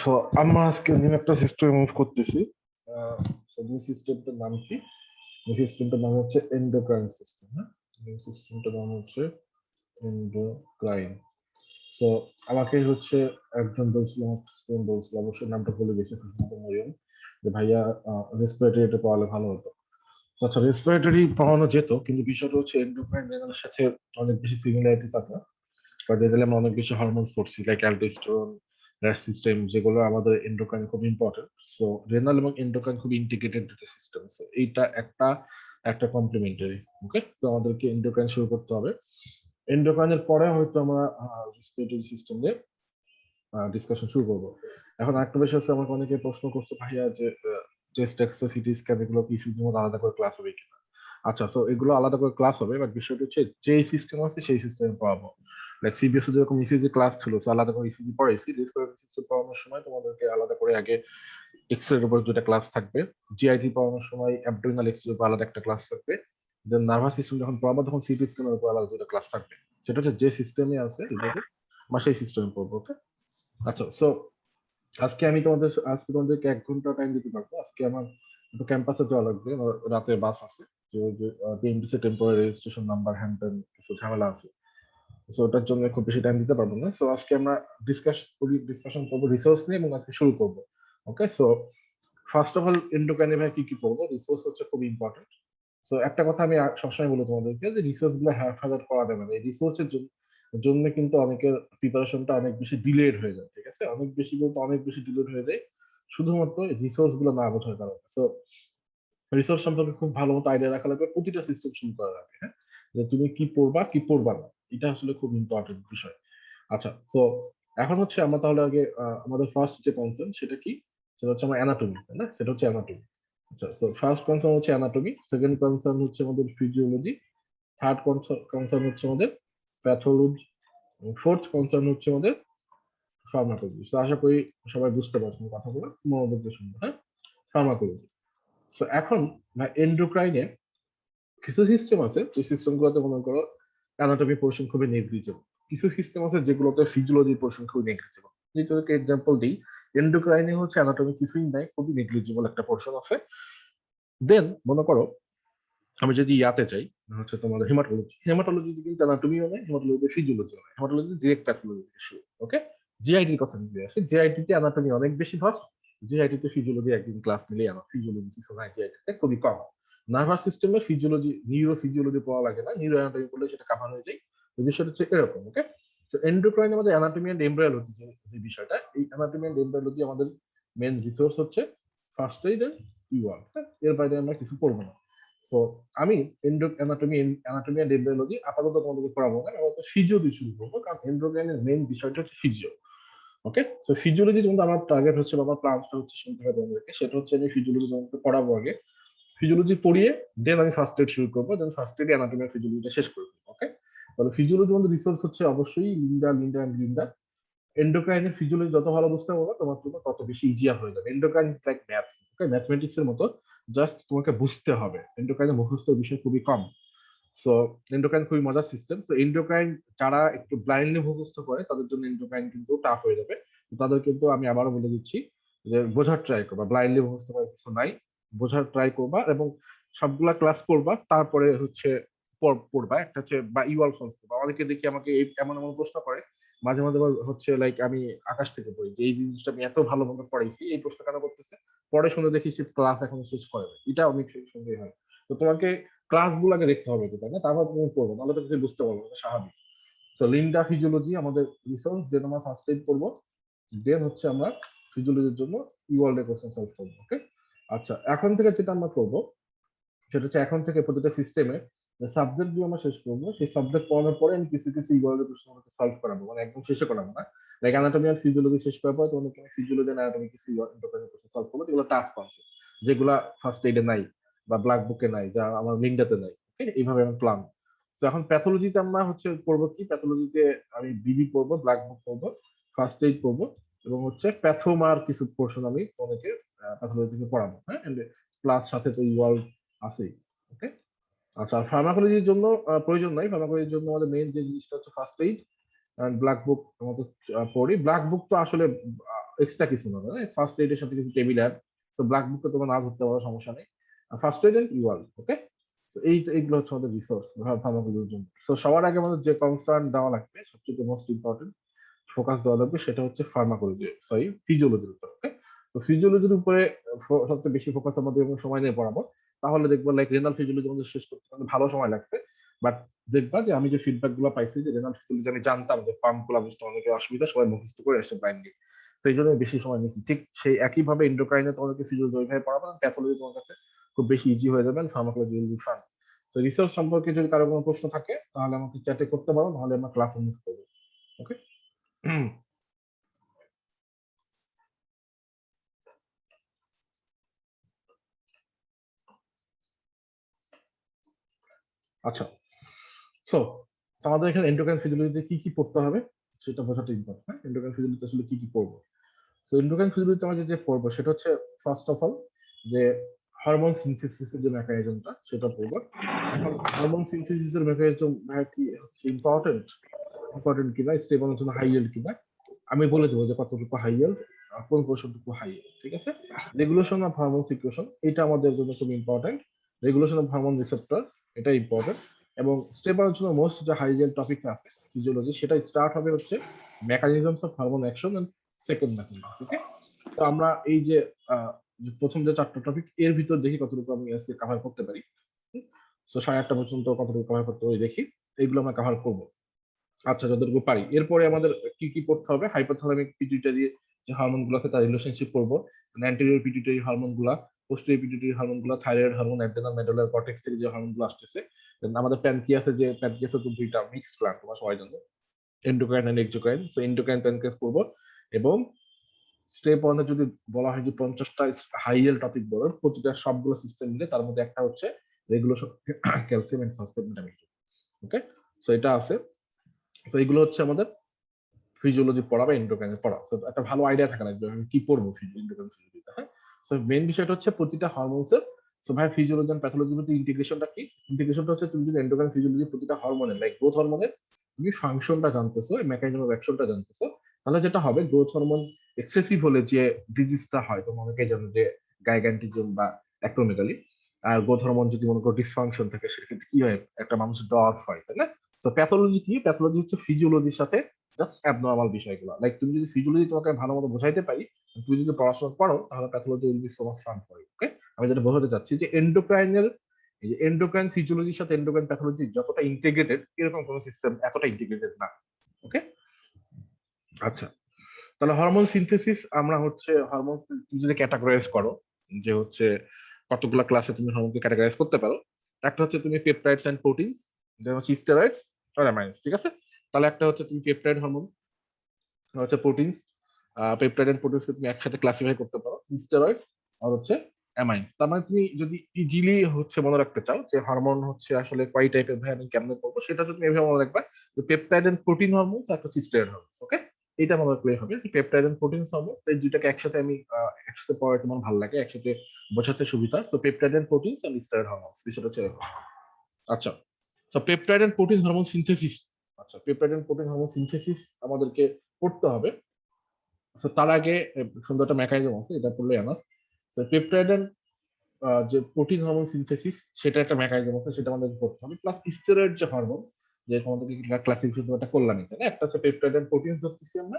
So আমরা আজকে new একটা সিস্টেম মুভ করতেছি। নিউ সিস্টেমটার নাম কি? নিউ সিস্টেমটার নাম হচ্ছে এন্ডোক্রাইন সিস্টেম। হ্যাঁ, নিউ সিস্টেমটার নাম হচ্ছে এন্ডোক্রাইন। সো আমাকে হচ্ছে একজন বলছিল, আমার স্টুডেন্ট বলছিল, অবশ্যই নামটা ভুলে গেছে, মরিয়ম, যে ভাইয়া রেসপিরেটরি এটা পড়ালে ভালো হতো। তো আচ্ছা, রেসপিরেটরি পড়ানো যেত, কিন্তু বিষয়টা হচ্ছে এন্ডোক্রাইন রেনালের সাথে অনেক বেশি সিমিলারিটিস আছে। বাট রেনালে আমরা অনেক বেশি হরমোনস পড়ছি, লাইক অ্যালডোস্টেরন, র্যাশ সিস্টেম, যেগুলো আমাদের এন্ডোক্রাইন খুব ইম্পর্টেন্ট। সো রেনাল এবং এন্ডোক্রাইন খুব ইন্টিগ্রেটেড দুটো সিস্টেম। সো এইটা একটা একটা কমপ্লিমেন্টারি। ওকে, তো আমাদেরকে এন্ডোক্রাইন শুরু করতে হবে। এন্ডোক্রাইনের পরে হয়তো আমরা রেসপিরেটরি সিস্টেম নিয়ে ডিসকাশন শুরু করবো। এখন আরেকটা বিষয় আছে, আমাকে অনেকে প্রশ্ন করছে, ভাইয়া যে চেস্ট এক্সরে, সিটি স্ক্যান, এগুলো কি শুধুমাত্র আলাদা করে ক্লাস হবে কিনা? আচ্ছা, তো এগুলো আলাদা করে ক্লাস হবে, বাট বিষয়টা হচ্ছে যে সিস্টেম আছে সেই সিস্টেমে পড়াবো। লাইক সিবিএসই যেরকম ইসিজি ক্লাস ছিল, আলাদা করে ইসিজি পড়াইছি, রেসপিরেটরি সিস্টেম পড়ানোর সময় তোমাদেরকে আলাদা করে আগে এক্সরের উপর দুটা ক্লাস থাকবে। জিআইটি পড়ানোর সময় অ্যাবডোমিনাল এক্সরের উপর আলাদা একটা ক্লাস থাকবে। দেন নার্ভাস সিস্টেম যখন পড়াবো তখন সিটি স্ক্যানের উপর আলাদা দুটা ক্লাস থাকবে। সেটা হচ্ছে যে সিস্টেমে আছে রিলেটেড, বা সেই সিস্টেমে পড়বো। ওকে, আচ্ছা। সো আজকে তোমাদেরকে 1 ঘন্টা টাইম দিতে পারবো। আজকে আমার একটু ক্যাম্পাসে যাওয়া লাগবে, আমার রাতে বাস আছে, যে BMDC temporary registration number, hand ত্যান কিছু ঝামেলা আছে। সো ওটার জন্য খুব বেশি টাইম দিতে পারবো না। সো আজকে আমরা ডিসকাশন করবো রিসোর্স নিয়ে, এবং আজকে শুরু করবো। ওকে, সো ফার্স্ট অফ অল এন্ডোক্রাইনে ভাই কি কি পড়বো? রিসোর্স হচ্ছে খুব ইম্পর্টেন্ট। সো একটা কথা আমি সবসময় বলি তোমাদেরকে, যে রিসোর্স গুলো হাজার করা যাবে না। এই রিসোর্সের জন্য কিন্তু অনেকের প্রিপারেশনটা অনেক বেশি ডিলেড হয়ে যায়। ঠিক আছে, অনেক বেশি বলতে অনেক বেশি ডিলেড হয়ে যায় শুধুমাত্র রিসোর্স গুলো না বোঝার কারণে। সো রিসোর্স সম্পর্কে খুব ভালো মতো আইডিয়া রাখা লাগবে প্রতিটা সিস্টেম শুরু করার আগে। হ্যাঁ, যে তুমি কি পড়বা কি পড়বা না, এটা আসলে খুব ইম্পর্টেন্ট বিষয়। আচ্ছা, তো এখন হচ্ছে আমরা তাহলে আগে আমাদের ফার্স্ট যে কনসার্ন সেটা কি? সেটা হচ্ছে আমার অ্যানাটমি, তাই না? সেটা হচ্ছে অ্যানাটমি। আচ্ছা, তো ফার্স্ট কনসার্ন হচ্ছে অ্যানাটমি, সেকেন্ড কনসার্ন হচ্ছে আমাদের ফিজিওলজি, থার্ড কনসার্ন হচ্ছে আমাদের প্যাথোলজি, ফোর্থ কনসার্ন হচ্ছে আমাদের ফার্মাকোলজি। তো আশা করি সবাই বুঝতে পারছেন কথাগুলো, মনোযোগ দিয়ে শুনবো। হ্যাঁ, ফার্মাকোলজি। তো এখন এন্ডোক্রাইনে কিছু সিস্টেম আছে, যে সিস্টেম গুলোতে মনে করো অ্যানাটমি পোর্শন খুবই নেগলিজেবল। কিছু সিস্টেম আছে যেগুলোতে ফিজিওলজি পোর্শন খুবই নেগলিজেবল। যদি এক্সাম্পল দিই, এন্ডোক্রাইনে হচ্ছে অ্যানাটমি কিছুই নাই, খুবই নেগলিজেবল একটা পোর্শন আছে। দেন মনে করো আমি যদি ইয়াতে চাই, হচ্ছে তোমাদের হেমাটোলজি, হেমাটোলজিতে কিন্তু অ্যানাটমিও নেই, হেমাটোলজি ফিজিওলজিও নেই, হেমাটোলজি ডিরেক্ট প্যাথোলজি শুরু। ওকে, জিআইটির কথা যদি আসে, জিআইটি তে অ্যানাটমি অনেক বেশি ভাস্ট, জিআইটি তে ফিজিওলজি একদিন ক্লাস নিলেই আমার ফিজিওলজি কিছু নাই, জিআইটি তে খুবই কম। নার্ভাস সিস্টেমে ফিজিওলজি, নিউরো ফিজিওলজি পড়া লাগে না, নিউরো অ্যানাটমি পড়লে সেটা কাভার হয়ে যায়। তো বিষয়টা হচ্ছে এরকম। ওকে, তো এন্ডোক্রাইন আমাদের অ্যানাটমি এন্ড এমব্রায়োলজি, যে বিষয়টা, এই অ্যানাটমি এন্ড এমব্রায়োলজি আমাদের মেন রিসোর্স হচ্ছে ফার্স্ট এইড এন্ড ইওয়াল। এর বাইরে আমরা কিছু পড়বো না। সো আমি অ্যানাটমি এন্ড এমব্রায়োলজি আপাতত তোমাদেরকে পড়াবো না, আপাতত ফিজিও দিয়ে শুরু করবো, কারণ এন্ডোক্রাইনের মেইন বিষয়টা হচ্ছে ফিজিও। ওকে, সো ফিজিওলজি যেমন আমার টার্গেট হচ্ছে, বা আমার প্ল্যানটা হচ্ছে শুনতে হবে তোমাদেরকে, সেটা হচ্ছে আমি ফিজিওলজি তোমাদেরকে পড়াবো আগে। ফিজিওলজি পড়িয়ে দেন আমি ফার্স্ট এড শুরু করবো, দেন ফার্স্ট এড অ্যানাটমি আর ফিজিওলজিটা শেষ করবো। ওকে, তাহলে ফিজিওলজি আমাদের রিসোর্স হচ্ছে অবশ্যই লিন্ডা। এন্ডোক্রাইনের ফিজিওলজি যত ভালো বুঝতে পারবো তোমার জন্য তত বেশি ইজিয়ার হয়ে যাবে। Endocrine is like maths. Okay, mathematics এর মতো, জাস্ট তোমাকে বুঝতে হবে। এন্ডোক্রাইনের মুখস্থ বিষয় খুবই কম। সো এন্ডোক্রাইন খুবই মজার সিস্টেম। তো এন্ডোক্রাইন যারা একটু ব্লাইন্ডলি মুখস্থ করে তাদের জন্য এন্ডোক্রাইন কিন্তু টাফ হয়ে যাবে। তাদের কিন্তু আমি আবারও বলে দিচ্ছি যে বোঝার ট্রাই করবা, ব্লাইন্ডলি মুখস্থ করার কিছু নাই, বোঝার ট্রাই করবা এবং সবগুলা ক্লাস করবা, তারপরে হচ্ছে পড়বা। একটা হচ্ছে বা ইউয়াল সলভ করবা। অনেকে দেখি আমাকে এমন এমন প্রশ্ন করে, মাঝে মাঝে হচ্ছে লাইক আমি আকাশ থেকে পড়ি যে এই জিনিসটা আমি এত ভালো মতো পড়াইছি, এই প্রশ্ন কেন করতেছে, পরে শুনে দেখি সে ক্লাস এখন শেষ করে, এটা অনেক সঙ্গে হয়। তো তোমাকে ক্লাস গুলাকে দেখতে হবে, তাই না? তারপর তুমি পড়বো, নাহলে তো কিছু বুঝতে পারবো না, স্বাভাবিক। তো লিন্ডা ফিজিওলজি আমাদের রিসোর্স, দেন আমরা ফার্স্ট এড পড়বো, দেন হচ্ছে আমরা ফিজিওলজির জন্য ইওয়ার্ল্ড কোশ্চেন সলভ করবো। ওকে, আচ্ছা, এখন থেকে যেটা আমরা করবো সেটা হচ্ছে এখন থেকে প্রতিটা সিস্টেমে সাবজেক্ট দিয়ে আমরা শেষ করবো, সেই সাবজেক্ট পড়ানোর পরে আমি কিছু কিছু ইওয়ার্ল্ড প্রশ্ন সলভ করাবো, মানে একদম শেষে করাবো না। লাইক অ্যানাটমি আর ফিজিওলজি শেষ করার পরে তোমাকে আমি ফিজিওলজি আর অ্যানাটমি কিছু কোশ্চেন সলভ করবো, যেগুলো টাফ কনসেপ্ট, যেগুলা ফার্স্ট এইডে নাই বা ব্ল্যাক বুকে নাই, যা আমার লিঙ্কডাতে নাই। ওকে, এইভাবে আমি প্ল্যান। তো এখন প্যাথোলজিতে আমরা হচ্ছে পড়বো কি, প্যাথোলজিতে আমি বিবি পড়বো, ব্ল্যাক বুক পড়বো, ফার্স্ট এইড পড়বো, এবং হচ্ছে প্যাথোমার কিছু পোর্শন আমি তোমাদেরকে প্যাথোলজি থেকে পড়াবো। হ্যাঁ, প্লাস সাথে তো ইওয়ার্ল্ড আছেই। ওকে, আচ্ছা, ফার্মাকোলজির জন্য প্রয়োজন নাই। ফার্মাকোলজির জন্য আমাদের মেইন যে জিনিসটা হচ্ছে ফার্স্ট এইড এন্ড ব্ল্যাক বুক আমাদের পড়ি। ব্ল্যাক বুক তো আসলে এক্সট্রা কিছু না, ফার্স্ট এইডের সাথে কিছু টেবিল অ্যাড, তো ব্ল্যাক বুকটা তোমার না ধরতে পারো, সমস্যা নেই। ফার্স্ট এইড এন্ড ইউআল, ওকে। এইগুলো হচ্ছে আমাদের রিসোর্স ফার্মাকোলজির জন্য। সো সবার আগে আমাদের যে কনসার্ন দেওয়া লাগবে, সবচেয়ে মোস্ট ইম্পর্টেন্ট ফোকাস দেওয়া লাগবে, সেটা হচ্ছে ফিজিওলজির উপর, ওকে। তো ফিজিওলজির উপরে সবচেয়ে বেশি ফোকাস আমাদের সময় নিয়ে পড়াবো, তাহলে দেখবো লাইক রেনাল ফিজিওলজি আমাদের শেষ করতে আমাদের ভালো সময় লাগছে। বাট দেখবা যে আমি যে ফিডব্যাক গুলো পাইছি, যে রেনাল ফিজিওলজি আমি জানতাম যে পাম্প গুলো বুঝতে অনেকের অসুবিধা, সবাই মুখস্থ করে আসছে ব্লাইন্ডলি, সেই জন্য বেশি সময় নিয়েছি। ঠিক সেই একইভাবে এন্ডোক্রাইনে তোমাদেরকে ফিজিওলজি ওইভাবে পড়াবো, প্যাথোলজি তোমার কাছে খুব বেশি ইজি হয়ে যাবে, ফার্মাকোলজি উইল বি ফান। তো রিসার্চ সম্পর্কে যদি কারো কোনো প্রশ্ন থাকে তাহলে আমাকে চ্যাটে করতে পারো, নাহলে আমরা ক্লাসে মুভ করবো, ওকে। আচ্ছা, সো আমাদের এখানে এন্ডোক্রাইন ফিজিওলজিতে কি কি পড়তে হবে সেটা বোঝাটা ইম্পর্টেন্ট। এন্ডোক্রাইন ফিজিওলজিতে আসলে কি কি পড়বো? সো এন্ডোক্রাইন ফিজিওলজিতে আমরা যে পড়বো সেটা হচ্ছে ফার্স্ট অফ অল যে হরমোন সিনথেসিসের যে মেকানিজমটা সেটা পড়বো। এখন হরমোন সিনথেসিসের মেকানিজম কি হচ্ছে ইম্পর্টেন্ট কিনা, স্টেবলের জন্য হাই ইয়েল্ড কিনা, আমি বলে দেবো যে কতটুকু হাই ইয়েল্ড, কোন পোর্শনটুকু হাই ইয়েল্ড, ঠিক আছে। রেগুলেশন অফ হরমোন সিক্রেশন, এটা আমাদের জন্য খুব important. Regulation of hormone receptor, এটা ইম্পর্টেন্ট। এবং স্টেবলের জন্য মোস্ট যে হাই ইয়েল্ড টপিক আছে ফিজিওলজি, সেটা স্টার্ট হবে হচ্ছে mechanisms of hormone action and second mechanism, okay. তো আমরা এই যে প্রথম যে চারটা টপিক, এর ভিতর দেখি কতটুকু আমি আজকে কভার করতে পারি। তো 8:30 পর্যন্ত কতটুকু কভার করতে পারি দেখি, এইগুলো আমরা কভার করবো। আচ্ছা, যতটুকু পারি। এরপরে আমাদের কি কি পড়তে হবে, হাইপোথ্যালামিক পিটুইটারি যে হরমোন গুলো আছে তার রিলেশনশিপ পড়বো, অ্যান্টেরিয়র পিটুইটারি হরমোন গুলা, পোস্টেরিয়র পিটুইটারি হরমোন গুলা, থাইরয়েড হরমোন, অ্যাড্রেনাল মেডুলার কর্টেক্স থেকে যে হরমোন গুলো আসতেছে। আমাদের প্যানক্রিয়াসে যে প্যানক্রিয়াসের তো দুইটা মিক্সড গ্ল্যান্ড, তোমরা সবাই জানো, এন্ডোক্রাইন এন্ড এক্সোক্রাইন। তো এন্ডোক্রাইন প্যানক্রিয়াস পড়বো। এবং স্টেপ ওয়ানে যদি বলা হয় যে 50টা হাইয়েল টপিক বলো, প্রতিটা সবগুলো সিস্টেম মিলে তার মধ্যে একটা হচ্ছে regulation calcium and phosphate metabolism, okay. So এটা আছে। তো এগুলো হচ্ছে আমাদের ফিজিওলজি পড়া বা এন্ডোক্রাইনের পড়া। তো একটা ভালো আইডিয়া থাকা লাগবে আমি কি পড়বো এন্ডোক্রাইন ফিজিওলজিতে, হ্যাঁ। সো মেইন বিষয়টা হচ্ছে প্রতিটা হরমোনসের, সো ভাই ফিজিওলজি এন্ড প্যাথোলজির মধ্যে ইন্টিগ্রেশনটা কি? ইন্টিগ্রেশনটা হচ্ছে তুমি যদি এন্ডোক্রাইন ফিজিওলজি প্রতিটা হরমোনের লাইক গ্রোথ হরমোনের তুমি ফাংশনটা জানতেছো, মেকানিজম অফ অ্যাকশনটা জানতেছো, তাহলে যেটা হবে গ্রোথ হরমোন এক্সেসিভ হলে যে ডিজিজটা হয়, তোমরা অনেকেই জানো যে গাইগ্যান্টিজম বা অ্যাক্রোমেগালি। আর গ্রোথ হরমোন যদি মনে করো ডিসফাংশন থাকে, সেক্ষেত্রে কি হয়, একটা মানুষ ডর্ফ হয়, তাই না? তো প্যাথোলজি কি? প্যাথোলজি হচ্ছে ফিজিওলজির সাথে জাস্ট অ্যাবনর্মাল বিষয়গুলো। লাইক তুমি যদি ফিজিওলজি তোমাকে ভালো মতো বোঝাইতে পারি, তুমি যদি পড়াশোনা করো, তাহলে pathology will be so much fun for you, okay. আমি যেটা বোঝাতে চাচ্ছি যে এন্ডোক্রাইনের, এই যে এন্ডোক্রাইন ফিজিওলজির সাথে এন্ডোক্রাইন প্যাথোলজি যতটা ইন্টিগ্রেটেড, এরকম কোনো সিস্টেম এতটা ইন্টিগ্রেটেড না, ওকে। আচ্ছা, তাহলে হরমোন সিনথেসিস আমরা হচ্ছে হরমোন তুমি যদি ক্যাটাগরাইজ করো, যে হচ্ছে কতগুলো ক্লাসে তুমি হরমোনকে ক্যাটাগরাইজ করতে পারো। একটা হচ্ছে তুমি পেপটাইডস এন্ড প্রোটিনস, যেমন হচ্ছে স্টেরয়েডস আর অ্যামাইনস, ঠিক আছে। তাহলে একটা হচ্ছে তুমি পেপটাইড হরমোন, হচ্ছে প্রোটিনস, পেপটাইড এন্ড প্রোটিনসকে তুমি একসাথে ক্লাসিফাই করতে পারো, স্টেরয়েডস আর হচ্ছে অ্যামাইনস। তার মানে তুমি যদি ইজিলি হচ্ছে মনে রাখতে চাও যে হরমোন হচ্ছে আসলে কয় টাইপের, ভাই আমি কেমনে করবো, সেটা হচ্ছে তুমি এভাবে মনে রাখবা যে পেপটাইড এন্ড প্রোটিন হরমোনস আর হচ্ছে স্টেরয়েড হরমোনস, ওকে। এটা মনে রাখলে হবে যে পেপটাইড এন্ড প্রোটিন হরমোনস, এই দুইটাকে একসাথে আমি একসাথে পড়াতে আমার ভালো লাগে, একসাথে বোঝাতে সুবিধা। তো peptide and proteins and steroid hormones, বিষয়টা হচ্ছে এরকম। আচ্ছা, তো peptide and protein hormone synthesis, আচ্ছা peptide and protein hormone synthesis আমাদেরকে পড়তে হবে। তার আগে সুন্দর একটা মেকানিজম আছে, এটা পড়লে এনাফ। পেপটাইড এন্ড যে প্রোটিন হরমোন সিনথেসিস, সেটা একটা মেকানিজম আছে, সেটা আমাদের পড়তে হবে। প্লাস স্টেরয়েড যে হরমোন, যে তোমাদেরকে ক্লাসিফিকেশন একটা করলামই, তাই না? একটা হচ্ছে পেপটাইড এন্ড প্রোটিন ধরতেছি আমরা,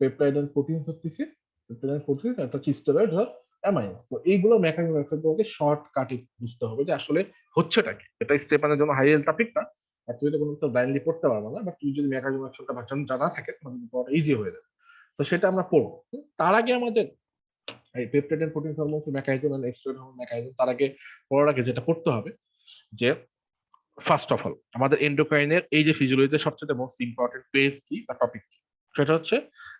পেপটাইড এন্ড প্রোটিন ধরতেছি, পেপটাইড এন্ড প্রোটিন, একটা হচ্ছে স্টেরয়েড আর অ্যামাইন। তো এইগুলো মেকানিজম একটা তোমাকে শর্টকাটে বুঝতে হবে যে আসলে হচ্ছেটা কি। এটা স্টেপানের জন্য হাই এল টপিক না, আর তুমি তো কোনো ব্লাইন্ডলি পড়তে পারবো না, বাট তুমি যদি মেকানিজম অ্যাকশনটা জানা থাকে তোমাদের পড়াটা ইজি হয়ে যাবে। তো সেটা আমরা পড়বো। তার আগে আমাদের এই peptide and protein hormone mechanism and extract hormone mechanism, তার আগে পড়ার আগে যেটা পড়তে হবে যে ফার্স্ট অফ অল আমাদের এন্ডোক্রাইনের এই যে ফিজিওলজিতে সবচেয়ে মোস্ট ইম্পর্টেন্ট পেজ কি বা টপিক কি, সেটা হচ্ছে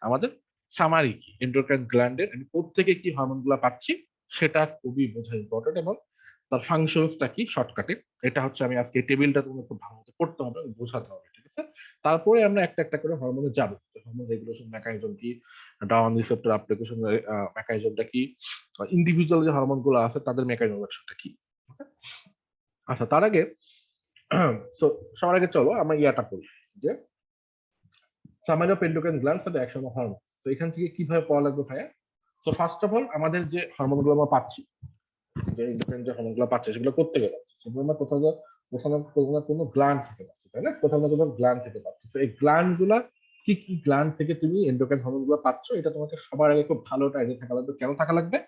আমাদের সামারি কি, এন্ডোক্রাইন গ্ল্যান্ডের আমি কোত্থেকে কি হরমোন গুলা পাচ্ছি, সেটা খুবই বোঝা ইম্পর্টেন্ট। এবং তার ফাংশনসটা কি শর্টকাটে, এটা হচ্ছে আমি আজকে টেবিলটা তোমাকে খুব ভালো মতো পড়তে হবে, বোঝাতে হবে, ঠিক আছে। তারপরে আমরা একটা একটা করে হরমোনে যাবো, হরমোন রেগুলেশন মেকানিজম কি, ডাউন রিসেপ্টর অ্যাপ্লিকেশন মেকানিজমটা কি, ইন্ডিভিজুয়াল যে হরমোন গুলো আছে তাদের মেকানিজম অ্যাকশনটা কি। আচ্ছা, তার আগে সো সবার আগে চলো আমরা ইয়াটা করি, যে সামারি অফ এন্ডোক্রাইন গ্ল্যান্ডস আর অ্যাকশন অফ হরমোন। তো এখান থেকে কিভাবে পাওয়া লাগবে ভাইয়া? তো ফার্স্ট অফ অল আমাদের যে হরমোনগুলো আমরা পাচ্ছি, যে এন্ডোক্রাইন যে হরমোনগুলো পাচ্ছি, সেগুলো করতে গেলে সেগুলো আমরা কোথাও কোনো গ্ল্যান্ড থেকে পাচ্ছি, তাই না? কোথাও না কোথাও গ্ল্যান্ড থেকে পাচ্ছি। তো এই গ্ল্যান্ড গুলা কি কি গ্ল্যান্ড থেকে তুমি এন্ডোক্রাইন হরমোন গুলো পাচ্ছ, এটা তোমাকে সবার আগে খুব ভালো একটা আইডিয়া থাকা লাগবে। কেন থাকা লাগবে?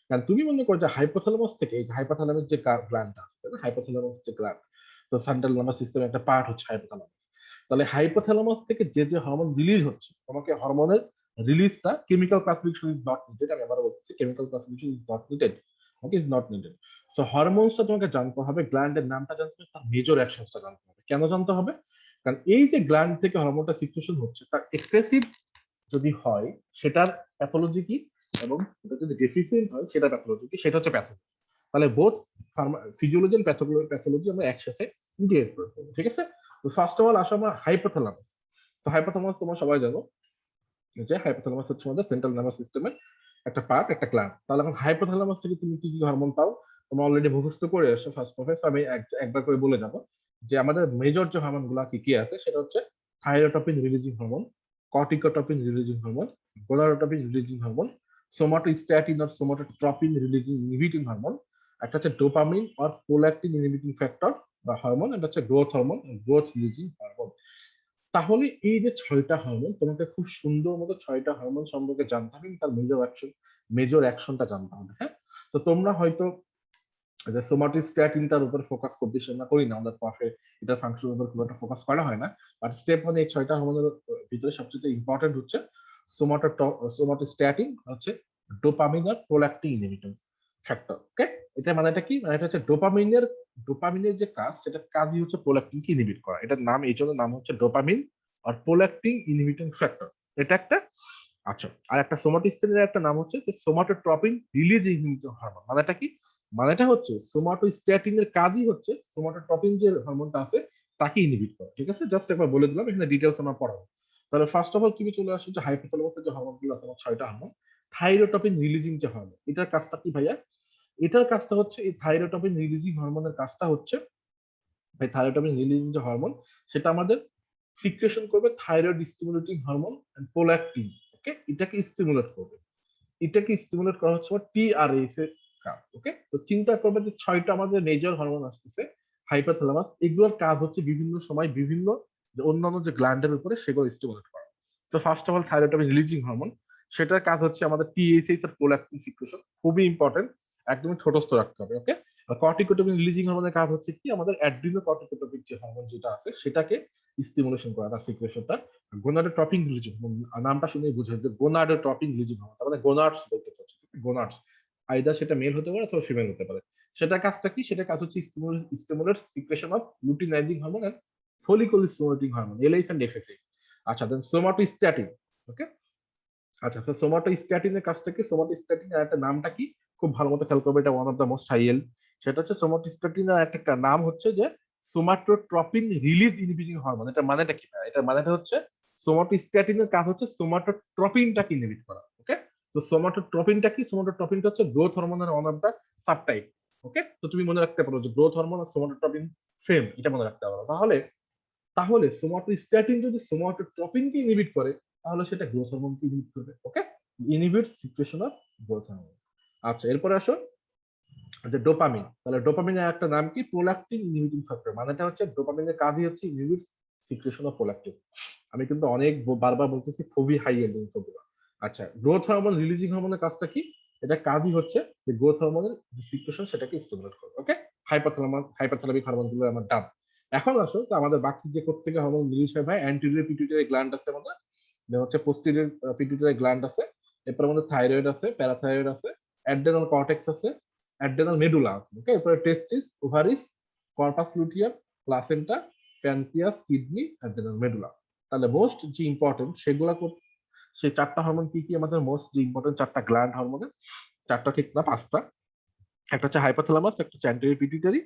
কারণ তুমি মনে করো যে হাইপোথ্যালামাস থেকে, এই যে হাইপোথ্যালামাস যে গ্ল্যান্ড আছে, তাই না? হাইপোথ্যালামাস যে গ্ল্যান্ড, তো সেন্ট্রাল নার্ভাস সিস্টেমের একটা পার্ট হচ্ছে হাইপোথ্যালামাস। তাহলে হাইপোথ্যালামাস থেকে যে যে হরমোন রিলিজ হচ্ছে, তোমাকে হরমোনের রিলিজটা chemical classification is not needed. আমি আবার বলতেছি, chemical classification is not needed. Okay, is not needed. So হরমোনসটা তোমাকে জানতে হবে, গ্ল্যান্ডের নামটা জানতে হবে, তার মেজর অ্যাকশনসটা জানতে হবে। কেন জানতে হবে? কারণ এই যে গ্ল্যান্ড থেকে হরমোনটা সিক্রেশন হচ্ছে, তার এক্সেসিভ যদি হয়, সেটার প্যাথোলজি কি, এবং এটা যদি ডেফিসিয়েন্ট হয় সেটার প্যাথোলজি কি, সেটা হচ্ছে প্যাথোলজি। তাহলে বোথ ফিজিওলজি এন্ড প্যাথোলজি আমরা একসাথে ইন্টিগ্রেট করে ফেলবো, ঠিক আছে? তো ফার্স্ট অফ অল আসো আমরা হাইপোথ্যালামাস। তো হাইপোথ্যালামাস তোমরা সবাই জানো যে হাইপোথ্যালামাস হচ্ছে আমাদের সেন্ট্রাল নার্ভাস সিস্টেমের একটা পার্ট, একটা গ্ল্যান্ড। তাহলে এখন হাইপোথ্যালামাস থেকে তুমি কি কি হরমোন পাও তোমরা অলরেডি মুখস্থ করে এসো ফার্স্ট প্রফেসর। আমি একবার করে বলে যাবো যে আমাদের মেজর যে হরমোন গুলা কি কি আছে, সেটা হচ্ছে thyrotropin releasing hormone, corticotropin releasing hormone, gonadotropin releasing hormone, somatostatin আর সোমাটোট্রপিন রিলিজিং ইনহিবিটিং হরমোন, একটা হচ্ছে ডোপামিন আর প্রোল্যাক্টিন ইনহিবিটিং ফ্যাক্টর বা হরমোন, এটা হচ্ছে growth hormone, growth releasing hormone. তাহলে এই যে 6টা হরমোন, তোমাকে খুব সুন্দর মতো 6টা হরমোন সম্পর্কে জানতে হবে, তার মেজর অ্যাকশনটা জানতে হবে। হ্যাঁ, তো তোমরা হয়তো যে সোমাটোস্ট্যাটিনটার উপর ফোকাস খুব বেশি আমরা করি না, আমাদের পাশে এটা ফাংশনের উপর খুব একটা ফোকাস করা হয় না। বাট স্টেপ 1 এই 6টা হরমোনের ভিতরে সবচেয়ে ইম্পর্টেন্ট হচ্ছে সোমাটোস্ট্যাটিন, হচ্ছে ডোপামিন আর প্রোল্যাক্টিন ইনহিবিটর ফ্যাক্টর। ওকে, এটা মানে এটা কি, মানে এটা হচ্ছে ডোপামিনের যে কাজ, সেটা কাজই হচ্ছে প্রোল্যাক্টিন কে ইনহিবিট করা। এটার নাম, এই জন্য নাম হচ্ছে ডোপামিন আর প্রোল্যাক্টিন ইনহিবিটর ফ্যাক্টর। এটা একটা। আচ্ছা, আর একটা সোমাটোস্ট্যাটিনের একটা নাম হচ্ছে সোমাটোট্রপিন রিলিজ ইনহিবিটর হরমোন। মানে এটা কি, মানেটা হচ্ছে সোমাটোস্ট্যাটিনের কাজই হচ্ছে সোমাটোট্রপিন যে হরমোনটা আছে তাকে ইনহিবিট করা। ঠিক আছে, জাস্ট একবার বলে দিলাম, এখানে ডিটেইলস আমরা পড়াবো। তাহলে ফার্স্ট অফ অল তুমি চলে আসো যে হাইপোথ্যালামাসের যে হরমোনগুলো আছে, 6টা হরমোন। থাইরোটপিন রিলিজিং যে হরমোন, এটার কাজটা কি ভাইয়া? এটার কাজটা হচ্ছে, এই থাইরোটপিন রিলিজিং হরমোনের কাজটা হচ্ছে, এই থাইরোটপিন রিলিজিং যে হরমোন, সেটা আমাদের সিক্রেশন করবে thyroid stimulating hormone and prolactin. Okay, এটাকে স্টিমুলেট করবে। এটাকে স্টিমুলেট করা হচ্ছে টিআরএস এর কাজ। ওকে, তো চিন্তা করবে যে 6টা আমাদের মেজর হরমোন আসতেছে হাইপোথ্যালামাস, এগুলোর কাজ হচ্ছে বিভিন্ন সময় বিভিন্ন যে অন্যান্য যে গ্ল্যান্ডের উপরে সেগুলো স্টিমুলেট করা। তো first of all thyroid releasing hormone, সেটার কাজ হচ্ছে আমাদের টিএসএইচ আর প্রোল্যাক্টিন সিক্রেশন, খুবই ইম্পর্টেন্ট, একদমই ছোটস্থ রাখতে হবে। ওকে, আর কর্টিকোটপিন রিলিজিং হরমোনের কাজ হচ্ছে কি, আমাদের অ্যাড্রিনো কর্টিকোটপিক যে হরমোন যেটা আছে সেটাকে স্টিমুলেশন করা, তার সিক্রেশনটা। গোনাডোট্রপিন রিলিজিং, নামটা শুনেই বুঝে যে গোনাডোট্রপিন রিলিজিং হরমোন, তার মানে গোনাডস বলতে চাচ্ছি, গোনাডস। আইদার সেটা মেল হতে পারে অথবা ফিমেল হতে পারে। সেটার কাজটা কি, সেটার কাজ হচ্ছে stimulate secretion of luteinising hormone and follicle stimulating hormone, LH and FSH. আচ্ছা, দেন সোমাটোস্ট্যাটিন। ওকে, আচ্ছা, তো সোমাটোস্ট্যাটিনের কাজটা কি, সোমাটোস্ট্যাটিনের একটা নামটা কি, খুব ভালো মতো খেয়াল করবে, এটা ওয়ান অফ দ্য মোস্ট হাইয়েল। সেটা হচ্ছে সোমাটোস্ট্যাটিনের একটা নাম হচ্ছে যে সোমাটোট্রপিন রিলিজ ইনহিবিটিং হরমোন। এটা মানেটা কি? এটা মানেটা হচ্ছে সোমাটোস্ট্যাটিনের কাজ হচ্ছে সোমাটোট্রপিনটাকে ইনহিবিট করা। ওকে, তো সোমাটোট্রপিনটা কি, সোমাটোট্রপিনটা হচ্ছে গ্রোথ হরমোনের ওয়ান অফ দ্য সাবটাইপ। ওকে, তো তুমি মনে রাখতে পারো যে গ্রোথ হরমোন আর সোমাটোট্রপিন সেম, এটা মনে রাখতে পারো। তাহলে তাহলে সোমাটোস্ট্যাটিন যদি সোমাটোট্রপিনকে ইনহিবিট করে, তাহলে সেটা গ্রোথ হরমোনকে ইনহিবিট করবে। Okay, inhibit secretion of growth hormone. আচ্ছা, এরপরে আসো যে ডোপামিন। তাহলে ডোপামিনের একটা নাম কি, প্রোল্যাক্টিন ইনহিবিটিং ফ্যাক্টর। মানেটা হচ্ছে ডোপামিনের কাজই হচ্ছে ইনহিবিট সিক্রেশন অফ প্রোল্যাক্টিন। আমি কিন্তু অনেক বারবার বলতেছি, খুবই হাই এন্ড ইনফোগুলো। আচ্ছা, গ্রোথ হরমোন রিলিজিং হরমোনের কাজটা কি? এটা কাজই হচ্ছে যে গ্রোথ হরমোনের যে সিক্রেশন সেটাকে স্টিমুলেট করবে। ওকে, হাইপোথ্যালামিক হরমোন গুলো আমার ডান। এখন আসো তো আমাদের বাকি যে কোত্থেকে হরমোন রিলিজ হয় ভাই, অ্যান্টেরিয়র পিটুইটারি গ্ল্যান্ড আছে আমাদের, হচ্ছে পোস্টেরিয়র পিটুইটারি গ্ল্যান্ড আছে, এরপর আমাদের থাইরয়েড আছে, প্যারাথাইরয়েড আছে, অ্যাড্রেনাল কর্টেক্স আছে, অ্যাড্রেনাল মেডুলা আছে। ওকে, এরপরে testes, ovaries, corpus luteum, placenta, pancreas, kidney, adrenal medulla. তাহলে মোস্ট যে ইম্পর্টেন্ট সেগুলা, সেই 4টা হরমোন কি কি আমাদের মোস্ট যে ইম্পর্টেন্ট 4টা গ্ল্যান্ড হরমোনের, 4টা ঠিক না 5টা। একটা হচ্ছে হাইপোথ্যালামাস, একটা হচ্ছে অ্যান্টেরিয়র পিটুইটারি,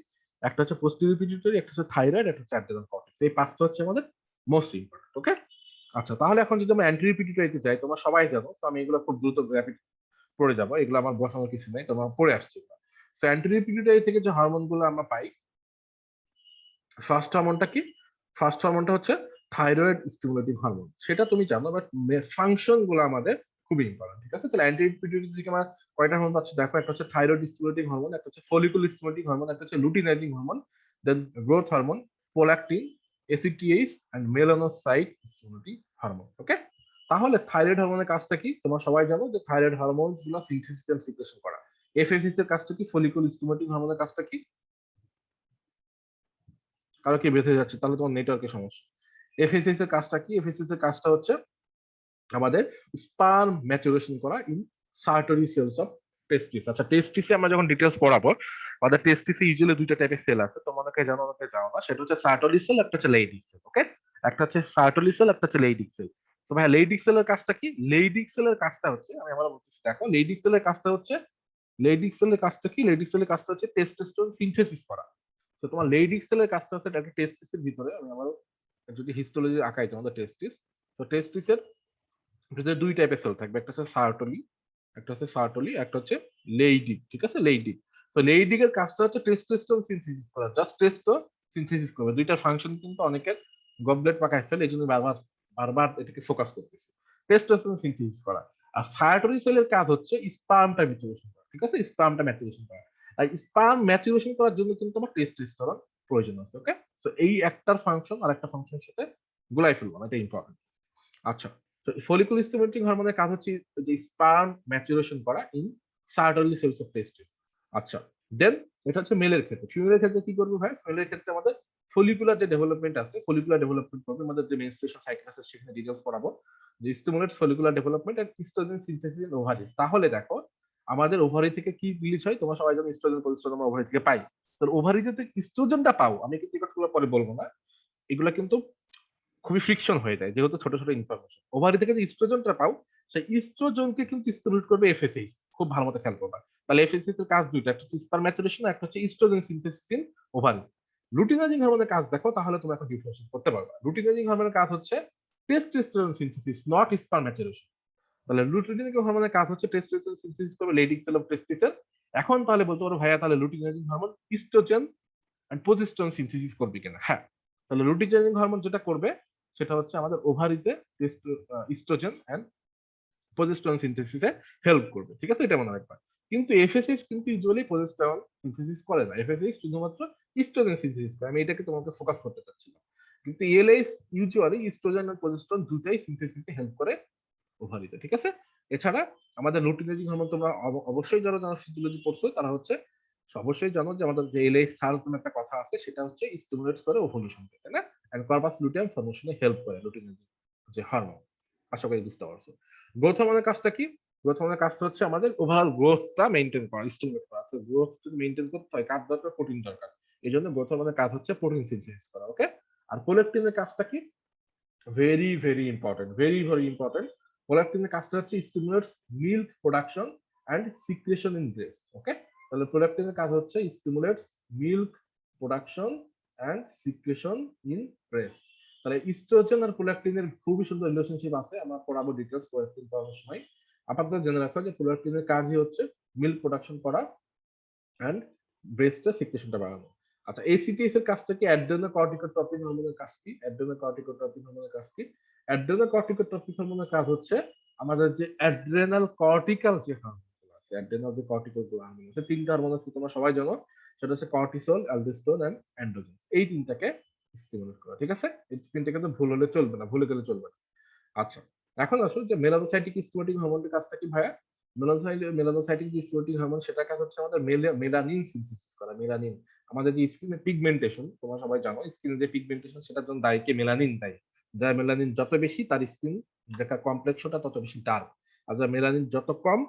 একটা হচ্ছে পোস্টেরিয়র পিটুইটারি, একটা হচ্ছে থাইরয়েড, একটা হচ্ছে অ্যাড্রেনাল কর্টেক্স। এই 5টা হচ্ছে আমাদের মোস্ট ইম্পর্টেন্ট। ওকে, আচ্ছা, তাহলে এখন যদি আমরা অ্যান্টেরিয়র পিটুইটারিতে যাই, তোমরা সবাই জানো, তো আমি এগুলো খুব দ্রুত র্যাপিড পড়ে যাবো, এগুলো আমার বসানোর কিছু নেই, তোমরা পড়ে আসছি। সো অ্যান্টেরিয়র পিটুইটারি থেকে যে হরমোন গুলো আমরা পাই, ফার্স্ট হরমোনটা কি, ফার্স্ট হরমোনটা হচ্ছে থাইরয়েড স্টিমুলেটিং হরমোন, সেটা তুমি জানো, বাট ফাংশন গুলো আমাদের খুবই ইম্পর্টেন্ট। ঠিক আছে, তাহলে অ্যান্টি পিটুইটারি থেকে আমার কয়টা হরমোন পাচ্ছি দেখো, একটা হচ্ছে থাইরয়েড স্টিমুলেটিং হরমোন, একটা হচ্ছে ফলিকুল স্টিমুলেটিং হরমোন, একটা হচ্ছে luteinizing hormone, then growth hormone, prolactin, ACTH and melanocyte stimulating hormone. Okay, তাহলে থাইরয়েড হরমোনের কাজটা কি তোমরা সবাই জানো, যে থাইরয়েড হরমোনস গুলো সিনথেসিস এন্ড সিক্রেশন করা। এফএসএস এর কাজটা কি, ফলিকুল স্টিমুলেটিং হরমোনের কাজটা কি, কারো কি বেঁচে যাচ্ছে, তাহলে তোমার নেটওয়ার্কের সমস্যা। এফএসএস এর কাজটা কি, এফএসএস এর কাজটা হচ্ছে আমাদের স্পার্ম ম্যাচুরেশন করা ইন সার্টারি সেলস অফ টেস্টিস। আচ্ছা, টেস্টিসে আমরা যখন ডিটেলস পড়াবো, আমাদের টেস্টিসে ইউজুয়ালি দুইটা টাইপের সেল আছে, তোমরা অনেকে জানো অনেকে জানো না। সেটা হচ্ছে সার্টারি সেল, একটা হচ্ছে লেইডিক সেল। ওকে, একটা হচ্ছে সার্টারি সেল, একটা হচ্ছে লেইডিক সেল। তো ভাই লেইডিক সেলের কাজটা কি, লেইডিক সেলের কাজটা হচ্ছে, আমি আমার বলতেছি দেখো, লেইডিক সেলের কাজটা হচ্ছে, লেইডিক সেলের কাজটা কি, লেইডিক সেলের কাজটা হচ্ছে টেস্টোস্টেরন সিনথেসিস করা। তো তোমার লেইডিক সেলের কাজটা হচ্ছে একটা টেস্টিসের ভিতরে, আমি আমার যদি হিস্টোলজি আঁকাই তোমাদের টেস্টিস, তো টেস্টিসের ভিতরে দুই টাইপের সেল থাকবে, একটা হচ্ছে সার্টলি, একটা হচ্ছে সার্টলি, একটা হচ্ছে লেইডিক। ঠিক আছে, লেইডিক। তো লেইডিক এর কাজটা হচ্ছে টেস্টোস্টেরন সিনথেসিস করা, জাস্ট টেস্টো সিনথেসিস করবে। দুইটা ফাংশন কিন্তু অনেকের গবলেট পাকায় ফেলে, এই জন্য বারবার বারবার এটাকে ফোকাস করতেছে, টেস্টোস্টেরন সিনথেসিস করা। আর সার্টলি সেলের কাজ হচ্ছে স্পার্মটা ম্যাচুরেশন করা। ঠিক আছে, স্পার্মটা ম্যাচুরেশন করা। আর স্পার্ম ম্যাচুরেশন করার জন্য কিন্তু তোমার টেস্টোস্টেরন প্রয়োজন আছে। ওকে, সো এই একটার ফাংশন আর একটা ফাংশনের সাথে গুলাই ফেলবো না, এটা ইম্পর্টেন্ট। আচ্ছা, তো ফলিকুল স্টিমুলেটিং হরমোনের কাজ হচ্ছে যে স্পার্ম ম্যাচুরেশন করা ইন সার্টারলি সেলস অফ টেস্টিস। আচ্ছা, দেন এটা হচ্ছে মেলের ক্ষেত্রে। ফিমেলের ক্ষেত্রে কি করবে ভাই, ফিমেলের ক্ষেত্রে আমাদের ফলিকুলার যে ডেভেলপমেন্ট আছে, ফলিকুলার ডেভেলপমেন্ট করবে, আমাদের যে মেনস্ট্রুয়েশন সাইকেল আছে সেখানে ডিটেইলস পড়াবো, যে stimulates follicular development and oestrogen synthesis in ovaries. তাহলে দেখো, আমাদের ওভারি থেকে কি রিলিজ হয়, তোমরা সবাই জানো ইস্ট্রোজেন প্রজেস্টেরন আমরা ওভারি থেকে পাই। তো ওভারি যে ইস্ট্রোজেনটা পাও, আমি কিন্তু এই কথাগুলো পরে বলবো না, এগুলা কিন্তু খুবই ফ্রিকশন হয়ে যায়, যেহেতু ছোট ছোট ইনফরমেশন। ওভারি থেকে যে ইস্ট্রোজেনটা পাও, সেই ইস্ট্রোজেনকে কিন্তু স্টিমুলেট করবে এফএসএইচ। খুব ভালো মতো খেয়াল করবা। তাহলে এফএসএইচ এর কাজ দুইটা, একটা হচ্ছে স্পার্ম ম্যাচুরেশন, একটা হচ্ছে oestrogen synthesis in ovary. Luteinising হরমোনের কাজ দেখো, তাহলে তুমি এখন ডিফারেন্সিয়েট করতে পারবা। লুটিনাইজিং হরমোনের কাজ হচ্ছে testosterone synthesis, not sperm maturation. তাহলে লুটিনাইজিং হরমোনের কাজ হচ্ছে টেস্টোস্টেরন সিনথেসিস করবে লেডিক সেল অফ টেস্টিসের। এখন তাহলে বলতে পারো ভাইয়া, তাহলে luteinising hormone oestrogen and progesterone synthesis করবে কিনা? হ্যাঁ, তাহলে লুটিনাইজিং হরমোন যেটা করবে সেটা হচ্ছে আমাদের ওভারিতে ইস্ট্রোজেন এন্ড প্রজেস্টেরন সিনথেসিসে হেল্প করবে। ঠিক আছে, এটা মনে রাখবা। কিন্তু এফএসএইচ কিন্তু ইউজুয়ালি প্রজেস্টেরন সিনথেসিস করে না, এফএসএইচ শুধুমাত্র ইস্ট্রোজেন সিনথেসিস করে। আমি এটাকে তোমাকে ফোকাস করতে চাচ্ছিলাম। কিন্তু এলএইচ ইউজুয়ালি ইস্ট্রোজেন আর প্রজেস্টেরন দুটাই সিনথেসিসে হেল্প করে ওভারিতে। ঠিক আছে, এছাড়া আমাদের লুটিনাইজিং হরমোন তোমরা অবশ্যই যারা যারা ফিজিওলজি পড়ছো তারা হচ্ছে অবশ্যই জানো যে আমাদের যে এলএইচ সার্চ নামে একটা কথা আছে, সেটা হচ্ছে স্টিমুলেটস করে ওভুলেশনকে, তাই না? এন্ড কর্পাস লুটিয়াম ফর্মেশনে হেল্প করে লুটিনাইজিং যে হরমোন। আশা করি বুঝতে পারছো। গ্রোথ হরমোনের কাজটা কি? গ্রোথ হরমোনের কাজটা হচ্ছে আমাদের ওভারঅল গ্রোথটা মেইনটেইন করা, স্টিমুলেট করা। তো গ্রোথ যদি মেইনটেইন করতে হয়, কার দরকার? প্রোটিন দরকার। এই জন্য গ্রোথ হরমোনের কাজ হচ্ছে প্রোটিন সিনথেসিস করা। ওকে, আর প্রোলেকটিনের কাজটা কি? Very very important, very very important. প্রোলাকটিনের কাজটা হচ্ছে stimulates milk production and secretion in breast. Okay, তাহলে প্রোলাকটিনের কাজ হচ্ছে stimulates milk production and secretion in breast. তাহলে ইস্ট্রোজেন আর প্রোলাকটিনের খুবই সুন্দর রিলেশনশিপ আছে, আমরা পড়াবো ডিটেলস প্রোলাকটিন পড়ানোর সময়। আপাতত জেনে রাখো যে প্রোলাকটিনের কাজই হচ্ছে মিল্ক প্রোডাকশন করা এন্ড ব্রেস্টের সিক্রেশনটা বাড়ানো। আচ্ছা, এসিটিএস এর কাজটা কি? অ্যাড্রেনোকর্টিকোট্রপিন হরমোনের কাজ কি? অ্যাড্রেনোকর্টিকোট্রপিন হরমোনের কাজ কি? অ্যাড্রেনোকর্টিকোট্রপিন হরমোনের কাজ হচ্ছে আমাদের যে অ্যাড্রেনাল কর্টিক্যাল যে হরমোনগুলো আছে, অ্যাড্রেনাল যে কর্টিক্যাল গুলো হরমোন আছে, তিনটা হরমোন আছে তোমরা সবাই জানো, সেটা হচ্ছে কর্টিসল, অ্যালডোস্টেরন এন্ড অ্যান্ড্রোজেন। এই তিনটাকে স্টিমুলেট করা। ঠিক আছে, এই তিনটা কিন্তু ভুল হলে চলবে না, ভুলে গেলে চলবে না। আচ্ছা, এখন আসো যে মেলানোসাইটিক স্টিমুলেটিং হরমোনের কাজটা কি ভাইয়া? মেলানোসাইটিক যে স্টিমুলেটিং হরমোন, সেটার কাজ হচ্ছে আমাদের মেলানিন সিনথেসিস করা। মেলানিন আমাদের যে স্কিনের পিগমেন্টেশন, তোমরা সবাই জানো স্কিনের যে পিগমেন্টেশন, সেটার জন্য দায়ী কে? মেলানিন দায়ী। যার মেলানিন যত বেশি, তার স্কিন দেখা কমপ্লেক্সনটা তত বেশি ডার্ক। আর যার মেলানিন যত কম,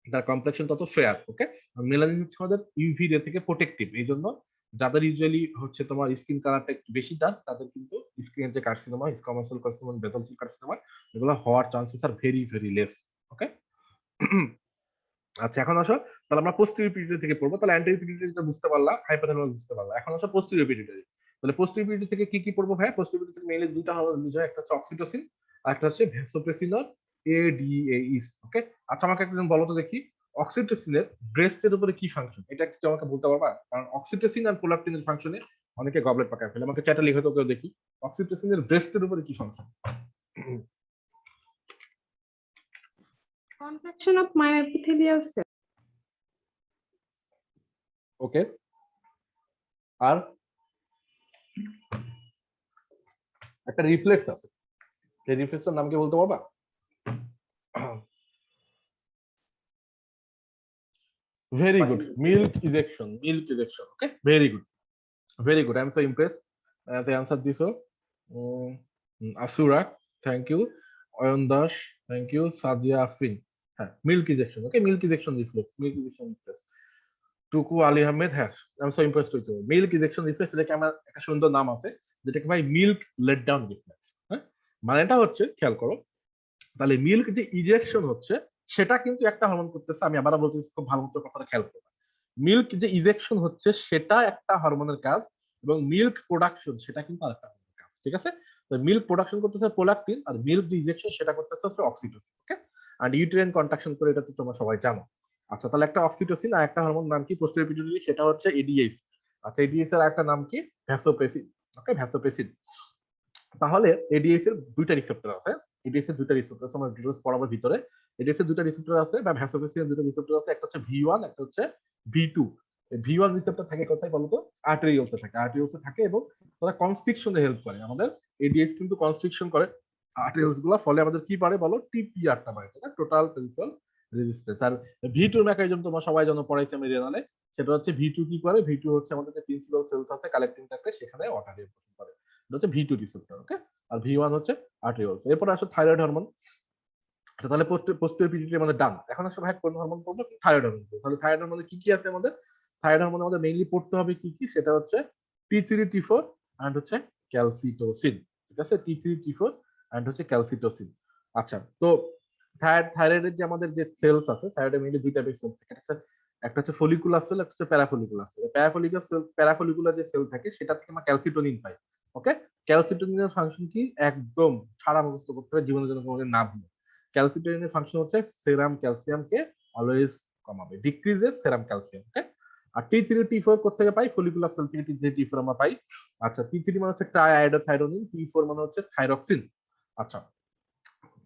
তার কমপ্লেক্সন তত ফেয়ার। ওকে, মেলানিন হচ্ছে আমাদের ইউভি রে থেকে প্রোটেক্টিভ। এই জন্য যাদের ইউজুয়ালি হচ্ছে তোমার স্কিন কালারটা একটু বেশি ডার্ক, তাদের কিন্তু স্কিনের যে carcinoma, squamous cell carcinoma, basal cell carcinoma, এগুলো হওয়ার চান্সেস আর ভেরি ভেরি লেস। ওকে, আচ্ছা, এখন আসো, তাহলে আমরা পোস্টেরিয়র পিটুইটারি থেকে পড়বো। তাহলে অ্যান্টেরিয়র পিটুইটারিটা বুঝতে পারলা, হাইপোথ্যালামাস বুঝতে পারলা। এখন আসো পোস্টেরিয়র পিটুইটারি। তাহলে পোস্টেরিয়র পিটুইটারি থেকে কি কি পড়বো ভাই? পোস্টেরিয়র পিটুইটারি থেকে মেইনলি দুইটা হরমোন রিলিজ হয়, একটা হচ্ছে অক্সিটোসিন আর একটা হচ্ছে ভ্যাসোপ্রেসিনর এডিএইচ। ওকে, আচ্ছা আমাকে একজন বলো তো দেখি, অক্সিটোসিনের ব্রেস্টের উপরে কি ফাংশন? এটা একটু আমাকে বলতে পারবা? কারণ অক্সিটোসিন আর প্রোলাকটিনের ফাংশনে অনেকে গবলেট পাকায় ফেলে। আমাকে চ্যাটে লিখে তো কেউ দেখি। অক্সিটোসিনের ব্রেস্টের উপরে কি function? Contraction of myoepithelial cell. Okay, আর একটা রিফ্লেক্স আছে, সেই রিফ্লেক্সটার নাম কি বলতে পারবা? Very good, milk ejection. Milk ejection, okay, very good, very good, I am so impressed. the answer দিছো। Asura, thank you. Ayan Das, thank you. Sadia Afrin, হ্যাঁ, milk ejection, okay, milk ejection reflex, milk ejection reflex. Tuku Ali Ahmed, হ্যাঁ, I am so impressed with you. Milk ejection reflex, এটাকে আমার একটা সুন্দর নাম আছে, যেটাকে ভাই মিল্ক লেট ডাউন রিফ্লেক্স। হ্যাঁ, মানেটা হচ্ছে, খেয়াল করো, তাহলে মিল্ক যে ইজেকশন হচ্ছে সেটা কিন্তু একটা হরমোন করতেছে। আমি আবার বলতেছি, খুব ভালো মতো কথাটা খেয়াল করবে। মিল্ক যে ইজেকশন হচ্ছে সেটা একটা হরমোনের কাজ, এবং মিল্ক প্রোডাকশন সেটা কিন্তু আরেকটা হরমোনের কাজ, ঠিক আছে? তো মিল্ক প্রোডাকশন করতেছে প্রোলাকটিন, আর মিল্ক যে ইজেকশন সেটা করতেছে হচ্ছে অক্সিটোসিন, ওকে? আর ইউটেরাইন কন্ট্রাকশন করে, এটা তো তোমরা সবাই জানো। আচ্ছা, তাহলে একটা অক্সিটোসিন আর একটা হরমোন নাম কি পোস্টেরিয়র পিটুইটারি, সেটা হচ্ছে এডিএইচ। আচ্ছা, এডিএইচ এর একটা নাম কি? ভ্যাসোপ্রেসিন, ওকে, ভ্যাসোপ্রেসিন। তাহলে এডিএস এর দুইটা রিসেপ্টর আছে। এডিএস এর দুইটা রিসেপ্টর আছে, আমরা ডিটেইলস পড়াবো ভিতরে। এডিএস এর দুইটা রিসেপ্টর আছে, বা ভ্যাসোপ্রেসিনের দুইটা রিসেপ্টর আছে। একটা হচ্ছে ভি1, একটা হচ্ছে ভি2। ভি1 রিসেপ্টর থাকে কোথায় বলতো? আর্টেরিওলসে থাকে, আর্টেরিওলসে থাকে, এবং তারা কনস্ট্রিকশনে হেল্প করে। আমাদের এডিএস কিন্তু কনস্ট্রিকশন করে আর্টেরিওলস গুলো, ফলে আমাদের কি পারে বলো? টিপিআরটা বাড়ে, টোটাল পেরিফেরাল রেজিস্ট্যান্স। আর ভি2 মেকানিজম তোমরা সবাই জানো, পড়াইছি আমি রেনালে। সেটা হচ্ছে ভি2 কি করে? ভি2 হচ্ছে আমাদের যে প্রিন্সিপাল সেলস আছে কালেক্টিং ট্র্যাক্টে, সেখানে ওয়াটার রিঅ্যাবজর্পশন করে। এটা হচ্ছে ভি2 রিসেপ্টর, ওকে? আর ভি1 হচ্ছে আর্টেরিওলস। এরপর আসো থাইরয়েড হরমোন। তাহলে পোস্টেরিয়র পিটুইটারি আমাদের ডান। এখন আসলে ভাই কোন হরমোন পড়বো? Thyroid hormone. তাহলে থাইরয়েড হরমোনে কি কি আছে আমাদের? থাইরয়েড হরমোনে আমাদের মেইনলি পড়তে হবে কি কি, সেটা হচ্ছে T3 T4 এন্ড হচ্ছে ক্যালসিটোসিন, ঠিক আছে? T3 T4 এন্ড হচ্ছে ক্যালসিটোসিন। আচ্ছা, তো থাইরয়েডের যে আমাদের যে সেলস আছে, থাইরয়েডের মেইনলি দুইটা বেস সেল থাকে। একটা হচ্ছে ফলিকুলার সেল, একটা হচ্ছে প্যারাফলিকুলার সেল। প্যারাফলিকুলার যে সেল থাকে সেটা থেকে আমরা ক্যালসিটোনিন পাই, ওকে? ক্যালসিটোনিনের ফাংশন কি? একদম ছাড়া মুখস্থ করতে হবে, জীবনের জন্য কোনোদিন না ভুলে। ক্যালসিটোনিনের ফাংশন হচ্ছে সেরাম ক্যালসিয়ামকে অলওয়েজ কমাবে, ডিক্রিজেস সেরাম ক্যালসিয়াম, ওকে? আর T3 T4 কোথেকে পাই? ফলিকুলার সেল থেকে T3 T4 আমরা পাই। আচ্ছা, T3 মানে হচ্ছে ট্রাইআয়োডোথাইরোনিন, T4 মানে হচ্ছে থাইরক্সিন। আচ্ছা,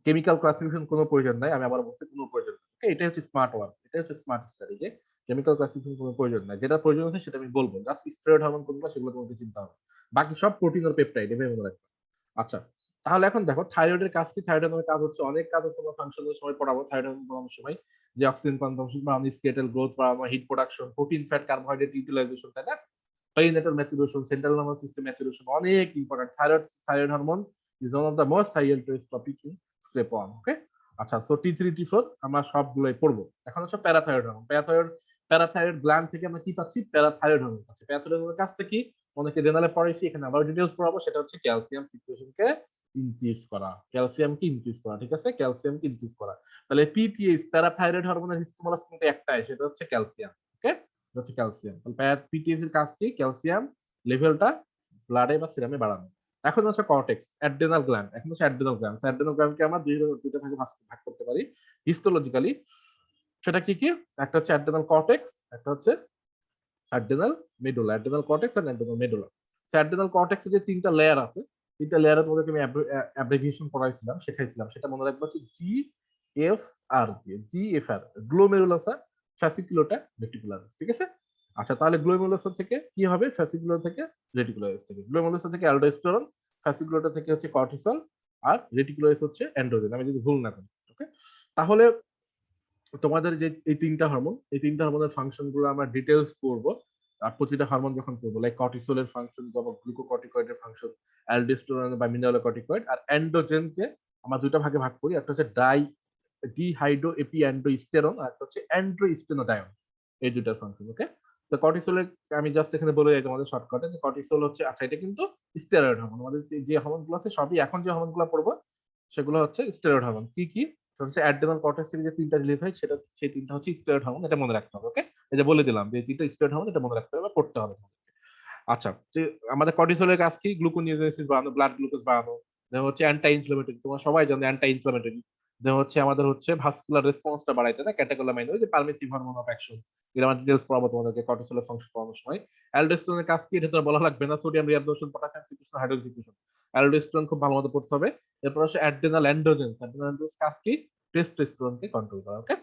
কেমিক্যাল ক্লাসিফিকেশন কোনো প্রয়োজন নাই, আমি আবার বলছি কোনো প্রয়োজন নাই, ওকে? এটা হচ্ছে স্মার্ট ওয়ার্ক, এটা হচ্ছে স্মার্ট স্টাডি, যে কেমিক্যাল ক্লাসিফিকেশন কোনো প্রয়োজন নাই। যেটা প্রয়োজন আছে সেটা আমি বলবো, জাস্ট স্টেরয়েড হরমোন কোনগুলো সেগুলো তোমাকে চিন্তা হবে, বাকি সব প্রোটিন আর পেপটাইড, এভাবে মনে রাখবে। আচ্ছা, তাহলে এখন দেখো থাইরয়েডের কাজ কি? থাইরয়েডের কাজ হচ্ছে অনেক কাজ আছে, আমরা ফাংশনের সময় পড়াবো। থাইরয়েড পড়ানোর সময় যে অক্সিজেন কনজাম্পশন বাড়ানো, স্কেলেটাল গ্রোথ বাড়ানো, heat production, protein, fat, carbohydrate utilisation, তাই না? Perinatal maturation, central nervous system maturation, অনেক important. Thyroid hormone is one of the most high interest topic in step 1, okay? আচ্ছা, so T3 T4 আমরা সবগুলোই পড়বো। এখন হচ্ছে প্যারাথাইরয়েড হরমোন। প্যারাথাইরয়েড গ্ল্যান্ড থেকে আমরা কি পাচ্ছি? প্যারাথাইরয়েড হরমোন পাচ্ছি। প্যারাথাইরয়েড হরমোনের কাজটা কি? অনেকে রেনালে পড়াইছি, এখানে আবার ডিটেইলস পড়াবো। সেটা হচ্ছে ক্যালসিয়াম সিক্রেশনকে ইনক্রিজ করা, ক্যালসিয়ামকে ইনক্রিজ করা, ঠিক আছে? ক্যালসিয়ামকে ইনক্রিজ করা। তাহলে PTH, প্যারাথাইরয়েড হরমোনের হিস্টোমোলাস কিন্তু একটাই, সেটা হচ্ছে ক্যালসিয়াম, ওকে? এটা হচ্ছে ক্যালসিয়াম। তাহলে PTH এর কাজ কি? ক্যালসিয়াম লেভেলটা ব্লাডে বা সিরামে বাড়ানো। এখন হচ্ছে কর্টেক্স, অ্যাড্রেনাল গ্ল্যান্ড। এখন হচ্ছে অ্যাড্রেনাল গ্ল্যান্ড। অ্যাড্রেনাল গ্ল্যান্ডকে আমরা দুইটা ভাগে ভাগ করতে পারি হিস্টোলজিক্যালি। সেটা কি কি? একটা হচ্ছে অ্যাড্রেনাল কর্টেক্স, একটা হচ্ছে অ্যাড্রেনাল মেডুলা। অ্যাড্রেনাল কর্টেক্স আর অ্যাড্রেনাল মেডুলা। অ্যাড্রেনাল কর্টেক্সের যে তিনটা লেয়ার আছে, তিনটা লেয়ারে তোমাদেরকে আমি অ্যাব্রিভিয়েশন পড়াইছিলাম, শেখাইছিলাম, সেটা মনে রাখবো হচ্ছে GFR দিয়ে। GFR, গ্লোমেরুলাসা ফ্যাসিকুলোটা রেটিকুলারিস, ঠিক আছে? আচ্ছা, তাহলে গ্লোমেরুলাসা থেকে কি হবে? ফ্যাসিকুলার থেকে রেটিকুলারিস থেকে। গ্লোমেরুলাসা থেকে অ্যালডোস্টেরন, ফ্যাসিকুলোটা থেকে হচ্ছে কর্টিসল, আর রেটিকুলারিস হচ্ছে অ্যান্ড্রোজেন, আমি যদি ভুল না করি, ওকে? তাহলে তোমাদের যে এই তিনটা হরমোন, এই তিনটা হরমোনের ফাংশন গুলো আমরা ডিটেইলস পড়বো। আর প্রতিটা হরমোন যখন পড়বো, লাইক কর্টিসোলের ফাংশন, তারপর গ্লুকোকর্টিকয়েডের ফাংশন, অ্যালডোস্টেরন বা মিনারেলোকর্টিকয়েড, আর অ্যান্ড্রোজেনকে আমরা দুটো ভাগে ভাগ করি। একটা হচ্ছে ডিহাইড্রো এপি অ্যান্ড্রোস্টেরন, আর একটা হচ্ছে অ্যান্ড্রোস্টেনোডায়ন। এই দুটার ফাংশন, ওকে? তো কর্টিসোলের আমি জাস্ট এখানে বলে যাই তোমাদের শর্টকাটে, যে কর্টিসোল হচ্ছে, আচ্ছা, এটা কিন্তু স্টেরয়েড হরমোন। আমাদের যে হরমোনগুলো আছে সবই, এখন যে হরমোনগুলো পড়বো সেগুলো হচ্ছে স্টেরয়েড হরমোন। কি কি? হচ্ছে অ্যাড্রেনাল কর্টেক্স থেকে যে তিনটা রিলিজ হয়, সেটা সেই তিনটা হচ্ছে স্টেরয়েড হরমোন, এটা মনে রাখতে হবে, ওকে? এই যে বলে দিলাম যে তিনটা স্টেরয়েড হরমোন, এটা মনে রাখতে হবে, পড়তে হবে। আচ্ছা, যে আমাদের কর্টিসলের কাজ কি? গ্লুকোনিওজেনেসিস বাড়ানো, ব্লাড গ্লুকোজ বাড়ানো। যেমন হচ্ছে অ্যান্টি ইনফ্লামেটরি, তোমরা সবাই জানো অ্যান্টি ইনফ্লামেটরি। যে হচ্ছে আমাদের হচ্ছে ভাস্কুলার রেসপন্সটা বাড়াইতে না ক্যাটাকোলামাইন ওই যে পারমিসিভ হরমোন অফ অ্যাকশন, এটা আমরা ডিটেইলস পড়াবো তোমাদেরকে কর্টিসলের ফাংশন পড়ানোর সময়। অ্যালডোস্টেরনের কাজ কি এটা তো বলা লাগবে না, sodium reabsorption, potassium secretion, hydrogen secretion. Aldosterone খুব ভালো মতো পড়তে হবে। এরপর হচ্ছে অ্যাড্রেনাল অ্যান্ড্রোজেন্স, অ্যাড্রেনাল অ্যান্ড্রোজেন্স কাজ কি টেস্টোস্টেরনকে কন্ট্রোল করা। ওকে,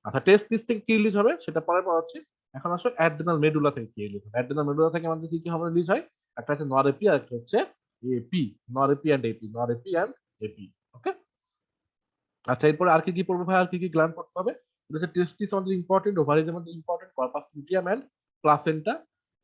আচ্ছা টেস্টিস থেকে কি রিলিজ হবে সেটা পরে পড়া হচ্ছে। এখন আসলে অ্যাড্রেনাল মেডুলা থেকে কি রিলিজ হবে। অ্যাড্রেনাল মেডুলা থেকে আমাদের কি কি হরমোন রিলিজ হয়, একটা হচ্ছে নরএপি আর একটা হচ্ছে epi, norepi and epi, norepi and epi. Okay, আচ্ছা এরপরে আর কি কি পড়বো ভাই, আর কি কি গ্ল্যান্ড পড়তে হবে, এটা হচ্ছে টেস্টিস আমাদের ইম্পর্টেন্ট, ওভারিজ আমাদের important, corpus luteum and placenta,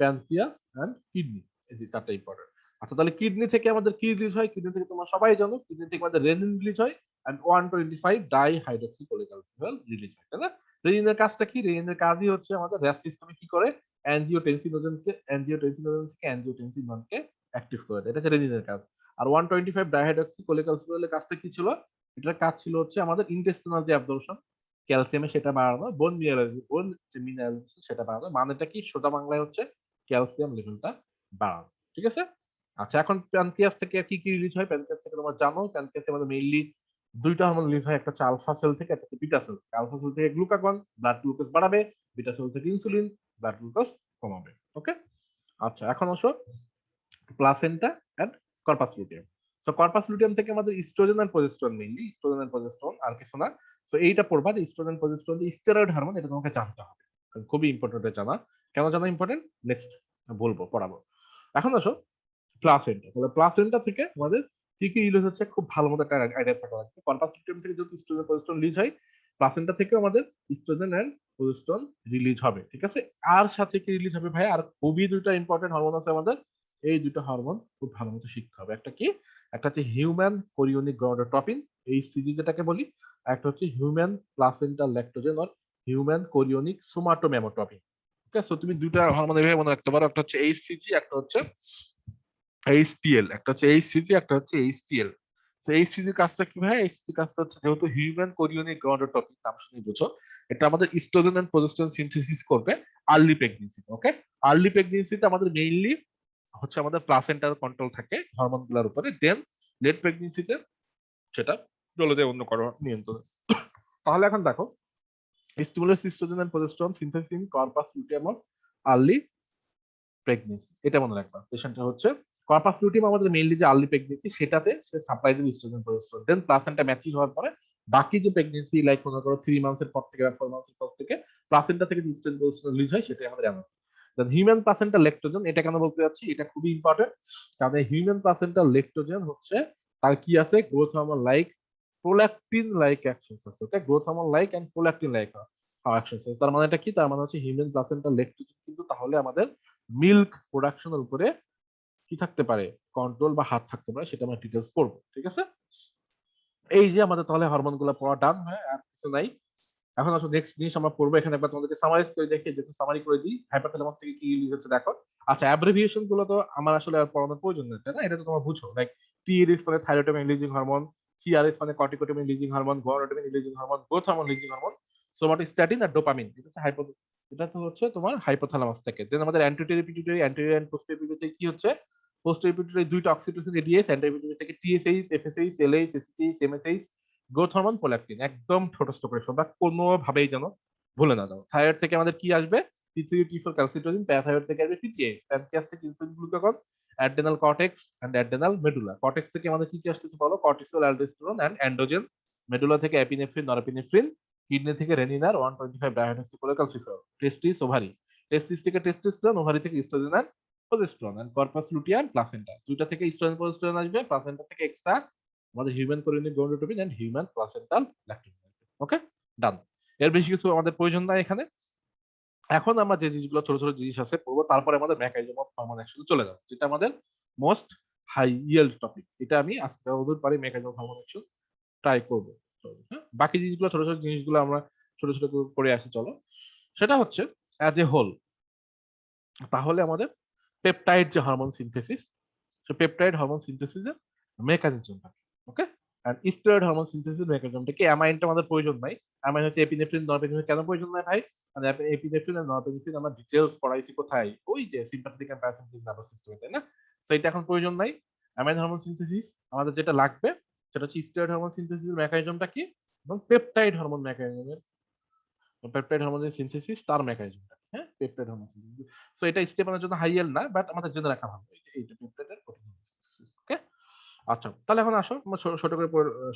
pancreas and kidney, এই যে চারটা ইম্পর্টেন্ট। আচ্ছা তাহলে কিডনি থেকে আমাদের কি রিলিজ হয়, কিডনি থেকে তোমরা সবাই জানো কিডনি থেকে আমাদের রেনিন রিলিজ হয় and 125 dihydroxy cholecalciferol release হয়, তাই না? রেনিনের কাজটা কি, রেনিনের কাজই হচ্ছে আমাদের র্যাস সিস্টেমে কি করে, অ্যাঞ্জিওটেনসিনোজেন থেকে অ্যাঞ্জিওটেনসিনকে অ্যাক্টিভ করে দেয়, এটা হচ্ছে রেনিনের কাজ। আর 125 ডাইহাইড্রক্সি কোলেক্যালসিফেরলের কাজটা কি ছিল, এটার কাজ ছিল হচ্ছে আমাদের ইন্টেস্টিনাল যে অ্যাবজর্পশন ক্যালসিয়ামে সেটা বাড়ানো, বোন মিনারেল সেটা বাড়ানো, মানেটা কি সোজা বাংলায় হচ্ছে ক্যালসিয়াম লেভেলটা বাড়ানো, ঠিক আছে? আচ্ছা এখন প্যানক্রিয়াস থেকে কি কি রিলিজ হয়, প্যানক্রিয়াস থেকে তোমরা জানো প্যানক্রিয়াসে আমাদের মেইনলি দুইটা হরমোন রিলিজ হয়, একটা হচ্ছে আলফা সেল থেকে, একটা হচ্ছে বিটা সেল থেকে। আলফা সেল থেকে গ্লুকাগন ব্লাড গ্লুকোজ বাড়াবে, বিটা সেল থেকে ইনসুলিন ব্লাড গ্লুকোজ কমাবে। ওকে, আচ্ছা এখন আসো placenta and corpus luteum. So corpus luteum থেকে আমাদের oestrogen and progesterone, mainly oestrogen and progesterone, আর কিছু না। সো এইটা পড়বা যে ইস্ট্রোজেন প্রজেস্টেরন যে স্টেরয়েড হরমোন, এটা তোমাকে জানতে হবে, খুবই ইম্পর্টেন্ট জানা। কেন জানা ইম্পর্টেন্ট, নেক্সট বলবো পড়াবো। এখন আসো প্লাসেন্টা, তাহলে প্লাসেন্টা থেকে আমাদের কি কি রিলিজ হচ্ছে খুব ভালো মতো একটা আইডিয়া থাকা লাগবে। কর্পাস লুটিয়াম থেকে যেহেতু ইস্ট্রোজেন প্রজেস্টেরন রিলিজ হয়, প্লাসেন্টা থেকে আমাদের ইস্ট্রোজেন এন্ড প্রজেস্টেরন রিলিজ হবে, ঠিক আছে? আর সাথে কি রিলিজ হবে ভাই, আর খুবই দুইটা ইম্পর্টেন্ট হরমোন আছে আমাদের, এই দুটো হরমোন খুব ভালো মতো শিখতে হবে। একটা কি, একটা হচ্ছে হিউম্যান কোরিওনিক গনাডোট্রপিন, এই সিজি যেটাকে বলি, আর একটা হচ্ছে human placental lactogen or human chorionic somatomammotropin. Okay, so তুমি দুইটা হরমোন এভাবে মনে রাখতে পারো, একটা হচ্ছে এইচসিজি, একটা হচ্ছে এইচপিএল, একটা হচ্ছে এইচসিজি, একটা হচ্ছে এইচপিএল। তো এইচসিজির কাজটা কি ভাই, এইচসিজির কাজটা হচ্ছে যেহেতু হিউম্যান কোরিওনিক গনাডোট্রপিন নাম শুনে বুঝো, এটা আমাদের ইস্ট্রোজেন এন্ড প্রজেস্টেরন সিনথেসিস করবে আর্লি প্রেগন্যান্সিতে। ওকে, আর্লি প্রেগন্যান্সিতে আমাদের মেইনলি হচ্ছে আমাদের প্লাসেন্টার কন্ট্রোল থাকে হরমোন গুলার উপরে, দেন লেট প্রেগন্যান্সিতে সেটা চলে যায় অন্য কারো নিয়ন্ত্রণে। তাহলে এখন দেখো stimulus oestrogen and progesterone synthesis in corpus luteum early pregnancy, এটা মনে রাখবা। পেশেন্টটা হচ্ছে কর্পাস লুটিয়াম আমাদের মেইনলি যে আর্লি প্রেগন্যান্সি সেটাতে সে সাপ্লাই দিবে oestrogen progesterone, then placenta mature হওয়ার পরে বাকি যে প্রেগন্যান্সি লাইক মনে করো 3 মান্থসের পর থেকে বা 4 মান্থসের পর থেকে প্লাসেন্টা থেকে যে ইস্ট্রোজেন প্রজেস্টেরন রিলিজ হয় সেটাই আমাদের এনার্জি। হিউম্যান প্লাসেন্টা লেকটোজেন, এটা কেন বলতে যাচ্ছি, এটা খুবই ইম্পর্টেন্ট, কারণ হিউম্যান প্লাসেন্টা লেকটোজেন হচ্ছে তার কি আছে, growth hormone like prolactin like actions আছে। Okay, growth hormone like and prolactin like actions আছে। তার মানে এটা কি, তার মানে হচ্ছে হিউম্যান প্লাসেন্টা লেকটোজেন কিন্তু তাহলে আমাদের মিল্ক প্রোডাকশনের উপরে কি থাকতে পারে, কন্ট্রোল বা হাত থাকতে পারে, সেটা আমরা ডিটেলস পড়বো, ঠিক আছে? এই যে আমাদের তাহলে হরমোন গুলো পড়া ডান হয়, আর কিছু নাই। এখন আসলে নেক্সট জিনিস আমরা পড়বো, এখানে একবার তোমাদেরকে সামারাইজ করে দেখি, যেহেতু সামারি করে দিই হাইপোথ্যালামাস থেকে কি রিলিজ হচ্ছে দেখো। আচ্ছা অ্যাব্রিভিয়েশন গুলো তো আমার আসলে আর পড়ানোর প্রয়োজন নেই, তাই না? এটা তো তোমরা বুঝো, লাইক টিএরএস মানে থাইরোটোনিন রিলিজিং হরমোন, সিআরএস মানে corticotropin releasing hormone, gonadotropin releasing hormone, growth hormone releasing hormone, somatostatin আর ডোপামিন, এটা হচ্ছে এটা তো হচ্ছে তোমার হাইপোথ্যালামাস থেকে। দেন আমাদের anterior pituitary, anterior and posterior pituitary কি হচ্ছে, পোস্টেরিয়র পিটুইটারি দুইটা অক্সিটোসিন এডিএস, অ্যান্টিরিয়র পিটুইটারি থেকে TSH, FSH, LH, ACTH, MSH, growth hormone prolactin, একদম ছোটস্থ করে শোনা, কোনোভাবেই যেন ভুলে না যাও। থাইরয়েড থেকে আমাদের কি আসবে, টি3, টি4 ক্যালসিটোনিন, প্যারাথাইরয়েড থেকে আসবে পিটিএইচ, প্যানক্রিয়াস থেকে insulin glucagon, adrenal cortex and adrenal medulla. Cortex থেকে আমাদের কি কি আসতেছে বলো, cortisol, aldosterone and androgen. Medulla থেকে এপিনেফ্রিন, নরএপিনেফ্রিন। কিডনি থেকে রেনিনার 125 ডাইহাইড্রোক্সিকোলেক্যালসিফেরল। টেস্টিস, ওভারি, টেস্টিস থেকে টেস্টোস্টেরন, ওভারি থেকে estrogen and progesterone, and corpus luteum, placenta, দুইটা থেকে ইস্ট্রোজেন প্রজেস্টেরন আসবে, প্লাসেন্টা থেকে এক্সট্রা আমাদের human chorionic gonadotropin and human placental lactogen. Okay, done. এর বেশি কিছু আমাদের প্রয়োজন নাই এখানে। এখন আমরা যে জিনিসগুলো ছোট ছোট জিনিস আছে পড়বো, তারপরে আমাদের মেকানিজম অফ হরমোন অ্যাকশন চলে যাবে, যেটা আমাদের মোস্ট হাই ইয়েল্ড টপিক। এটা আমি আজকে যতদূর পারি mechanism of hormone action try করবো। হ্যাঁ, বাকি জিনিসগুলো ছোট ছোট জিনিসগুলো আমরা ছোট ছোট করে আসি চলো। সেটা হচ্ছে অ্যাজ এ হোল, তাহলে আমাদের পেপটাইড যে হরমোন সিনথেসিস, সে পেপটাইড হরমোন সিনথেসিসের মেকানিজমটা, ওকে, আর স্টেরয়েড হরমোন সিনথেসিস মেকানিজমটা কি, অ্যামাইনটা আমাদের প্রয়োজন নাই। অ্যামাইন হচ্ছে এপিনেফ্রিন, নরএপিনেফ্রিন, কেন প্রয়োজন নাই ভাই, মানে এপিনেফ্রিন আর নরএপিনেফ্রিন আমরা ডিটেইলস পড়াইছি কোথায়, ওই যে সিম্প্যাথেটিক এন্ড প্যারাসিম্প্যাথেটিক নার্ভাস সিস্টেমে, তাই না? তো এটা এখন প্রয়োজন নাই। অ্যামাইন হরমোন সিনথেসিস আমাদের যেটা লাগবে সেটা হচ্ছে স্টেরয়েড হরমোন সিনথেসিসের মেকানিজমটা কি, এবং পেপটাইড হরমোন মেকানিজমের পেপটাইড হরমোনের সিনথেসিস তার মেকানিজমটা, হ্যাঁ পেপটাইড হরমোন সিনথেসিস। সো এটা স্টেপের জন্য হাই এল না, বাট আমাদের জেনে রাখা ভালো এইটা পেপটাইডের প্রোটিন। ওকে, আচ্ছা তাহলে এখন আসো আমরা ছোট করে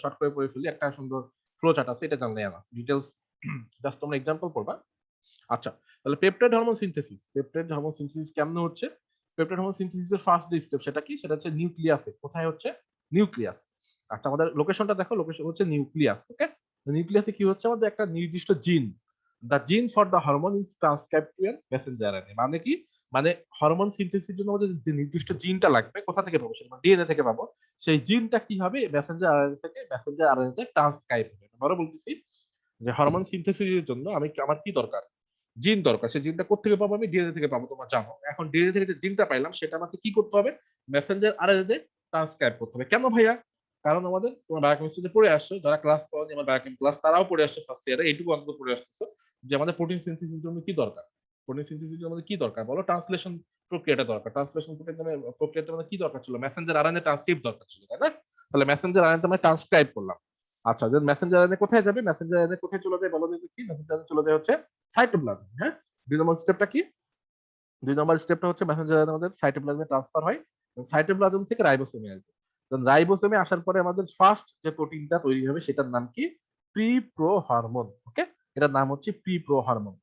শর্ট করে পড়ে ফেলি। একটা সুন্দর ফ্লো চার্ট আছে, এটা জানলে না ডিটেইলস জাস্ট তোমরা এক্সাম্পল পড়বা। আচ্ছা, তাহলে peptide hormone synthesis, peptide hormone synthesis কেমনে হচ্ছে? পেপটাইড হরমোন সিনথেসিসের ফার্স্ট যে স্টেপ সেটা কি? সেটা হচ্ছে নিউক্লিয়াসে। কোথায় হচ্ছে? নিউক্লিয়াস। আচ্ছা আমাদের লোকেশনটা দেখো, লোকেশন হচ্ছে নিউক্লিয়াস। ওকে, নিউক্লিয়াসে কি হচ্ছে? আমাদের একটা নির্দিষ্ট gene, the gene for the hormone is transcribed to an messenger RNA. মানে কি? মানে হরমোন সিনথেসিসের জন্য আমাদের যে নির্দিষ্ট জিনটা লাগবে কোথা থেকে পাবো? সেটা ডিএনএ থেকে পাবো। সেই জিনটা কি হবে? মেসেঞ্জার আরএনএ থেকে মেসেঞ্জার আরএনএ তে ট্রান্সক্রাইব হবে। আবারো বলতেছি যে হরমোন সিনথেসিসের জন্য আমার কি দরকার? জিন দরকার। সেই জিনটা কোত্থেকে পাবো? আমি ডিএনএ থেকে পাবো, তোমরা জানো। এখন ডিএনএ থেকে যে জিনটা পাইলাম সেটা আমাকে কি করতে হবে? মেসেঞ্জার আরএনএ তে ট্রান্সক্রাইব করতে হবে। কেন ভাইয়া? কারণ আমাদের তোমরা বায়োকেমিস্ট্রিতে পড়ে আসছো, যারা ক্লাস করো আমার বায়োকেম ক্লাস তারাও পড়ে আসছে ফার্স্ট ইয়ারে, এইটুকু অন্তত পড়ে আসতেছো যে আমাদের প্রোটিন সিনথেসিসের জন্য কি দরকার? প্রোটিন সিনথেসিসের জন্য আমাদের কি দরকার বলো? ট্রান্সলেশন প্রক্রিয়াটা দরকার। ট্রান্সলেশন প্রক্রিয়াতে আমাদের কি দরকার ছিল? মেসেঞ্জার আরএনএ ট্রান্সক্রিপ্ট দরকার ছিল, তাই না? তাহলে মেসেঞ্জার আরএনএ আমরা ট্রান্সক্রাইব করলাম। আচ্ছা, দেন মেসেঞ্জার আরএনএ কোথায় যাবে? মেসেঞ্জার আরএনএ কোথায় চলে যায় বলো দেখি? কি মেসেঞ্জার আরএনএ চলে যায় হচ্ছে সাইটোপ্লাজম। হ্যাঁ, 2 নম্বর স্টেপটা কি? 2 নম্বর স্টেপটা হচ্ছে মেসেঞ্জার আরএনএ আমাদের সাইটোপ্লাজমে ট্রান্সফার হয়। সাইটোপ্লাজম থেকে রাইবোসোমে আসবে। দেন রাইবোসোমে আসার পরে আমাদের ফার্স্ট যে প্রোটিনটা তৈরি হবে সেটার নাম কি? Pre pro hormone. ওকে, এটার নাম হচ্ছে প্রি প্রো হরমোন।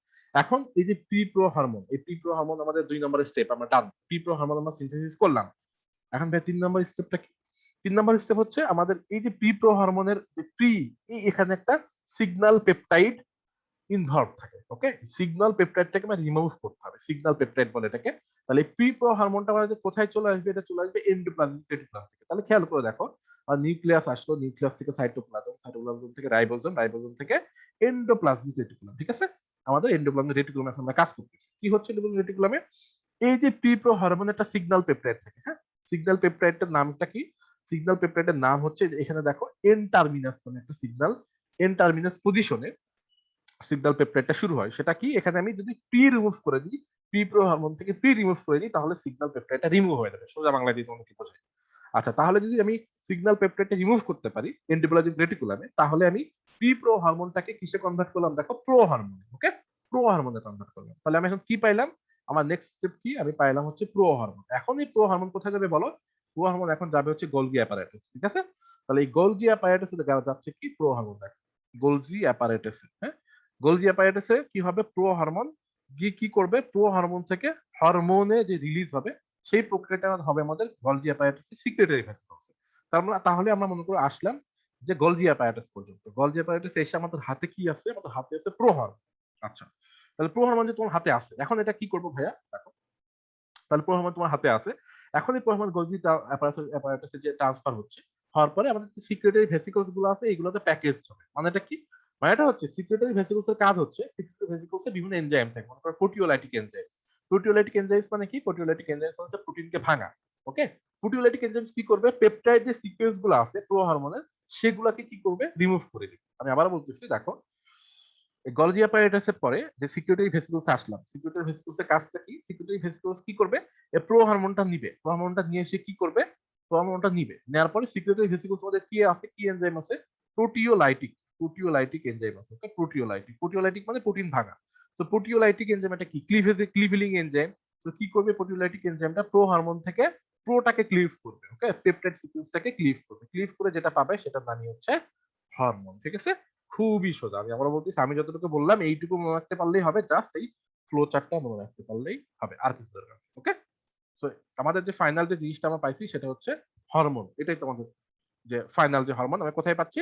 এখন এই যে প্রি প্রো হরমোন, এই প্রি প্রো হরমোন আমাদের 2 নম্বর স্টেপ আমরা ডান। প্রি প্রো হরমোন আমরা সিনথেসিস করলাম। এখন ভাই 3 নম্বর স্টেপটা কি? 3 নম্বর স্টেপ হচ্ছে আমাদের এই যে প্রি প্রো হরমোনের যে প্রি, এখানে একটা সিগন্যাল পেপটাইড ইনভলভ থাকে। ওকে, সিগন্যাল পেপটাইডটাকে আমরা রিমুভ করতে হবে, সিগন্যাল পেপটাইড বলে এটাকে। তাহলে প্রি প্রো হরমোনটা আমাদের কোথায় চলে আসবে? এটা চলে আসবে এন্ডোপ্লাজমিক রেটিকুলাম থেকে। তাহলে খেয়াল করে দেখো, আর নিউক্লিয়াস আসলো, নিউক্লিয়াস থেকে সাইটোপ্লাজম, সাইটোপ্লাজম থেকে রাইবোজোম, রাইবোজোম থেকে এন্ডোপ্লাজমিক রেটিকুলাম। ঠিক আছে, আমাদের এন্ডোপ্লাজমিক রেটিকুলাম এখন আমরা কাজ করতেছি। কি হচ্ছে এন্ডোপ্লাজমিক রেটিকুলামে? এই যে প্রি প্রো হরমোন একটা সিগন্যাল পেপটাইড থাকে। হ্যাঁ, সিগন্যাল পেপটাইডটার নামটা কি? সিগন্যাল পেপটাইডের নাম হচ্ছে, এখানে দেখো এন টার্মিনাস মানে একটা সিগন্যাল, এন টার্মিনাস পজিশনে সিগন্যাল পেপটাইডটা শুরু হয়। সেটা কি? এখানে আমি যদি পি রিমুভ করে দিই, পি প্রো হরমোন থেকে পি রিমুভ করে দিই, তাহলে সিগন্যাল পেপটাইডটা রিমুভ হয়ে যাবে। সোজা বাংলা দিয়ে তোমাকে বোঝাই। আচ্ছা, তাহলে যদি আমি সিগন্যাল পেপটাইডটা রিমুভ করতে পারি এন্ডোপ্লাজমিক রেটিকুলামে, তাহলে আমি পি প্রো হরমোনটাকে কিসে কনভার্ট করলাম? দেখো, প্রো হরমোন। ওকে, প্রো হরমোনে কনভার্ট করলাম। তাহলে আমি এখন কি পাইলাম? আমার নেক্সট স্টেপ কি? আমি পাইলাম হচ্ছে প্রো হরমোন। এখন এই প্রো হরমোন কোথায় যাবে বলো? প্রো হরমোন এখন যাবে হচ্ছে গোলজি অ্যাপারেটাস। ঠিক আছে, তাহলে এই গোলজি অ্যাপারেটাসে যাচ্ছে কি? Pro hormone. দেখো, গোলজি অ্যাপারেটাসে, হ্যাঁ, গোলজি অ্যাপারেটাসে কি হবে? প্রো হরমোন গিয়ে কি করবে? প্রো হরমোন থেকে হরমোনে যে রিলিজ হবে সেই প্রক্রিয়াটা হবে আমাদের গলজি অ্যাপারেটাসে সিক্রেটারি ভেসিকলসে। তাহলে আমরা মনে করে আসলাম যে গলজি অ্যাপারেটাস পর্যন্ত। গলজি অ্যাপারেটাস এসে আমাদের হাতে কি আছে? আমাদের হাতে আছে প্রো হরমোন। আচ্ছা, তাহলে প্রো হরমোন যে তোমার হাতে আছে, এখন এটা কি করবো ভাইয়া? দেখো, তাহলে প্রো হরমোন তোমার হাতে আছে। এখন এই প্রো হরমোন গলজি অ্যাপারেটাসে যে ট্রান্সফার হচ্ছে, হওয়ার পরে আমাদের যে সিক্রেটারি ভেসিকলস গুলো আছে এগুলোতে প্যাকেজড হবে। মানে এটা কি? মানে এটা হচ্ছে সিক্রেটারি ভেসিকলস এর কাজ হচ্ছে, সিক্রেটারি ভেসিকলস এ বিভিন্ন এনজাইম থাকে, মনে করো প্রোটিওলাইটিক এনজাইমস। প্রোটিওলাইটিক এনজাইমস মানে কি? প্রোটিওলাইটিক এনজাইমস হচ্ছে প্রোটিনকে ভাঙা। ওকে, প্রোটিওলাইটিক এনজাইমস কি করবে? পেপটাইড যে সিকোয়েন্স গুলো আছে প্রো হরমোনের, সেগুলোকে কি করবে? রিমুভ করে দিবে। আমি আবার বলতেছি, দেখো, গলজি অ্যাপারেটাসের পরে যে সিকিউরিটি ভেসিকলস আসলাম, সিকিউরিটি ভেসিকলস এর কাজটা কি? সিকিউরিটি ভেসিকলস কি করবে? এই প্রো হরমোনটা নিবে, প্রো হরমোনটা নিয়ে এসে কি করবে? প্রো হরমোনটা নিবে, নেওয়ার পরে সিকিউরিটি ভেসিকলস মধ্যে কি আছে? কি এনজাইম আছে? প্রোটিওলাইটিক, প্রোটিওলাইটিক এনজাইম আছে। ওকে, প্রোটিওলাইটিক, প্রোটিওলাইটিক মানে প্রোটিন ভাঙা। তো প্রোটিওলাইটিক এনজাইম এটা কি? ক্লিভেলিং এনজাইম। তো কি করবে প্রোটিওলাইটিক এনজাইমটা? প্রো হরমোন থেকে প্রোটাকে ক্লিভ করবে। ওকে, পেপটাইড সিকোয়েন্সটাকে ক্লিভ করবে। ক্লিভ করে যেটা পাবে সেটার নামই হচ্ছে হরমোন। ঠিক আছে, খুবই সোজা। আমি আবার বলতেছি, আমি যতটুকু বললাম এইটুকু মনে রাখতে পারলেই হবে, জাস্ট এই ফ্লো চার্টটা মনে রাখতে পারলেই হবে, আর কিছু দরকার নেই। ওকে, সো আমাদের যে ফাইনাল যে জিনিসটা আমরা পাইছি সেটা হচ্ছে হরমোন। এটাই তোমাদের যে ফাইনাল যে হরমোন আমরা কোথায় পাচ্ছি?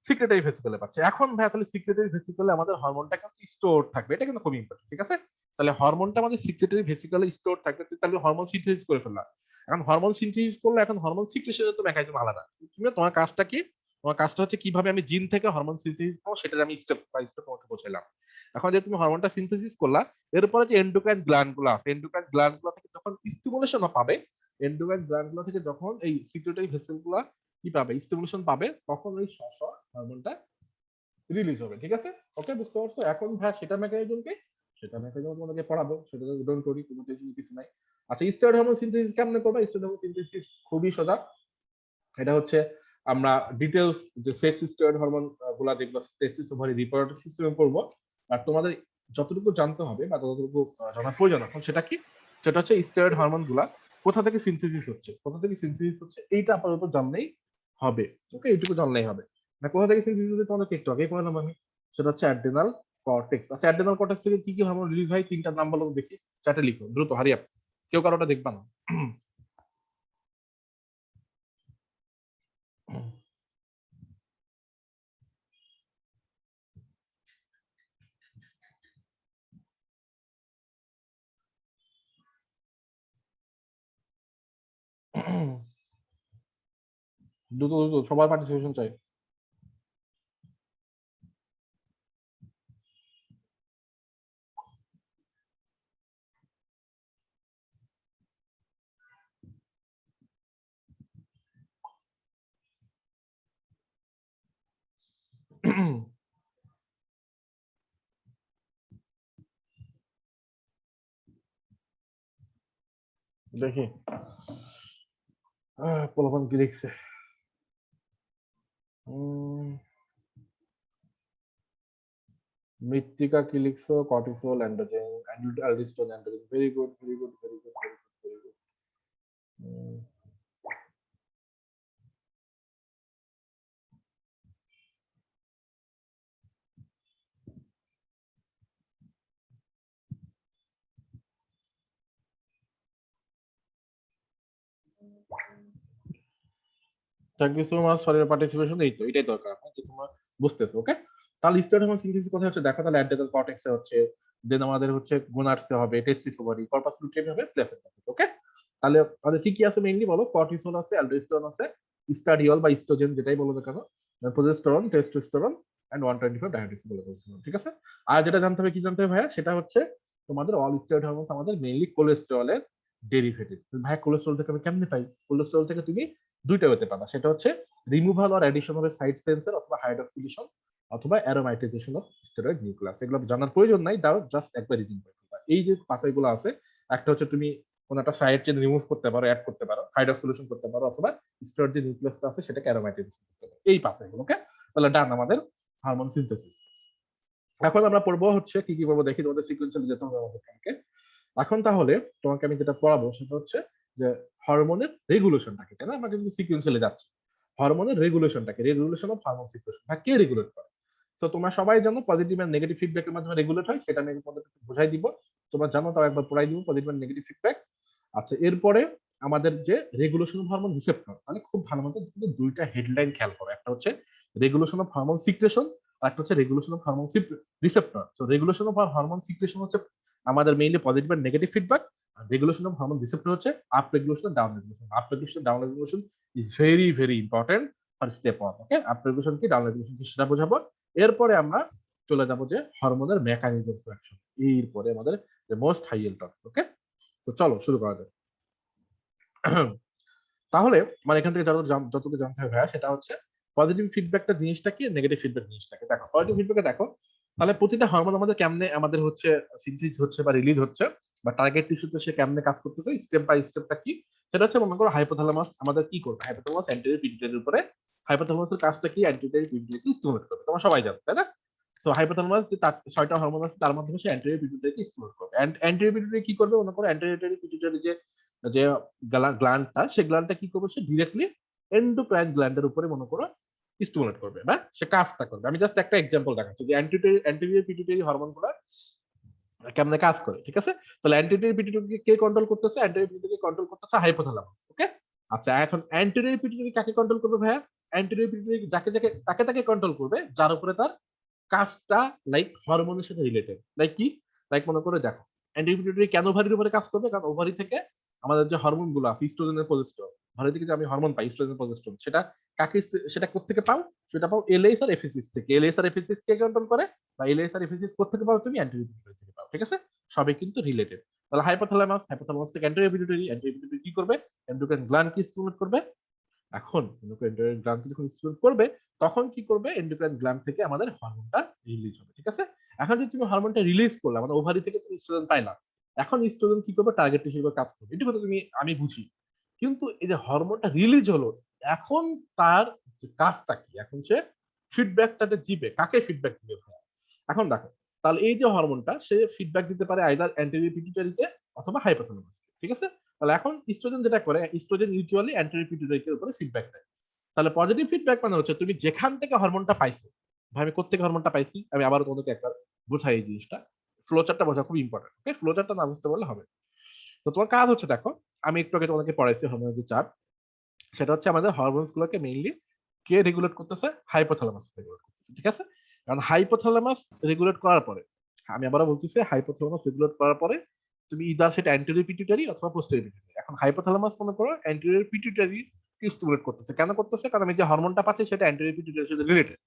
সিক্রেটারি ভেসিকলে পাচ্ছি। এখন ভাই তাহলে সিক্রেটারি ভেসিকলে আমাদের হরমোনটা কিন্তু স্টোর থাকবে, এটা কিন্তু খুবই ইম্পর্টেন্ট। ঠিক আছে, তাহলে হরমোনটা আমাদের সিক্রেটারি ভেসিকলে স্টোর থাকবে, তাহলে হরমোন সিনথেসিস করে ফেললাম। এখন হরমোন সিনথেসিস করলে এখন হরমোন সিক্রেশনের তো মেকানিজম আলাদা। তুমি তোমার কাজটা কি? তোমার কাজটা হচ্ছে কিভাবে আমি জিন থেকে হরমোন সিনথেসিস করবো সেটা আমি স্টেপ বাই স্টেপ তোমাকে বোঝাইলাম। এখন যে তুমি হরমোনটা সিনথেসিস করলা, এরপরে যে এন্ডোক্রাইন গ্ল্যান্ড গুলো আছে, এন্ডোক্রাইন গ্ল্যান্ড গুলো থেকে যখন স্টিমুলেশন পাবে, এন্ডোক্রাইন গ্ল্যান্ড গুলো থেকে যখন এই সিক্রেটারি ভেসেল গুলা কি পাবে? স্টিমুলেশন পাবে, তখন ওই হরমোনটা রিলিজ হবে। ঠিক আছে, ওকে, বুঝতে পারছো? এখন ভাই সেটা মেকানিজম কি? সেটা মেকানিজম তোমাকে পড়াবো, সেটা ডোন্ট করি, কোনো টেনশন কিছু নাই। আচ্ছা, স্টেরয়েড হরমোন সিনথেসিস কেমনে করবা? স্টেরয়েড হরমোন সিনথেসিস খুবই সোজা। এটা হচ্ছে আমরা ডিটেলস যে সেক্স স্টেরয়েড হরমোন গুলা যেগুলো টেস্টিস ওভারি রিপ্রোডাক্টিভ সিস্টেমে পড়বো, আর তোমাদের যতটুকু জানতে হবে বা যতটুকু জানার প্রয়োজন এখন সেটা কি, সেটা হচ্ছে স্টেরয়েড হরমোন গুলা কোথা থেকে সিনথেসিস হচ্ছে, এইটা আপাতত জানলেই হবে। ওকে, এইটুকু জানলেই হবে। না কোথা থেকে সিনথেসিস হচ্ছে তোমাদেরকে একটু আগেই বললাম আমি, সেটা হচ্ছে অ্যাড্রেনাল কর্টেক্স। আচ্ছা, অ্যাড্রেনাল কর্টেক্স থেকে কি কি হরমোন রিলিজ হয়, তিনটা নাম বলো দেখি, চ্যাটে লিখো দ্রুত, হারি আপ, কেউ কারোটা দেখবা না। দ্রুত দ্রুত সবার পার্টিসিপেশন চাই। দেখি পোলাপান কি লিখছে। মৃত্তিকা কি লিখছো, cortisol, androgen, aldosterone, androgen, very good very good very good very good very good. Thank you so much for your participation. এই তো এটাই দরকার আমার, যে তোমরা বুঝতেছো। ওকে, তাহলে স্টার্ট হরমোন সিনথেসিস কথা হচ্ছে, দেখো তাহলে অ্যাড্রেনাল কর্টেক্সে হচ্ছে, দেন আমাদের হচ্ছে গোনাডসে হবে, টেস্টিস ওভারি, কর্পাস লুটিয়ামে হবে, প্লেসেন্টা। ওকে, তাহলে আমাদের কি কি আছে মেইনলি বলো। কর্টিসল আছে, অ্যালডোস্টেরন আছে, স্টাডিওল বা ইস্ট্রোজেন যেটাই বলো না কেন, প্রোজেস্টেরন, টেস্টোস্টেরন এন্ড 125 ডায়াবেটিস বলে বলছিলাম। ঠিক আছে, আর যেটা জানতে হবে, কি জানতে হবে ভাইয়া, সেটা হচ্ছে তোমাদের অল স্টেরয়েড হরমোনস আমাদের মেইনলি কোলেস্টেরলের ডেরিভেটিভ। ভাই কোলেস্টেরল থেকে আমি কেমনে পাই? কোলেস্টেরল থেকে তুমি দুইটা হতে পাবা, সেটা হচ্ছে removal or addition of side sensor অথবা হাইড্রক্সিলেশন অথবা অ্যারোমাইটাইজেশন অফ স্টেরয়েড নিউক্লিয়াস। এগুলো জানার প্রয়োজন নাই, দাও জাস্ট একবার রিডিং করে ফেলবা। এই যে পাথওয়েগুলো আছে, একটা হচ্ছে তুমি কোন একটা সাইড চেন রিমুভ করতে পারো, অ্যাড করতে পারো, হাইড্রক্সিলেশন করতে পারো, অথবা স্টেরয়েড যে নিউক্লিয়াসটা আছে সেটাকে অ্যারোমাইটাইজেশন করতে পারো, এই পাথওয়েগুলো। ওকে, তাহলে ডান আমাদের হরমোন সিনথেসিস। এখন আমরা পড়বো হচ্ছে কি কি পড়বো দেখি, তোমাদের সিকোয়েন্সিয়ালি যেতে হবে আমাদের কালকে। এখন তাহলে তোমাকে আমি যেটা পড়াবো সেটা হচ্ছে যে হরমোনের রেগুলেশনটাকে, তাই না? আমরা কিন্তু সিকোয়েন্সিয়ালি যাচ্ছি। হরমোনের রেগুলেশনটাকে, রেগুলেশন অফ হরমোন সিক্রেশন, কে রেগুলেট করে? তো তোমরা সবাই জানো পজিটিভ এন্ড নেগেটিভ ফিডব্যাকের মাধ্যমে রেগুলেট হয়, সেটা আমি তোমাদের বোঝাই দিব। তোমরা জানো, তাও একবার পড়াই দিব পজিটিভ এন্ড নেগেটিভ ফিডব্যাক। আচ্ছা, এরপরে আমাদের যে রেগুলেশন অফ হরমোন রিসেপ্টর, মানে খুব ভালো মতো দুইটা হেডলাইন খেয়াল করো। একটা হচ্ছে রেগুলেশন অফ হরমোন সিক্রেশন, আর একটা হচ্ছে রেগুলেশন অফ হরমোন রিসেপ্টর। তো রেগুলেশন অফ হরমোন সিক্রেশন হচ্ছে আমাদের mainly positive and negative feedback, আর রেগুলেশন অফ হরমোন রিসেপ্টর হচ্ছে up regulation, down regulation. Up regulation, down regulation is very very important for step 1। Okay, up regulation কি, down regulation কি, সেটা বোঝাবো। এরপরে আমরা চলে যাবো যে হরমোনের মেকানিজম অফ অ্যাকশন, এরপরে আমাদের যে মোস্ট হাইয়েল টপিক। ওকে, তো চলো শুরু করা যাক। তাহলে মানে এখান থেকে যতটুকু জানতে হবে ভাইয়া, সেটা হচ্ছে পজিটিভ ফিডব্যাকটা জিনিসটা কি, নেগেটিভ ফিডব্যাক জিনিসটাকে দেখো। পজিটিভ ফিডব্যাকে দেখো তাহলে প্রতিটা হরমোন আমাদের কেমনে আমাদের হচ্ছে সিনথেসিস হচ্ছে বা রিলিজ হচ্ছে, বা টার্গেট টিস্যুতে সে কেমনে কাজ করতেছে, স্টেপ বাই স্টেপটা কি, সেটা হচ্ছে মনে করো হাইপোথ্যালামাস আমাদের কি করবে, হাইপোথ্যালামাস অ্যান্টেরিয়র পিটুইটারির উপরে, হাইপোথ্যালামাসের কাজটা কি, অ্যান্টেরিয়র পিটুইটারিকে স্টিমুলেট করবে, তোমরা সবাই জানো তাই না? তো হাইপোথ্যালামাস যে তার 6টা হরমোন আছে তার মাধ্যমে সে অ্যান্টেরিয়র পিটুইটারিকে স্টিমুলেট করবে। অ্যান্টেরিয়র পিটুইটারি কি করবে, মনে করো অ্যান্টেরিয়র পিটুইটারি যে যে গ্ল্যান্ডটা, সেই গ্ল্যান্ডটা কি করবে, সে ডিরেক্টলি এন্ডোক্রাইন গ্ল্যান্ডের উপরে মনে করো স্টিমুলেট করবে বা সে কাজটা করবে। আমি জাস্ট একটা এক্সাম্পল দেখাচ্ছি যে অ্যান্টেরিয়র পিটুইটারি হরমোনগুলো কেমনে কাজ করে। ঠিক আছে, তাহলে অ্যান্টেরিয়র পিটুইটারি কে কন্ট্রোল করতেছে, অ্যান্টেরিয়র পিটুইটারি কন্ট্রোল করতেছে হাইপোথ্যালামাস। ওকে, আচ্ছা এখন অ্যান্টেরিয়র পিটুইটারি কাকে কন্ট্রোল করবে ভাইয়া? অ্যান্টেরিয়র পিটুইটারি যাকে যাকে তাকে তাকে কন্ট্রোল করবে যার উপরে তার কাজটা লাইক হরমোনের সাথে রিলেটেড। লাইক কি, লাইক মনে করে দেখো অ্যান্টেরিয়র পিটুইটারি কেন ওভারির উপরে কাজ করবে, কারণ ওভারি থেকে আমাদের যে হরমোন গুলো আছে, ইস্ট্রোজেনের প্রজেস্টেরন, ওভারি থেকে যে আমি হরমোন পাই ইস্ট্রোজেন প্রজেস্টেরন, সেটা কাকে, সেটা কোত্থেকে পাও, সেটা পাও এলএইচ আর এফএসএস থেকে। এলএইচ আর এফএসএস কে কন্ট্রোল করে, বা এলএইচ আর এফএসএস কোত্থেকে পাও, তুমি অ্যান্টেরিয়র পিটুইটারি থেকে পাও। ঠিক আছে, সবই কিন্তু রিলেটেড। তাহলে হাইপোথ্যালামাস, হাইপোথ্যালামাস থেকে অ্যান্টেরিয়র পিটুইটারি, অ্যান্টেরিয়র পিটুইটারি কি করবে, এন্ডোক্রাইন গ্ল্যান্ড কি স্টিমুলেট করবে। এখন এন্ডোক্রাইন গ্ল্যান্ড যখন স্টিমুলেট করবে, তখন কি করবে, এন্ডোক্রাইন গ্ল্যান্ড থেকে আমাদের হরমোনটা রিলিজ হবে। ঠিক আছে, এখন যদি তুমি হরমোনটা রিলিজ করলে, আমাদের ওভারি থেকে তুমি ইস্ট্রোজেন পাইলা, এখন ইস্ট্রোজেন কি করবে, টার্গেট হিসেবে কাজ করবে। এটুকু তো আমি বুঝি। কিন্তু এই যে হরমোনটা রিলিজ হলো, এখন তার যে কাজটা কি, এখন সে ফিডব্যাকটাতে দিবে, কাকে ফিডব্যাক দিবে ভাইয়া? এখন দেখো, তাহলে এই যে হরমোনটা সে ফিডব্যাক দিতে পারে আইদার অ্যান্টেরিয়র পিটুইটারিতে অথবা হাইপোথ্যালামাসকে, ঠিক আছে? তাহলে এখন ইস্ট্রোজেন যেটা করে, ইস্ট্রোজেন ইউজুয়ালি অ্যান্টেরিয়র পিটুইটারির উপরে ফিডব্যাক দেয়। তাহলে পজিটিভ ফিডব্যাক মানে হচ্ছে তুমি যেখান থেকে হরমোনটা পাইছো, ভাই আমি কোথেকে হরমোনটা পাইছি, আমি আবার তোমাদেরকে একবার বোঝাই এই জিনিসটা। ফ্লো চার্টটা বোঝা খুব ইম্পর্টেন্ট, ওকে? ফ্লো চার্টটা না বুঝতে পারলে হবে। তো তোমার কাজ হচ্ছে দেখো, আমি একটু আগে তোমাদেরকে পড়াইছি হরমোনের যে চার্ট, সেটা হচ্ছে আমাদের হরমোনস গুলোকে মেইনলি কে রেগুলেট করতেছে? হাইপোথ্যালামাস রেগুলেট করতেছে, ঠিক আছে? কারণ হাইপোথ্যালামাস রেগুলেট করার পরে, আমি আবারও বলতেছি, হাইপোথ্যালামাস রেগুলেট করার পরে তুমি ইদার সেটা অ্যান্টেরিয়র পিটুইটারি অথবা পোস্টেরিয়র পিটুইটারি। এখন হাইপোথ্যালামাস মনে করো অ্যান্টেরিয়র পিটুইটারি কে স্টিমুলেট করতেছে। কেন করতেছে? কারণ আমি যে হরমোনটা পাচ্ছি সেটা অ্যান্টেরিয়র পিটুইটারির সাথে রিলেটেড।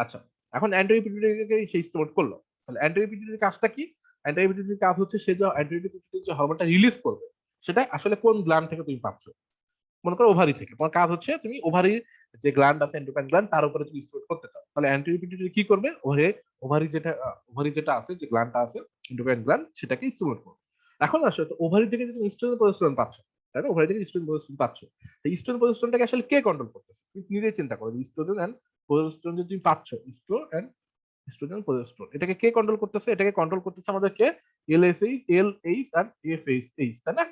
আচ্ছা, এখন অ্যান্টেরিয়র পিটুইটারিকে সে স্টিমুলেট করলো। তাহলে অ্যান্টেরিয়র পিটুইটারির কাজটা কি? অ্যান্টেরিয়র পিটুইটারির কাজ হচ্ছে সে যে অ্যান্টেরিয়র পিটুইটারি যে হরমোনটা রিলিজ করবে, সেটা আসলে কোন গ্ল্যান্ড থেকে তুমি পাচ্ছ? মনে করো ওভারি থেকে। তোমার কাজ হচ্ছে তুমি ওভারির যে গ্ল্যান্ড আছে, এন্ডোক্রাইন গ্ল্যান্ড, তার উপরে তুমি স্টিমুলেট করতে চাও। তাহলে অ্যান্টেরিয়র পিটুইটারি কি করবে? ওভারি যেটা আছে, যে গ্ল্যান্ডটা আছে, এন্ডোক্রাইন গ্ল্যান্ড, সেটাকে স্টিমুলেট করবে। এখন আসলে তো ওভারি থেকে যে তুমি ইস্ট্রোজেন প্রজেস্টেরন পাচ্ছ, তাই না? ওভারি থেকে ইস্ট্রোজেন প্রজেস্টেরন পাচ্ছ। এই ইস্ট্রোজেন প্রজেস্টেরনটাকে আসলে কে কন্ট্রোল করতেছে? তুমি নিজেই চিন্তা করো, ইস্ট্রোজেন এন্ড প্রজেস্টেরন যে তুমি পাচ্ছ, ইস্ট্রোজেন প্রজেস্টেরন, এটাকে কে কন্ট্রোল করতেছে? এটাকে কন্ট্রোল করতেছে আমাদের কে? এলএইচ আর এফএইচ, তাই না?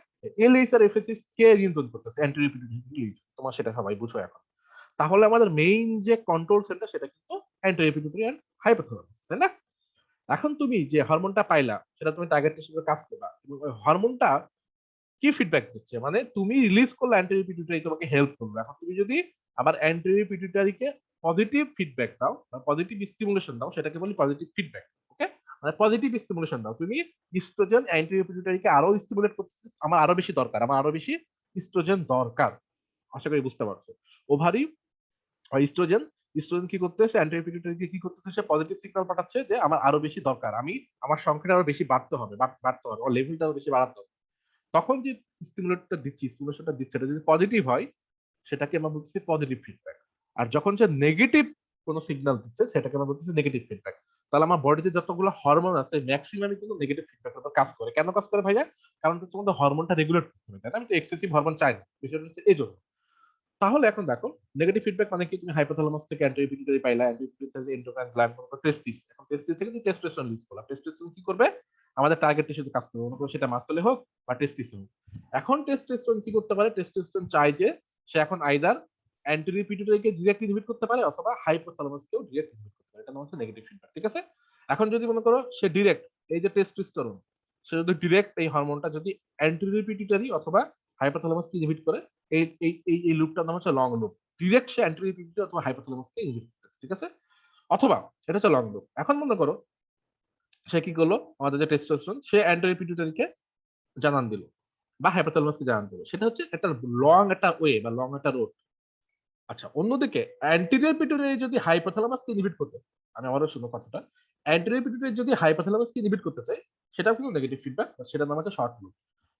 এলএইচ আর এফএসএইচ কে নিয়ন্ত্রণ করতেছে? Anterior pituitary release. তোমার সেটা সবাই বুঝো এখন। তাহলে আমাদের মেইন যে কন্ট্রোল সেন্টার সেটা কিন্তু অ্যান্টেরিয়র পিটুইটারি এন্ড হাইপোথ্যালামাস, তাই না? এখন তুমি যে হরমোনটা পাইলা, সেটা তুমি টার্গেট হিসেবে কাজ করবা, এবং ওই হরমোনটা কি ফিডব্যাক দিচ্ছে, মানে তুমি রিলিজ করলে অ্যান্টেরিয়র পিটুইটারি তোমাকে হেল্প করবে। এখন তুমি যদি আবার অ্যান্টেরিয়র পিটুইটারিকে পজিটিভ ফিডব্যাক দাও বা পজিটিভ স্টিমুলেশন দাও, সেটাকে বলি পজিটিভ ফিডব্যাক, ওকে? মানে পজিটিভ স্টিমুলেশন দাও, তুমি ইস্ট্রোজেন অ্যান্টেরিয়র পিটুইটারিকে আরো স্টিমুলেট করতেছে, আমার আরো বেশি দরকার, আমার আরো বেশি ইস্ট্রোজেন দরকার। আশা করি বুঝতে পারছো। ওভারি ইস্ট্রোজেন, ইস্ট্রোজেন কি করতেছে? অ্যান্টেরিয়র পিটুইটারিকে কি করতেছে? সে পজিটিভ সিগন্যাল পাঠাচ্ছে যে আমার আরো বেশি দরকার, আমার সংখ্যাটা আরো বেশি বাড়তে হবে, বাড়তে হবে, লেভেলটা আরো বেশি বাড়াতে হবে। তখন যে স্টিমুলেশনটা দিচ্ছে, এটা যদি পজিটিভ হয়, সেটাকে আমরা বলতেছি পজিটিভ ফিডব্যাক। আর যখন সে নেগেটিভ কোনো সিগন্যাল দিচ্ছে, সেটাকে আমরা বলতেছি নেগেটিভ ফিডব্যাক। তাহলে আমার বডিতে যতগুলো হরমোন আছে, ম্যাক্সিমামই কিন্তু নেগেটিভ ফিডব্যাক কাজ করে। কেন কাজ করে ভাইয়া? কারণ তো তোমাদের হরমোনটা রেগুলেট করতে হবে, তাই না? আমি তো এক্সেসিভ হরমোন চাই না, বিষয়টা হচ্ছে এই জন্য। তাহলে এখন দেখো, নেগেটিভ ফিডব্যাক মানে কি? তুমি হাইপোথ্যালামাস থেকে অ্যান্টেরিয়র পিটুইটারি পাইলা, অ্যান্টেরিয়র পিটুইটারি থেকে এন্ডোক্রাইন গ্ল্যান্ড, টেস্টিস, এখন টেস্টিস থেকে তুমি টেস্টোস্টেরন রিলিজ করলা। টেস্টোস্টেরন কি করবে? আমাদের টার্গেট টিস্যুতে কাজ করবে, মনে করো সেটা মাসলে হোক বা টেস্টিসে হোক। এখন টেস্টোস্টেরন কি করতে পারে? টেস্টোস্টেরন চাই যে সে এখন আইদার অ্যান্টেরিয়র পিটুইটারিকে ডিরেক্ট ইনহিবিট করতে পারে অথবা হাইপোথ্যালামাসকেও ডিরেক্ট ইনহিবিট করতে পারে। এটা হচ্ছে নেগেটিভ ফিডব্যাক, ঠিক আছে? এখন যদি মনে করো সে ডিরেক্ট, এই যে টেস্টোস্টেরন, সে যদি ডিরেক্ট এই হরমোনটা যদি অ্যান্টেরিয়র পিটুইটারি অথবা হাইপোথ্যালামাসকে ইনহিবিট করে, এই লুপটার নাম হচ্ছে লং লুপ। ডিরেক্ট সে অ্যান্টেরিয়র পিটুইটারি অথবা হাইপোথ্যালামাসকে ইনহিবিট করতেছে, ঠিক আছে? অথবা এটা হচ্ছে লং লুপ। এখন মনে করো সে কি করলো? আমাদের যে টেস্টোস্টেরন, সে অ্যান্টেরিয়র পিটুইটারিকে জানান দিল বা হাইপোথ্যালামাসকে জানান দিল। সেটা হচ্ছে একটা লং একটা ওয়ে বা লং একটা রোড। আচ্ছা, অন্যদিকে অ্যান্টেরিয়র পিটুইটারি যদি হাইপোথ্যালামাসকে ইনহিবিট করতে, আমি আবারও শুনো কথাটা, অ্যান্টেরিয়র পিটুইটারি যদি হাইপোথ্যালামাসকে ইনহিবিট করতে চায়, সেটাও কিন্তু নেগেটিভ ফিডব্যাক, সেটার নাম হচ্ছে শর্ট লুপ।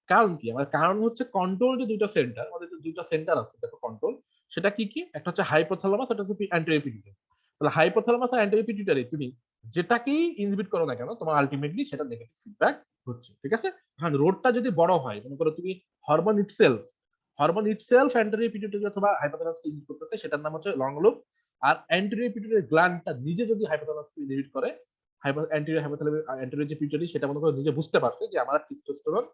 কারণ কি? আমার কারণ হচ্ছে কন্ট্রোল যে দুইটা সেন্টার, আমাদের যে দুইটা সেন্টার আছে দেখো কন্ট্রোল, সেটা কি কি? একটা হচ্ছে হাইপোথ্যালামাস, একটা হচ্ছে অ্যান্টেরিয়র পিটুইটারি। তাহলে হাইপোথ্যালামাস আর অ্যান্টেরিয়র পিটুইটারি তুমি যেটাকেই ইনহিবিট করো না কেন, তোমার আলটিমেটলি সেটা নেগেটিভ ফিডব্যাক হচ্ছে, ঠিক আছে? হ্যাঁ, রোডটা যদি বড় হয়, মনে করো তুমি হরমোন ইটসেলফ অ্যান্টেরিয়র পিটুইটারি অথবা হাইপোথ্যালামাসকে ইনহিবিট করতেছে, সেটার নাম হচ্ছে লং লুপ। আর অ্যান্টেরিয়র পিটুইটারি গ্ল্যান্ডটা নিজে যদি হাইপোথ্যালামাসকে ইনহিবিট করে, অ্যান্টেরিয়র যে পিটুইটারি সেটা মনে করো নিজে বুঝতে পারছে যে আমার টেস্টোস্টেরন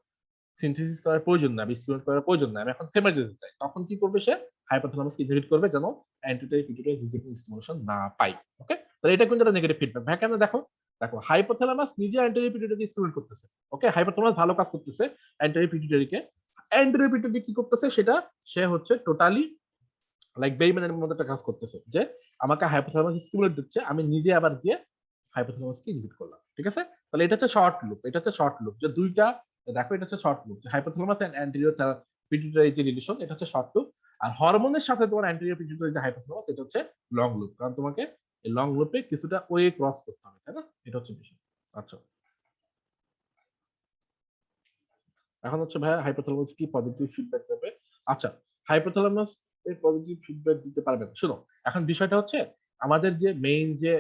সিনথেসিস করার প্রয়োজন না, স্টিমুলেট করার প্রয়োজন না, আমি এখন থেমে যেতে চাই, তখন কি করবে? সে হাইপোথ্যালামাসকে ইনহিবিট করবে যেন অ্যান্টিরিয়র পিটুইটারি স্টিমুলেশন না পাই, ওকে? তাহলে এটা কিন্তু একটা নেগেটিভ ফিডব্যাক। ভাই কেন? দেখো, হাইপোথ্যালামাস নিজে অ্যান্টিরিয়র পিটুইটারিকে স্টিমুলেট করতেছে, ওকে? হাইপোথ্যালামাস ভালো কাজ করতেছে অ্যান্টিরিয়র পিটুইটারিকে। অ্যান্টিরিয়র পিটুইটারি কি করতেছে? সেটা সে হচ্ছে টোটালি লাইক বেইমানের মতো একটা কাজ করতেছে, যে আমাকে হাইপোথ্যালামাস স্টিমুলেট দিচ্ছে, আমি নিজে আবার গিয়ে হাইপোথ্যালামাসকে ইনহিবিট করলাম, ঠিক আছে? তাহলে এটা হচ্ছে শর্ট লুপ, এটা হচ্ছে শর্ট লুপ যে দুইটা, দেখো এটা হচ্ছে short loop, hypothalamus and anterior pituitary যে রিলেশন, এটা হচ্ছে শর্ট লুপ। আর হরমোনের সাথে তোমার অ্যান্টেরিয়র পিটুইটারি যে হাইপোথ্যালামাস, এটা হচ্ছে লং লুপ, কারণ তোমাকে এই লং লুপে কিছুটা ওয়ে ক্রস করতে হবে, তাই না? এটা হচ্ছে বিষয়। আচ্ছা, এখন হচ্ছে ভাই হাইপোথ্যালামাস কি পজিটিভ ফিডব্যাক দেবে? আচ্ছা, হাইপোথ্যালামাস এর পজিটিভ ফিডব্যাক দিতে পারবে না। শুনো, এখন বিষয়টা হচ্ছে আমাদের যে মেইন যে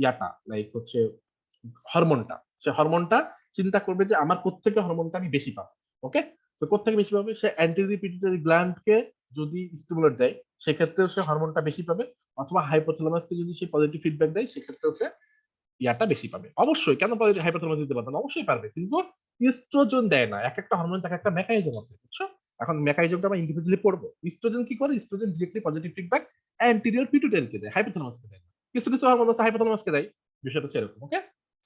ইয়াটা লাইক হচ্ছে হরমোনটা, সে হরমোনটা চিন্তা করবে যে আমার কোত্থেকে হরমোনটা আমি বেশি পাবো, ওকে? তো কোত্থেকে বেশি পাবে? সে অ্যান্টেরিয়র পিটুইটারি গ্ল্যান্ডকে যদি স্টিমুলেট দেয় সেক্ষেত্রে সে হরমোনটা বেশি পাবে, অথবা হাইপোথ্যালামাসকে যদি সে পজিটিভ ফিডব্যাক দেয় সেক্ষেত্রে সে ইয়াটা বেশি পাবে। অবশ্যই কেন পজিটিভ হাইপোথ্যালামাস দিতে পারবে না, অবশ্যই পারবে, কিন্তু ইস্ট্রোজেন দেয় না। এক একটা হরমোন থাকে একটা মেকানিজম আছে, বুঝছো? এখন মেকানিজমটা আমরা ইন্ডিভিজুয়ালি পড়বো। ইস্ট্রোজেন কি করে? Estrogen directly positive feedback anterior পিটুইটারিকে দেয়, হাইপোথ্যালামাসকে দেয় না। কিছু কিছু হরমোন আছে হাইপোথ্যালামাসকে দেয়, বিষয়টা হচ্ছে এরকম। ওকে,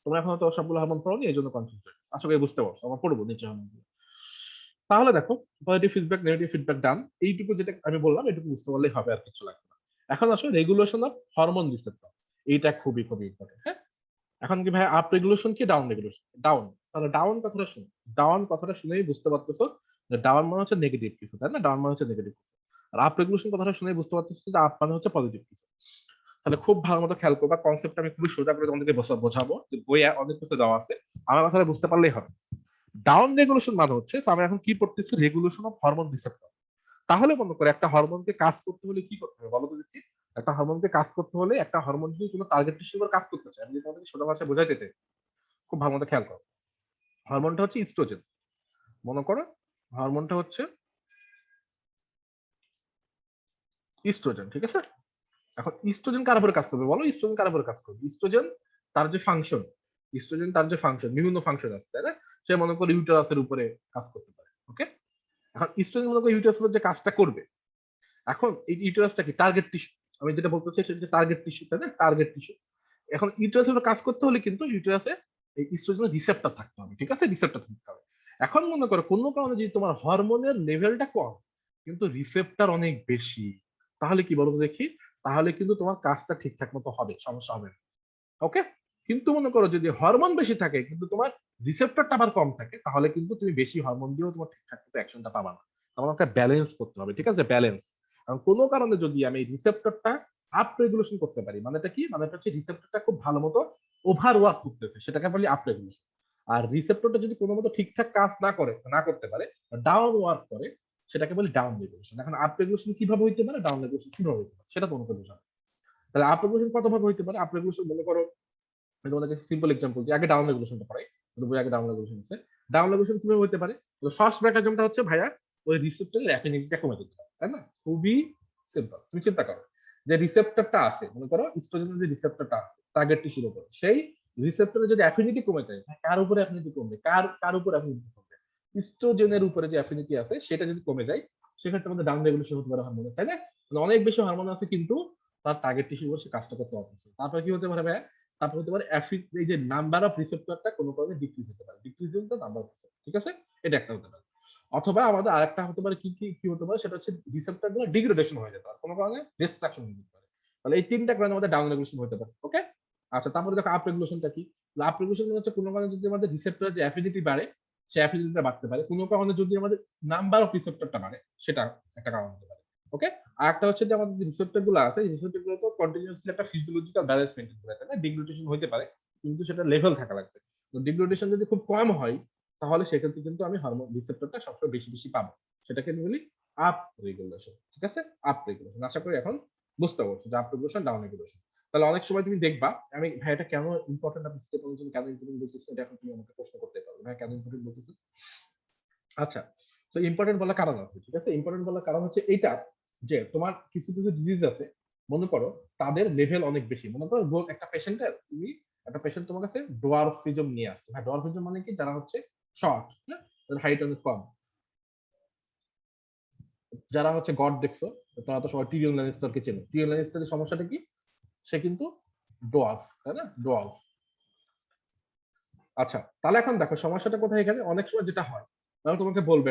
তোমরা এখন তো সবগুলো হরমোন পড়োনি, এই জন্য কনফিউজ হয়ে গেছে। আশা করি বুঝতে পারছো, আমরা পড়বো নিচে হরমোনগুলো। তাহলে দেখো, পজিটিভ ফিডব্যাক নেগেটিভ ফিডব্যাক ডান, এইটুকু যেটা আমি বললাম এটুকু বুঝতে পারলেই হবে, আর কিছু লাগবে না। এখন আসলে রেগুলেশন অফ হরমোন রিসেপ্টর, এইটা খুবই খুবই ইম্পর্টেন্ট। হ্যাঁ, এখন কি ভাই আপ রেগুলেশন কি ডাউন রেগুলেশন? ডাউন। তাহলে ডাউন কথাটা শুনো, ডাউন কথাটা শুনেই বুঝতে পারতেছো যে ডাউন মানে হচ্ছে নেগেটিভ কিছু, তাই না? ডাউন মানে হচ্ছে নেগেটিভ কিছু। আর আপ রেগুলেশন কথাটা শুনেই বুঝতে পারতেছো যে আপ মানে হচ্ছে পজিটিভ কিছু। তাহলে খুব ভালো মতো খেয়াল করবা, কনসেপ্ট আমি খুবই সোজা করে তোমাদেরকে বোঝাবো, যে বইয়ে অনেক কিছু দেওয়া আছে, আমার কথাটা বুঝতে পারলেই হবে। ডাউন রেগুলেশন মানে হচ্ছে, তো আমরা এখন কি পড়তেছি, রেগুলেশন অফ হরমোন রিসেপ্টর। তাহলে মনে করে একটা হরমোনকে কাজ করতে হলে কি করতে হবে বলো তো দেখি? একটা হরমোনকে কাজ করতে হলে, একটা হরমোন যদি কোনো টার্গেট টিস্যুর উপর কাজ করতে চায়, আমি যদি তোমাদেরকে সোজা ভাষায় বোঝাইতে চাই, খুব ভালো মতো খেয়াল করো। হরমোনটা হচ্ছে ইস্ট্রোজেন, মনে করো হরমোনটা হচ্ছে ইস্ট্রোজেন, ঠিক আছে? এখন ইস্ট্রোজেন কার উপরে কাজ করবে বলো? ইস্ট্রোজেন কার উপরে কাজ করবে? ইস্ট্রোজেন তার যে ফাংশন, ইস্ট্রোজেন তার যে ফাংশন, বিভিন্ন ফাংশন আছে, তাই না? সে মনে করো ইউটেরাসের উপরে কাজ করতে পারে। ওকে, এখন ইস্ট্রোজেন মনে করো ইউটেরাসের যে কাজটা করবে, এখন এই ইউটেরাসটা কি টার্গেট টিস্যু? আমি যেটা বলতে চাই সেটা হচ্ছে টার্গেট টিস্যু, তাই না? Target tissue. এখন ইউটেরাসের কাজ করতে হলে কিন্তু ইউটেরাসে এই ইস্ট্রোজেনের রিসেপ্টর থাকতে হবে, ঠিক আছে? রিসেপ্টর থাকতে হবে। এখন মনে করো কোনো কারণে যদি তোমার হরমোনের লেভেলটা কম কিন্তু রিসেপ্টর অনেক বেশি, তাহলে কি বলবো দেখি? তাহলে কিন্তু তোমার কাজটা ঠিকঠাক মতো হবে, সমস্যা হবে না। ওকে, কিন্তু মনে করো যদি হরমোন বেশি থাকে কিন্তু তোমার রিসেপ্টরটা আবার কম থাকে, তাহলে কিন্তু তুমি বেশি হরমোন দিয়েও তোমার ঠিকঠাক মতো অ্যাকশনটা পাবা না। তোমাকে ব্যালেন্স করতে হবে, ঠিক আছে? ব্যালেন্স। কারণ কোনো কারণে যদি আমি রিসেপ্টরটা আপ রেগুলেশন করতে পারি, মানেটা কি? মানেটা হচ্ছে রিসেপ্টরটা খুব ভালো মতো ওভার ওয়ার্ক করতেছে, সেটাকে বলি আপ রেগুলেশন। আর রিসেপ্টরটা যদি কোনো মতো ঠিকঠাক কাজ না করতে পারে, ডাউন ওয়ার্ক করে, সেটাকে বলি ডাউন রেগুলেশন। এখন আপ রেগুলেশন কিভাবে হইতে পারে, ডাউন রেগুলেশন কিভাবে হইতে পারে, সেটা তোমাকে বোঝাবো। তাহলে আপ রেগুলেশন কত ভাবে হইতে পারে? আপ রেগুলেশন মনে করো, আমি তোমাদেরকে সিম্পল এক্সাম্পল দিই, আগে ডাউন রেগুলেশনটা পড়াই। বই আগে ডাউন রেগুলেশন আছে। ডাউন রেগুলেশন কিভাবে হতে পারে? তো ফার্স্ট মেকানিজমটা হচ্ছে ভাইয়া, ওই রিসেপ্টরের অ্যাফিনিটিটা কমে দিতে হবে, তাই না? খুবই সিম্পল। তুমি চিন্তা করো যে রিসেপ্টরটা আছে, মনে করো ইস্ট্রোজেনের যে রিসেপ্টরটা আছে টার্গেট টিস্যুর উপর, সেই রিসেপ্টরের যদি অ্যাফিনিটি কমে যায়, কার উপরে অ্যাফিনিটি কমবে? কার উপর অ্যাফিনিটি কমবে? ইস্ট্রোজেনের উপরে যে অ্যাফিনিটি আছে সেটা যদি কমে যায়, সেক্ষেত্রে আমাদের ডাউন রেগুলেশন হতে পারে হরমোনের, তাই না? মানে অনেক বেশি হরমোন আছে কিন্তু তার টার্গেট টিস্যুর উপর সে কাজটা করতে পারছে। তারপরে কি হতে পারে ভাইয়া? তারপর হতে পারে এই যে নাম্বার অফ রিসেপ্টরটা কোনো কারণে ডিক্রিজ হতে পারে, decrease in the number of receptor, ঠিক আছে? এটা একটা হতে পারে। অথবা আরেকটা হতে পারে, কি হতে পারে, সেটা হচ্ছে রিসেপ্টর গুলো ডিগ্রেডেশন হয়ে যেতে পারে, কোনো কারণে ডিস্ট্রাকশন হয়ে যেতে পারে। তাহলে এই তিনটা কারণে আমাদের ডাউন রেগুলেশন হতে পারে। ওকে, আচ্ছা, তারপরে দেখো আপ রেগুলেশনটা কি? আপ রেগুলেশন হচ্ছে কোনো কারণে যদি আমাদের রিসেপ্টরের যে অ্যাফিনিটি বাড়ে, সে অ্যাফিনিটিটা বাড়তে পারে। কোনো কারণে যদি আমাদের নাম্বার অফ রিসেপ্টরটা বাড়ে, সেটা একটা কারণ হতে পারে। ওকে, আর একটা হচ্ছে যে আমাদের যে রিসেপ্টর গুলো আছে, এই রিসেপ্টর গুলো তো কন্টিনিউয়াসলি একটা ফিজিওলজিক্যাল ব্যালেন্স মেইনটেইন করে, তাই না? ডিগ্রেডেশন হতে পারে কিন্তু সেটা লেভেল থাকা লাগবে। তো ডিগ্রেডেশন যদি খুব কম হয়, তাহলে সেক্ষেত্রে কিন্তু আমি হরমোন রিসেপ্টরটা সবসময় বেশি বেশি পাবো, সেটাকে আমি বলি আপ রেগুলেশন, ঠিক আছে? Up regulation. আশা করি এখন বুঝতে পারছো যে আপ রেগুলেশন ডাউন রেগুলেশন। তাহলে অনেক সময় তুমি দেখবা, আমি ভাই এটা কেন ইম্পর্টেন্ট, আপনি স্টেপ অনুযায়ী কেন ইম্পর্টেন্ট বলতেছি, এটা এখন তুমি আমাকে প্রশ্ন করতে পারবে, ভাই কেন ইম্পর্টেন্ট বলতেছি? আচ্ছা, তো ইম্পর্টেন্ট বলার কারণ আছে, ঠিক আছে? ইম্পর্টেন্ট বলার কারণ হচ্ছে এইটা, যে তোমার কিছু কিছু ডিজিজ আছে, মনে করো তাদের লেভেল অনেক বেশি। মনে করো একটা পেশেন্টের, তুমি একটা পেশেন্ট তোমার কাছে ডোয়ার্ফিজম নিয়ে আসছে। হ্যাঁ, ডোয়ার্ফিজম মানে কি? যারা হচ্ছে শর্ট, হ্যাঁ, তাদের হাইট অনেক কম। যারা হচ্ছে গড দেখছো, তারা তো সবাই টিরিয়ন ল্যানিস্টারকে চেনো। টিরিয়ন ল্যানিস্টারের সমস্যাটা কি? সে কিন্তু ডোয়ার্ফ, তাই না? ডোয়ার্ফ। আচ্ছা, তাহলে এখন দেখো সমস্যাটা কোথায় এখানে? অনেক সময় যেটা হয়, তারা তোমাকে বলবে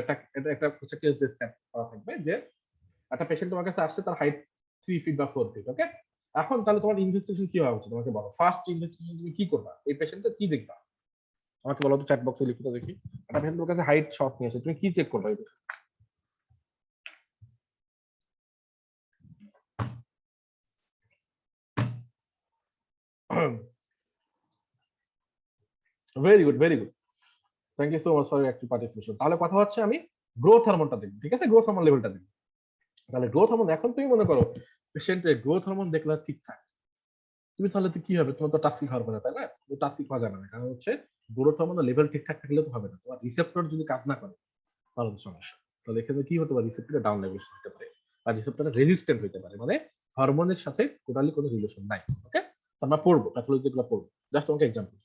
একটা হচ্ছে কেস ডিসক্রাইব করা থাকবে যে একটা পেশেন্ট তোমার কাছে আসছে, তার হাইট 3 ফিট বা 4 ফিট। ওকে, এখন তাহলে তোমার ইনভেস্টিগেশন কি হওয়া উচিত? তোমাকে বলো, ফার্স্ট ইনভেস্টিগেশন তুমি কি করবা? এই পেশেন্টের কি দেখবা? আমাকে বলো তো, চ্যাট বক্সে লিখে তো দেখি। একটা পেশেন্ট তোমার কাছে হাইট শর্ট নিয়ে আসে, তুমি কি চেক করবা? Very good, very good. Thank you so much for active participation. তাহলে কথা হচ্ছে আমি গ্রোথ হরমোনটা দেখবো, ঠিক আছে? গ্রোথ হরমোন লেভেলটা দেখবো। তাহলে গ্রোথ হরমোন, এখন তুমি মনে করো পেশেন্টের গ্রোথ হরমোন দেখলে ঠিকঠাক, তুমি তাহলে তো কি হবে? তোমার তো টাস্কি খাওয়ার কথা, তাই না? তো টাস্কি খাওয়া যাবে না, কারণ হচ্ছে গ্রোথ হরমোনের লেভেল ঠিকঠাক থাকলে তো হবে না। তোমার রিসেপ্টর যদি কাজ না করে, তাহলে তো সমস্যা। তাহলে এখানে কি হতে পারে? রিসেপ্টরে ডাউন লেভেল হতে পারে। বা রিসেপ্টর রেজিস্ট্যান্ট হতে পারে, মানে হরমোনের সাথে টোটালি কোনো রিলেশন নাই। ওকে, আমরা পড়বো প্যাথোলজি গুলো পড়বো, জাস্ট তোমাকে এক্সাম্পল।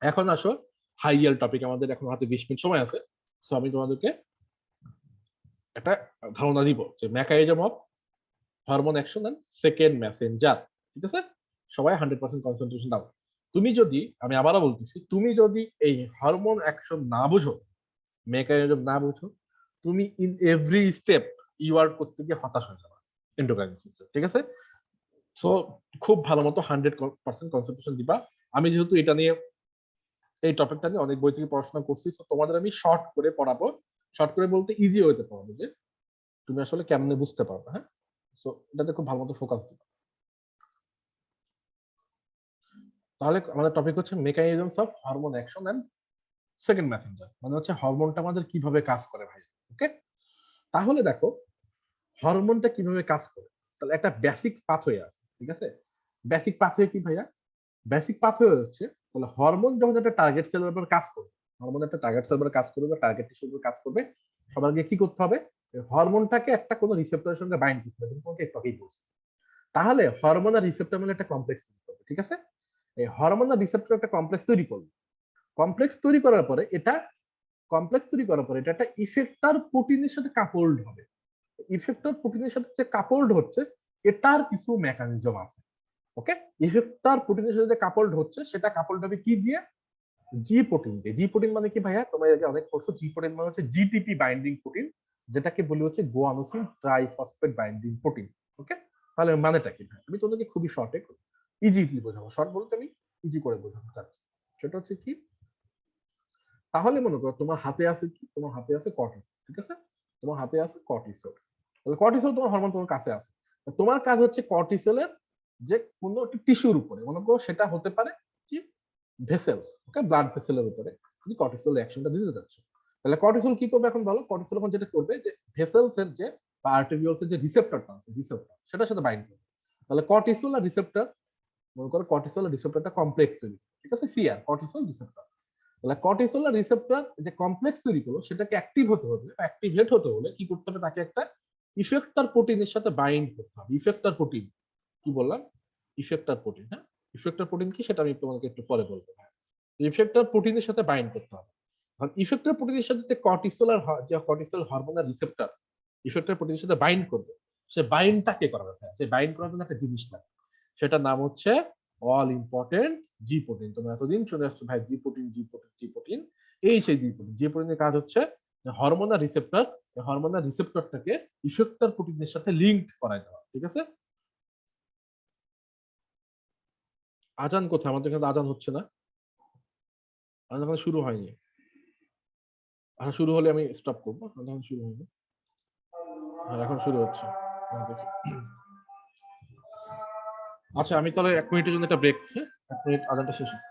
এখন আসো হাই ইয়ার টপিক, আমাদের এখন হাতে 20 মিনিট সময় আছে। সো আমি তোমাদেরকে একটা ধারণা দিব যে mechanism of hormone action and second messenger. ঠিক আছে, সবাই 100% কনসেন্ট্রেশন দাও। তুমি যদি, আমি আবারও বলতেছি, তুমি যদি এই হরমোন অ্যাকশন না বুঝো, মেকানিজম না বুঝো, তুমি in every step you are করতে গিয়ে হতাশ হয়ে যাবে এন্ডোক্রাইন সিস্টেম। ঠিক আছে, সো খুব ভালো মতো 100% কনসেন্ট্রেশন দিবা। আমি যেহেতু এটা নিয়ে, এই টপিকটা নিয়ে অনেক বই থেকে পড়াশোনা করছি, সো তোমাদের আমি শর্ট করে পড়াবো। শর্ট করে বলতে ইজি হইতে পড়াবো, যে তুমি আসলে কেমনে বুঝতে পারবে। হ্যাঁ, সো এটাতে খুব ভালো মতো ফোকাস দিবা। তাহলে আমাদের টপিক হচ্ছে mechanisms of hormone action and second messenger, মানে হচ্ছে হরমোনটা আমাদের কিভাবে কাজ করে ভাই। ওকে, তাহলে দেখো হরমোনটা কিভাবে কাজ করে। তাহলে একটা বেসিক পাথওয়ে আছে, ঠিক আছে। বেসিক পাথওয়ে কি ভাইয়া? বেসিক পাথওয়ে হচ্ছে, তাহলে হরমোন যখন একটা টার্গেট সেলের উপর কাজ করবে, হরমোন একটা টার্গেট সেলের উপর কাজ করবে বা টার্গেট টিস্যুর উপর কাজ করবে, সবার আগে কি করতে হবে? হরমোনটাকে একটা কোনো রিসেপ্টরের সঙ্গে বাইন্ড করতে হবে, তোমাকে একটু আগেই বলছি। তাহলে হরমোন আর রিসেপ্টর মানে একটা কমপ্লেক্স তৈরি করবে, ঠিক আছে। এই হরমোন আর রিসেপ্টর একটা কমপ্লেক্স তৈরি করবে। কমপ্লেক্স তৈরি করার পরে এটা, কমপ্লেক্স তৈরি করার পরে এটা একটা ইফেক্টর প্রোটিনের সাথে কাপলড হবে। ইফেক্টর প্রোটিনের সাথে যে কাপলড হচ্ছে, এটার কিছু মেকানিজম আছে। ওকে, ইফেক্টর প্রোটিনের সাথে যে কাপলড হচ্ছে, সেটা কাপলড হবে কি দিয়ে? জি প্রোটিন দিয়ে। জি প্রোটিন মানে কি ভাইয়া? তোমরা আগে অনেক পড়ছো। জি প্রোটিন মানে হচ্ছে জিটিপি বাইন্ডিং প্রোটিন, যেটাকে বলি হচ্ছে গুয়ানোসিন ট্রাইফসফেট বাইন্ডিং প্রোটিন। ওকে, তাহলে মানেটা কি ভাই? আমি তোমাদেরকে খুবই শর্টে ইজিলি বোঝাবো। শর্ট বলতে আমি ইজি করে বোঝাতে চাচ্ছি। সেটা হচ্ছে কি, তাহলে মনে করো তোমার হাতে আছে কি? তোমার হাতে আছে কর্টিসল, ঠিক আছে। তোমার হাতে আছে কর্টিসল। তাহলে কর্টিসল তোমার হরমোন, তোমার কাছে আছে। তোমার কাজ হচ্ছে কর্টিসলের যে কোনো একটা টিস্যুর উপরে, মনে করো সেটা হতে পারে কি, ভেসেলস, ওকে, ব্লাড ভেসেলের উপরে তুমি কর্টিসল রিঅ্যাকশনটা দিতে যাচ্ছ। তাহলে কর্টিসল কি করবে এখন বলো? কর্টিসল এখন যেটা করবে, যে ভেসেলস এর যে বা আর্টেরিওলস এর যে রিসেপ্টরটা আছে, রিসেপ্টর সেটার সাথে বাইন্ড করবে। তাহলে কর্টিসল আর রিসেপ্টর, মনে করো কর্টিসল আর রিসেপ্টরটা কমপ্লেক্স তৈরি, ঠিক আছে, সিআর কর্টিসল রিসেপ্টর। তাহলে কর্টিসল আর রিসেপ্টর যে কমপ্লেক্স তৈরি করলো, সেটাকে অ্যাক্টিভ হতে হবে, অ্যাক্টিভেট হতে হলে কি করতে হবে? তাকে একটা ইফেক্টর প্রোটিনের সাথে বাইন্ড করতে হবে। ইফেক্টর প্রোটিন কি বললাম? Effector protein. হ্যাঁ, ইফেক্টর প্রোটিন কি সেটা আমি তোমাকে একটু পরে বলবো। ইফেক্টর প্রোটিনের সাথে বাইন্ড করতে হবে। কারণ ইফেক্টর প্রোটিনের সাথে যে কর্টিসল আর যে কর্টিসল হরমোনাল রিসেপ্টর ইফেক্টর প্রোটিনের সাথে বাইন্ড করবে, সে বাইন্ডটা কে করাবে? সে বাইন্ড করার জন্য একটা জিনিস লাগে, সেটার নাম হচ্ছে অল ইম্পর্টেন্ট জি প্রোটিন। তোমরা এতদিন শুনে আসছো ভাই জি প্রোটিন, জি প্রোটিন, জি প্রোটিন। এই সেই জি প্রোটিন। জি প্রোটিনের কাজ হচ্ছে হরমোনাল রিসেপ্টর, হরমোনাল রিসেপ্টরটাকে ইফেক্টর প্রোটিনের সাথে লিঙ্কড করায় দেওয়া, ঠিক আছে। আজান কোথায়? আমাদের এখানে আজান হচ্ছে না, আজান এখন শুরু হয়নি। আচ্ছা, শুরু হলে আমি স্টপ করবো, এখন শুরু হয়নি। হ্যাঁ, এখন শুরু হচ্ছে। দেখি। আচ্ছা, আমি তাহলে 1 মিনিটের জন্য একটা ব্রেক। হ্যাঁ, 1 মিনিট, আজানটা শেষ হোক।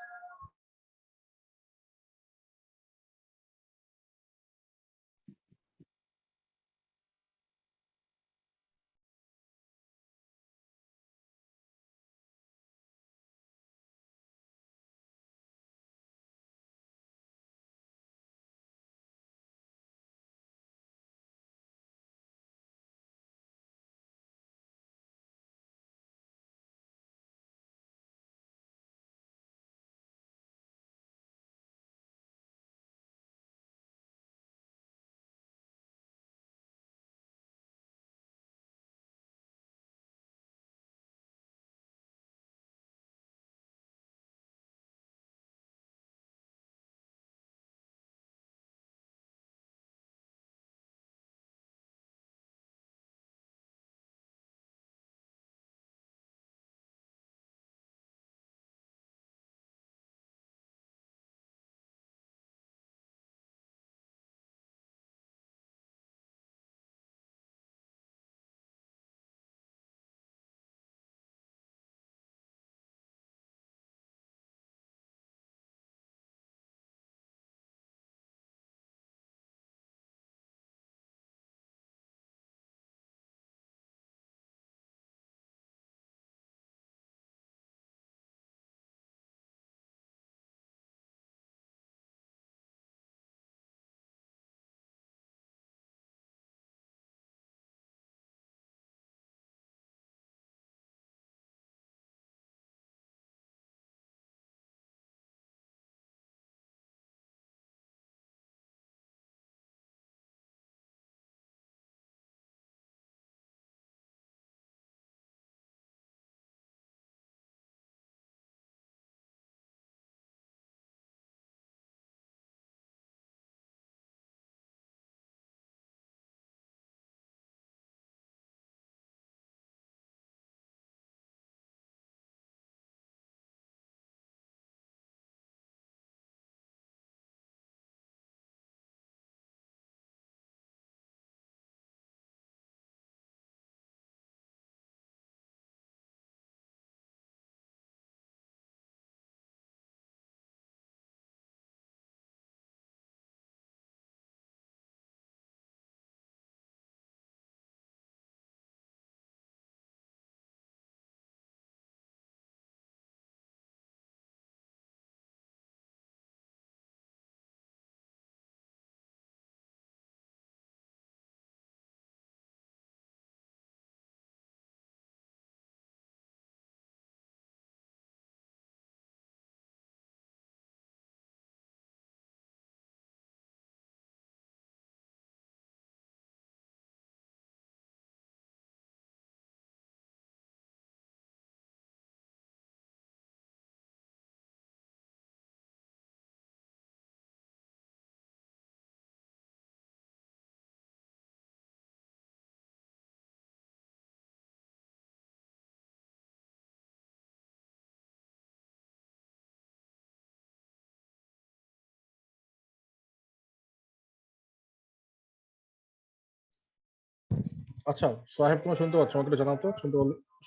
আচ্ছা সাহেব, তোমার শুনতে পাচ্ছ? আমাকে জানাও তো,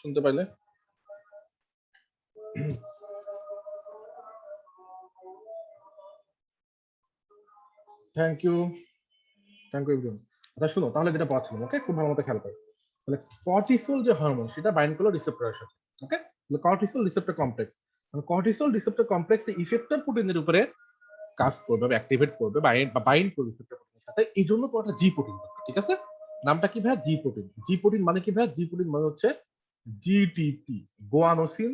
শুনতে পাইলে। Thank you everyone. আচ্ছা শুনো, তাহলে যেটা বলছিলাম, ওকে, খুব ভালো মতো খেয়াল করো। তাহলে কর্টিসল যে হরমোন, সেটা বাইন্ড করলো রিসেপ্টরের সাথে। Okay, cortisol receptor complex, cortisol receptor complex effector প্রোটিনের উপরে কাজ করবে বা অ্যাক্টিভেট করবে বা বাইন্ড করবে ইফেক্টর প্রোটিনের সাথে। এই জন্য তোমার একটা জি প্রোটিন দরকার, ঠিক আছে? নামটা কি ভাই? জি প্রোটিন। জি প্রোটিন মানে কি ভাই? জি প্রোটিন মানে হচ্ছে জিটিপি, গোয়ানোসিন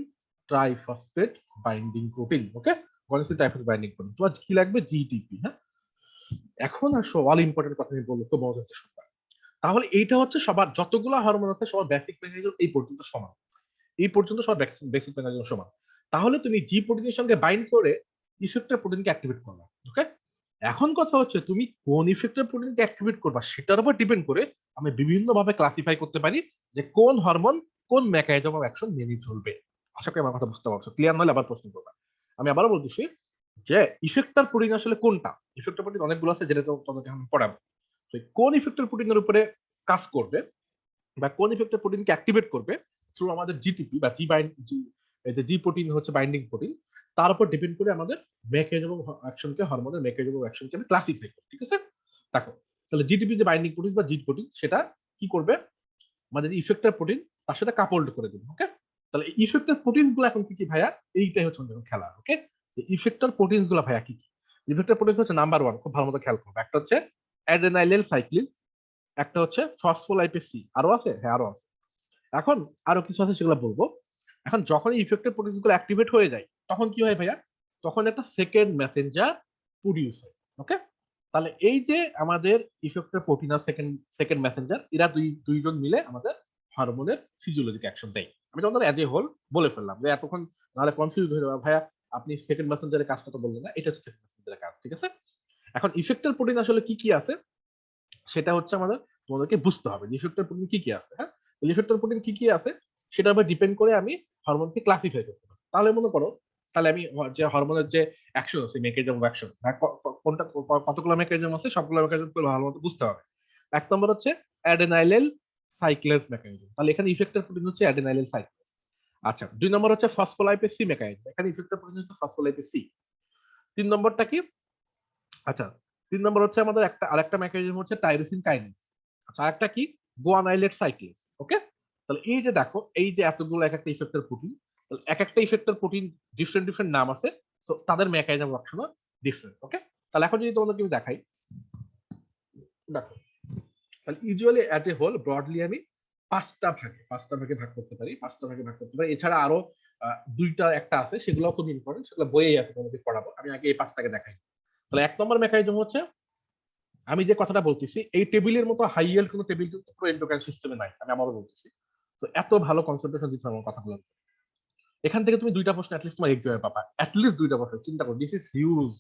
ট্রাইফসফেট বাইন্ডিং প্রোটিন। ওকে, গোয়ানোসিন ট্রাইফসফেট বাইন্ডিং প্রোটিন। তোমার কি লাগবে? জিটিপি। হ্যাঁ, এখন আসো অল ইম্পর্টেন্ট কথা আমি বলবো, তো মজা আছে সবার। তাহলে এইটা হচ্ছে সবার যতগুলো হরমোন আছে সবার বেসিক মেকানিজম এই পর্যন্ত সমান, এই পর্যন্ত সবার বেসিক মেকানিজম সমান। তাহলে তুমি জি প্রোটিনের সঙ্গে বাইন্ড করে ইফেক্টর প্রোটিনকে অ্যাক্টিভেট করবে। ওকে, এখন কথা হচ্ছে তুমি কোন ইফেক্টর প্রোটিনকে অ্যাক্টিভেট করবা সেটার উপর ডিপেন্ড করে আমি বিভিন্ন ভাবে ক্লাসিফাই করতে পারি যে কোন হরমোন কোন মেকানিজম অফ অ্যাকশন মেনে চলবে। আশা করি আমার কথা বুঝতে পারছো। ক্লিয়ার নলে আবার প্রশ্ন করবা। আমি আবারও বলতেছি যে ইফেক্টর প্রোটিন আসলে কোনটা। ইফেক্টর প্রোটিন অনেকগুলো আছে, যেটা তোমাদেরকে আমি পড়াবো। তো কোন ইফেক্টর প্রোটিনের উপরে কাজ করবে বা কোন ইফেক্টর প্রোটিনকে অ্যাক্টিভেট করবে থ্রু আমাদের জিটিপি বা জি প্রোটিন হচ্ছে বাইন্ডিং প্রোটিন, তার উপর ডিপেন্ড করে আমাদের মেকানিজম অফ অ্যাকশনকে, হরমোনের মেকানিজম অফ অ্যাকশনকে আমি ক্লাসিফাই করি। ঠিক আছে, দেখো তাহলে জিটিপি যে বাইন্ডিং প্রোটিন বা জি প্রোটিন, সেটা কি করবে? আমাদের ইফেক্টর প্রোটিন তার সাথে কাপলড করে দেবে। ওকে, তাহলে ইফেক্টর প্রোটিনস গুলো এখন কি কি ভাইয়া? এইটাই হচ্ছে আমাদের খেলা। ওকে, ইফেক্টর প্রোটিনস গুলো ভাইয়া কি কি? ইফেক্টর প্রোটিনস হচ্ছে নাম্বার ওয়ান, খুব ভালো মতো খেয়াল করবে। একটা হচ্ছে অ্যাডেনাইলেল সাইক্লিন, একটা হচ্ছে ফসফোলাইপেজ সি, আরো আছে, হ্যাঁ আরো আছে। এখন আরো কিছু আছে, সেগুলো বলবো। এখন যখন ইফেক্টিভ প্রোটিনস গুলো অ্যাক্টিভেট হয়ে যায়, তখন কি হয় ভাইয়া? তখন একটা সেকেন্ড মেসেঞ্জার প্রডিউস হয়। ওকে, তাহলে এই যে আমাদের ইফেক্টিভ প্রোটিন আর সেকেন্ড সেকেন্ড মেসেঞ্জার, এরা দুইজন মিলে আমাদের হরমোনের ফিজিওলজিক অ্যাকশন দেয়। আমি তোমাদের অ্যাজ এ হোল বলে ফেললাম, যে এতক্ষণ নাহলে কনফিউজ হয়ে যাবে, ভাইয়া আপনি সেকেন্ড মেসেঞ্জারের কাজটা তো বললেন না। এটা হচ্ছে সেকেন্ড মেসেঞ্জারের কাজ। ঠিক আছে, এখন ইফেক্টর প্রোটিন আসলে কি কি আছে সেটা হচ্ছে আমাদের তোমাদেরকে বুঝতে হবে। ইফেক্টর প্রোটিন কি কি আছে। হ্যাঁ, ইফেক্টর প্রোটিন কি কি আছে সেটার উপর ডিপেন্ড করে আমি হরমোনকে ক্লাসিফাই করতে পারি। তাহলে মনে করো, তাহলে আমি যে হরমোনের যে অ্যাকশন আছে, মেকানিজম অফ অ্যাকশন, কোনটা কতগুলো মেকানিজম আছে, সবগুলো মেকানিজম ভালো মতো বুঝতে হবে। এক নম্বর হচ্ছে অ্যাডেনাইলেল সাইক্লেজ মেকানিজম, তাহলে এখানে ইফেক্টর প্রোটিন হচ্ছে অ্যাডেনাইলেল সাইক্লেজ। আচ্ছা, দুই নম্বর হচ্ছে ফসফোলাইপেজ সি মেকানিজম, এখানে ইফেক্টর প্রোটিন হচ্ছে ফসফোলাইপেজ সি। তিন নম্বরটা কি? আচ্ছা, তিন নম্বর হচ্ছে আমাদের আরেকটা মেকানিজম হচ্ছে টাইরোসিন কাইনেজ। আচ্ছা, আরেকটা কি? গুয়ানাইলেট সাইক্লেজ। ওকে, তাহলে এই যে দেখো, এই যে এতগুলো এক একটা ইফেক্টর প্রোটিন, তাহলে এক একটা ইফেক্টর প্রোটিন ডিফারেন্ট ডিফারেন্ট নাম আছে, তো তাদের মেকানিজম অফ ডিফারেন্ট। ওকে, তাহলে এখন যদি তোমাদেরকে আমি দেখাই, দেখো তাহলে usually as a whole broadly আমি পাঁচটা ভাগে ভাগ করতে পারি, এছাড়া আরো দুইটা একটা আছে, সেগুলো খুব ইম্পর্টেন্ট, সেগুলো বইয়ে আছে, তোমাদের পড়াবো। আমি আগে এই পাঁচটাকে দেখাই। তাহলে এক নম্বর মেকানিজম হচ্ছে, আমি যে কথাটা বলতেছি, এই টেবিলের মতো হাই ইয়েল্ড কোনো টেবিল কিন্তু পুরো এন্ডোক্রাইন সিস্টেমে নাই, আমি আমারও বলতেছি। তো এত ভালো কনসেন্ট্রেশন দিতে আমার কথাগুলো, এখান থেকে তুমি দুইটা প্রশ্ন অ্যাটলিস্ট তোমার এক্সামে পাবা, অ্যাটলিস্ট দুইটা প্রশ্ন। চিন্তা করো, this is huge.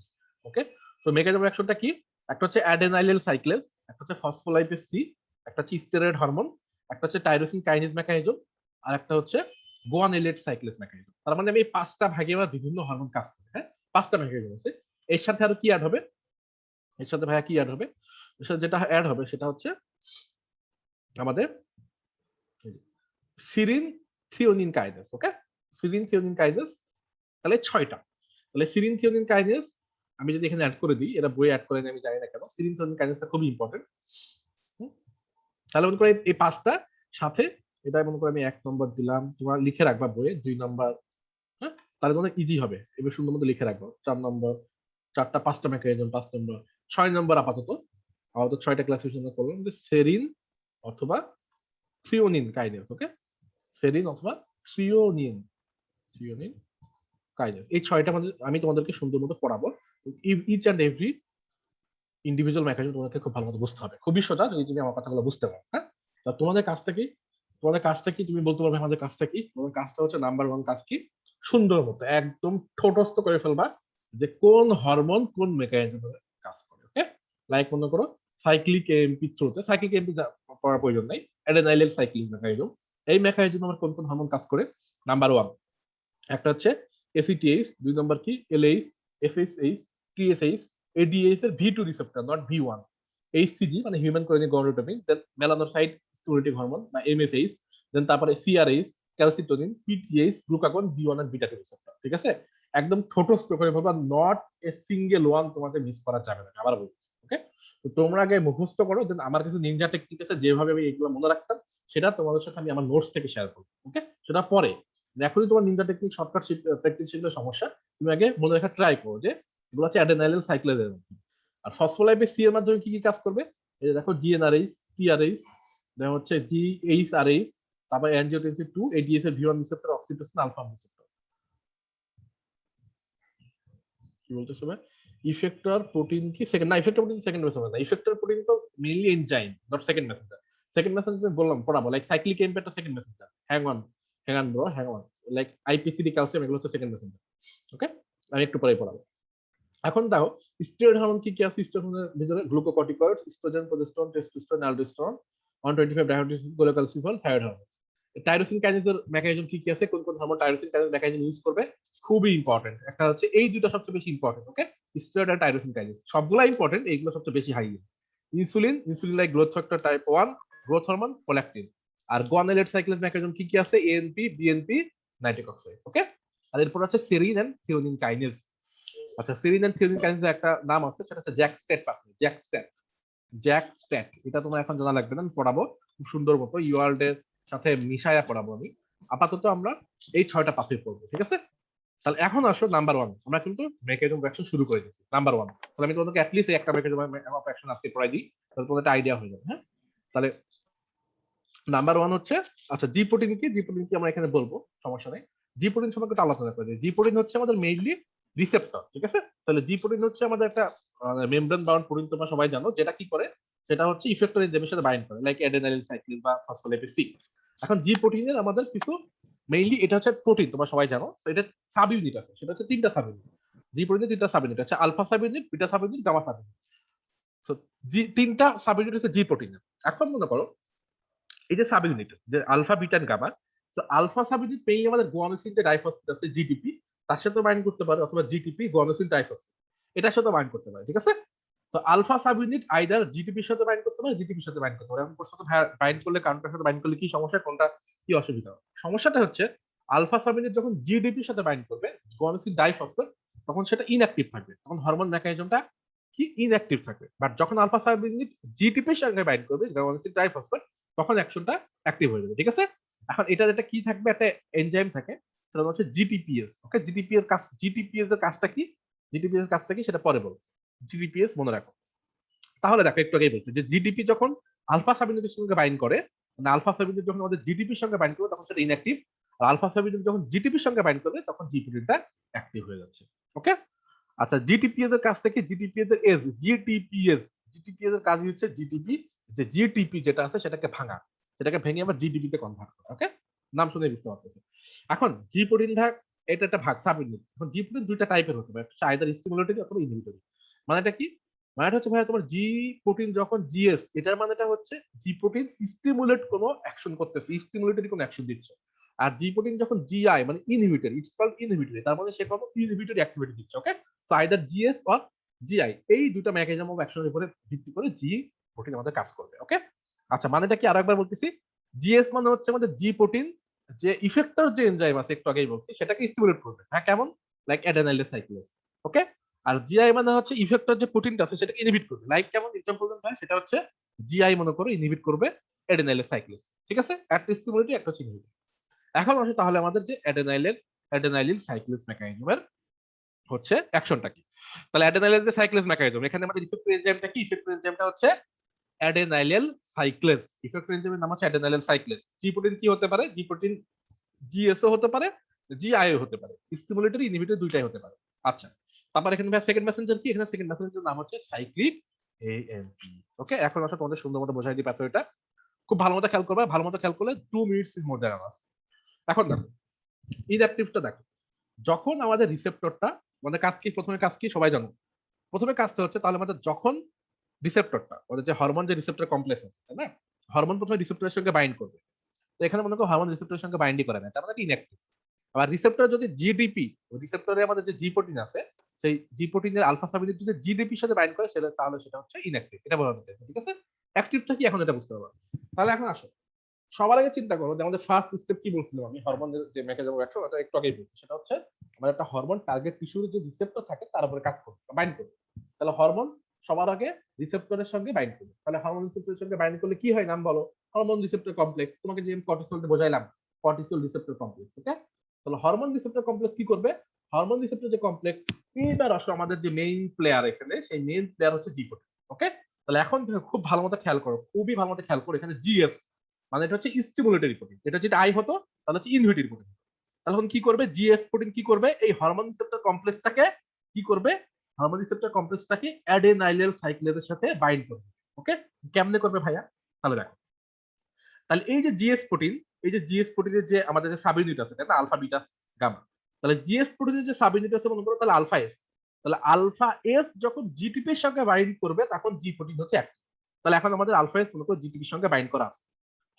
Okay, so mechanism অ্যাকশনটা কি? একটা হচ্ছে অ্যাডেনাইলেল সাইক্লেজ, একটা হচ্ছে ফসফোলাইপেজ সি, একটা হচ্ছে স্টেরয়েড হরমোন, একটা হচ্ছে টাইরোসিন কাইনেজ মেকানিজম, আর একটা হচ্ছে গোয়ানাইলেট সাইক্লেজ মেকানিজম। তার মানে আমি এই পাঁচটা ভাগে আমার বিভিন্ন হরমোন কাজ করে। হ্যাঁ, পাঁচটা মেকানিজম আছে। এর সাথে আরো কি অ্যাড হবে? এর সাথে ভাইয়া কি অ্যাড হবে? এর সাথে যেটা অ্যাড হবে সেটা হচ্ছে আমাদের সিরিন থিওনিন কাইনেজ। ওকে, সিরিন থিওনিন কাইনেজ, তাহলে ছয়টা। তাহলে সিরিন থিওনিন কাইনেজ আমি যদি এখানে অ্যাড করে দিই, এটা বই অ্যাড করে আমি জানি না কেন, সিরিন থিওনিন কাইনেজটা খুবই ইম্পর্টেন্ট। তাহলে মনে করে এই পাঁচটা সাথে এটা মনে করে আমি এক নম্বর দিলাম, তোমার লিখে রাখবা বইয়ে। দুই নম্বর, হ্যাঁ, তাহলে তোমাদের ইজি হবে, এবার সুন্দর মতো লিখে রাখবো। চার নম্বর, চারটা পাঁচটা মেকানিজম, পাঁচ নম্বর। ছয় নম্বর আপাতত ছয়টা ক্লাসিফিকেশন করলাম, যে সেরিন অথবা থ্রিওনিন কাইনেজ। ওকে, সেরিন অথবা থ্রিওনিন থ্রিওনিন কাইনেজ, এই ছয়টা আমি তোমাদেরকে সুন্দর মতো পড়াবো। Each and every individual mechanism তোমাদেরকে খুব ভালো মতো বুঝতে হবে। খুবই সোজা যদি তুমি আমার কথাগুলো বুঝতে পারো। হ্যাঁ, তা তোমাদের কাজটা কি? তুমি বলতে পারবে আমাদের কাজটা কি? তোমাদের কাজটা হচ্ছে, নাম্বার ওয়ান কাজ কি? সুন্দর মতো একদম ঠোঁটস্থ করে ফেলবা যে কোন হরমোন কোন মেকানিজম কাজ করে। ওকে, লাইক মনে করো সাইক্লিক এমপি পড়ার প্রয়োজন নাই, অ্যাডেনাইলেল সাইক্লিক মেকানিজম। এই মেকানিজম আমার কোন কোন হরমোন কাজ করে? নাম্বার ওয়ান, একটা হচ্ছে এসিটিএইচ, দুই নম্বর কি এলএইচ, এফএসএইচ, টিএসএইচ, এডিএইচ এর V receptor, not V, HCG মানে human chorionic gonadotropin, then melanocyte stimulating hormone বা এমএসএইচ, দেন তারপরে CRH, calcitonin, PTH, glucagon, B and beta 2 receptor. ঠিক আছে, একদম ছোট স্প্রে করে বলবা, নট এ সিঙ্গেল ওয়ান তোমাকে মিস করা যাবে না, আবার বলছি। ওকে, তো তোমরা আগে মুখস্থ করো, দেন আমার কিছু নিনজা টেকনিক আছে যেভাবে আমি এগুলো মনে রাখতাম, সেটা তোমাদের সাথে আমি আমার নোটস থেকে শেয়ার করবো। ওকে, সেটা পরে। এখনই তোমার নিনজা টেকনিক শর্টকাট প্র্যাকটিস শিখলে সমস্যা, তুমি আগে মনে রাখা ট্রাই করো যে এগুলো হচ্ছে অ্যাডেনাইলিন সাইক্লেজের মধ্যে। আর ফসফোলাইপেজ সি এর মাধ্যমে কি কি কাজ করবে, এই যে দেখো জিএনআরএইচ, টিআরএইচ, দেন হচ্ছে জিএইচআরএইচ, তারপর অ্যানজিওটেনসিন 2, এডিএস এর V receptor, oxytocin, alpha receptor. কি বলতেছে ভাই, ইফেক্টর প্রোটিন কি সেকেন্ড, না ইফেক্টর প্রোটিন সেকেন্ড মেসেঞ্জার না, ইফেক্টর প্রোটিন তো mainly enzyme, not second messenger. Second messenger বললাম পড়াবো, লাইক সাইক্লিক এমপ একটা second messenger, hang on bro, hang on, like IPCD, calcium, এগুলো হচ্ছে সেকেন্ড মেসেঞ্জার। ওকে, আমি একটু পরেই পড়াবো। এখন দেখো স্টেরয়েড হরমোন কি কি আছে স্টেরয়েডের ভিতরে, glucocorticoids, estrogen, progesterone, testosterone, aldosterone, 125 dihydrogen cholecalciferol, thyroid hormone. Tyrosine কাইনেজের মেকানিজম কি কি আছে, কোন কোন হরমোন টাইরোসিন কাইনেজ মেকানিজম ইউজ করবে, খুবই ইম্পর্টেন্ট। একটা হচ্ছে এই দুটো সবচেয়ে বেশি ইম্পর্টেন্ট। ওকে, স্টেরয়েড আর টাইরোসিন কাইনেজ সবগুলা ইম্পর্টেন্ট, এইগুলো সবচেয়ে বেশি high. Insulin, insulin like growth factor type 1, growth hormone, prolactin. আর গোয়ানাইলেট সাইক্লেজ মেকানিজম কি কি আছে, এএনপি, বিএনপি, নাইট্রিক অক্সাইড। ওকে, আর এরপর আছে সেরিন এন্ড থিওনিন কাইনেজ। আচ্ছা, সেরিন এন্ড থিওনিন কাইনেজের একটা নাম আছে, সেটা হচ্ছে জ্যাকস্ট্যাট পাথওয়ে, জ্যাকস্ট্যাট। এটা তোমার এখন জানা লাগবে না, আমি পড়াবো খুব সুন্দর মতো, ইউআরড এর সাথে মিশায়া পড়াবো আমি। আপাতত আমরা এই 6টা পাথওয়ে পড়বো, ঠিক আছে? তাহলে এখন আসো নাম্বার 1, আমরা কিন্তু মেকানিজম অফ অ্যাকশন শুরু করে দিয়েছি। নাম্বার 1, তাহলে আমি তোমাদেরকে অ্যাটলিস্ট একটা মেকানিজম অফ অ্যাকশন আজকে পড়াই দিই, তাহলে তোমাদের একটা আইডিয়া হয়ে যাবে। হ্যাঁ, তাহলে নাম্বার 1 হচ্ছে, আচ্ছা জি প্রোটিন কি, জি প্রোটিন কি আমরা এখানে বলবো, সমস্যা নেই। জি প্রোটিন সম্পর্কে একটু আলোচনা করে দিই। জি প্রোটিন হচ্ছে আমাদের মেইনলি রিসেপ্টর, ঠিক আছে? তাহলে জি প্রোটিন হচ্ছে আমাদের একটা মেমব্রেন বাউন্ড প্রোটিন, তোমরা সবাই জানো, যেটা কি করে, সেটা হচ্ছে ইফেক্টর এনজাইমের সাথে বাইন্ড করে, লাইক অ্যাডেনাইলিন সাইক্লিন বা ফসফোলিপিড সি। এখন জি প্রোটিনের আমাদের কিছু মেইনলি, এটা হচ্ছে প্রোটিন, তোমরা সবাই জানো, তো এটা সাব ইউনিট আছে, সেটা হচ্ছে 3টা সাব ইউনিট। জি প্রোটিনের 3টা সাব ইউনিট আছে, alpha subunit, beta subunit, gamma subunit. So G 3টা সাব ইউনিট হচ্ছে জি প্রোটিনের। এখন মনে করো এই যে সাব ইউনিট, যে alpha, beta and gamma, so alpha subunit পেয়ে আমাদের গুয়ানোসিন যে ডাইফসফেট আছে, জিটিপি, তার সাথে বাইন্ড করতে পারে, অথবা জিটিপি গুয়ানোসিন ডাইফসফেট, এটার সাথে বাইন্ড করতে পারে, ঠিক আছে? তো আলফা সাব ইউনিট আইদার জিটিপির সাথে বাইন্ড করতে পারে, জিটিপির সাথে বাইন্ড করতে পারে। এখন প্রশ্ন, বাইন্ড করলে কাউন্টার সাথে বাইন্ড করলে কি সমস্যা, কোনটা কি অসুবিধা? সমস্যাটা হচ্ছে আলফা সাব ইউনিট যখন জিডিপির সাথে বাইন্ড করবে, গুয়ানোসিন ডাইফসফেট, তখন সেটা ইনঅ্যাক্টিভ থাকবে, তখন হরমোন মেকানিজমটা কি ইনঅ্যাক্টিভ থাকবে। বাট যখন আলফা সাব ইউনিট জিটিপির সঙ্গে বাইন্ড করবে, গুয়ানোসিন ডাইফসফেট, তখন অ্যাকশনটা অ্যাক্টিভ হয়ে যাবে, ঠিক আছে? এখন এটা যেটা কি থাকবে, একটা এনজাইম থাকে, সেটা হচ্ছে জিটিপিএস। ওকে, জিটিপিএস কাজ, জিটিপিএস এর কাজটা কি, জিটিপিএস এর কাজটা কি সেটা পরে বলবো, জিটিপিএস মনে রাখো। তাহলে দেখো একটু আগেই বলছি যে জিডিপি যখন আলফা সাবিউনিটের সঙ্গে বাইন্ড করে, মানে আলফা সাবিউনিট যখন আমাদের জিডিপির সঙ্গে বাইন্ড করবে, তখন সেটা ইনঅ্যাক্টিভ। আর আলফা সাবিউনিট যখন জিটিপির সঙ্গে বাইন্ড করবে, তখন জিপিটা অ্যাক্টিভ হয়ে যাচ্ছে। ওকে, আচ্ছা, জিটিপিএস এর কাজটা কি, জিটিপিএস এর এস, জিটিপিএস এর কাজই হচ্ছে জিটিপি, যে জিটিপি যেটা আছে সেটাকে ভাঙা, সেটাকে ভেঙে আবার জিডিপি তে কনভার্ট করা। ওকে, নাম শুনে বুঝতে পারতেছি। এখন জি প্রোটিন ভাগ, এটা একটা ভাগ সাব ইউনিট। এখন জি প্রোটিন দুইটা টাইপের হতে পারে, একটা আইদার স্টিমুলেটরি অথবা ইনহিবিটরি। মানেটা কি, মানেটা হচ্ছে ভাই তোমার জি প্রোটিন যখন জিএস, এটার মানেটা হচ্ছে জি প্রোটিন স্টিমুলেট কোনো অ্যাকশন করতেছে, স্টিমুলেটরি কোনো অ্যাকশন দিচ্ছে। আর জি প্রোটিন যখন জিআই মানে ইনহিবিটরি, ইটস কল্ড ইনহিবিটরি, তার মানে সে কোনো ইনহিবিটরি অ্যাক্টিভিটি দিচ্ছে। Okay, so either GS or GI, এই দুটো মেকানিজম অফ অ্যাকশনের উপরে ভিত্তি করে জি প্রোটিন আমাদের কাজ করবে। ওকে, আচ্ছা, মানেটা কি আরেকবার বলতেছি। জিএস মানে হচ্ছে আমাদের জি প্রোটিন, যে ইফেক্টর যে এনজাইম আছে একটু আগেই বলছি, সেটাকে স্টিমুলেট করবে। হ্যাঁ, কেমন, লাইক অ্যাডেনাইলিন সাইক্লেজ। ওকে, আর জিআই মানে হচ্ছে ইফেক্টর যে প্রোটিনটা আছে সেটাকে ইনহিবিট করবে, লাইক কেমন, এক্সাম্পল দেন ভাই, সেটা হচ্ছে জিআই মনে করো ইনহিবিট করবে অ্যাডেনাইলিন সাইক্লেজ, ঠিক আছে? একটা স্টিমুলেটরি, একটা হচ্ছে ইনহিবিটর। এখন আসে তাহলে আমাদের যে অ্যাডেনাইলিন সাইক্লেজ মেকানিজমের হচ্ছে অ্যাকশনটা কি। তাহলে অ্যাডেনাইলিন যে সাইক্লেজ মেকানিজম, এখানে আমাদের ইফেক্টর এনজাইমটা কি, ইফেক্টর এনজাইমটা হচ্ছে অ্যাডেনাইলিন সাইক্লেজ। ইফেক্টর এনজাইমের নাম হচ্ছে অ্যাডেনাইলিন সাইক্লেজ। জি প্রোটিন কি হতে পারে, জি প্রোটিন জিএসও হতে পারে, জিআইও হতে পারে, স্টিমুলেটরি ইনহিবিটর দুইটাই হতে পারে। আচ্ছা, তারপর এখানে সেকেন্ড মেসেঞ্জার কি, এখানে সেকেন্ড মেসেঞ্জার নাম হচ্ছে সাইক্লিক এএমপি। ওকে, এখন আসলে তোমাদের সুন্দর মতো বোঝাই দিই প্যাথওয়েটা, খুব ভালো মতো খেয়াল করবে, ভালো মতো খেয়াল করলে 2 minutes is more than enough. এখন দেখো ইনঅ্যাক্টিভটা দেখো, যখন আমাদের রিসেপ্টরটা, আমাদের কাজ কি, প্রথমে কাজ কি সবাই জানো, প্রথমে কাজটা হচ্ছে, তাহলে আমাদের যখন রিসেপ্টরটা, আমাদের যে হরমোন যে রিসেপ্টর কমপ্লেক্স আছে, তাই না, হরমোন প্রথমে রিসেপ্টরের সঙ্গে বাইন্ড করবে, তো এখানে মনে করো হরমোন রিসেপ্টরের সঙ্গে বাইন্ডই করে না, তার মানে ইনঅ্যাক্টিভ। আবার রিসেপ্টর যদি জিডিপি, রিসেপ্টরে আমাদের যে জি প্রোটিন আছে, সেই জি প্রোটিনের আলফা সাব ইউনিট যদি জিডিপির সাথে বাইন্ড করে, সেটা তাহলে সেটা হচ্ছে ইনঅ্যাক্টিভ, এটা বলা হচ্ছে, ঠিক আছে? অ্যাক্টিভটা কি এখন এটা বুঝতে পারবো। তাহলে এখন আসো সবার আগে চিন্তা করো যে আমাদের ফার্স্ট স্টেপ কি বলছিলাম আমি হরমোনের যে মেকানিজম অ্যাকশন এটা একটু আগেই বলছি, সেটা হচ্ছে আমাদের একটা হরমোন টার্গেট টিস্যুর যে রিসেপ্টর থাকে তার উপরে কাজ করবে, বাইন্ড করবে। তাহলে হরমোন সবার আগে রিসেপ্টরের সঙ্গে বাইন্ড করবে। তাহলে হরমোন রিসেপ্টরের সঙ্গে বাইন্ড করলে কি হয় নাম বলো? Hormone receptor complex. তোমাকে যে কর্টিসলটা বোঝাইলাম, কর্টিসল রিসেপ্টর কমপ্লেক্স। ওকে, তাহলে হরমোন রিসেপ্টর কমপ্লেক্স কি করবে? হরমোন রিসেপ্টর যে কমপ্লেক্স, এইবার আসো আমাদের যে মেইন প্লেয়ার এখানে, সেই মেইন প্লেয়ার হচ্ছে জি প্রোটিন। ওকে, তাহলে এখন থেকে খুব ভালো মতো খেয়াল করো, খুবই ভালো মতো খেয়াল করো, এখানে জিএস মানে এটা হচ্ছে স্টিমুলেটরি প্রোটিন। এটা যদি আই হতো তাহলে হচ্ছে ইনহিবিটরি প্রোটিন। তাহলে এখন কি করবে? জিএস প্রোটিন কি করবে? এই হরমোন রিসেপ্টর কমপ্লেক্সটাকে কি করবে? হরমোন রিসেপ্টর কমপ্লেক্সটাকে অ্যাডেনাইলের সাইক্লেজের সাথে বাইন্ড করবে। ওকে, কেমনে করবে ভাইয়া? তাহলে দেখো, তাহলে এই যে জিএস প্রোটিন, এই যে জিএস প্রোটিনের যে আমাদের যে সাব ইউনিট আছে তাই না, আলফা বিটা গামা। তাহলে জিএস প্রোটিনের যে সাব ইউনিট আছে মনে করো তাহলে আলফা এস। তাহলে আলফা এস যখন জিটিপির সঙ্গে বাইন্ড করবে তখন জি প্রোটিন হচ্ছে অ্যাক্টিভ। তাহলে এখন আমাদের আলফা এস মনে করো জিটিপির সঙ্গে বাইন্ড করা আছে।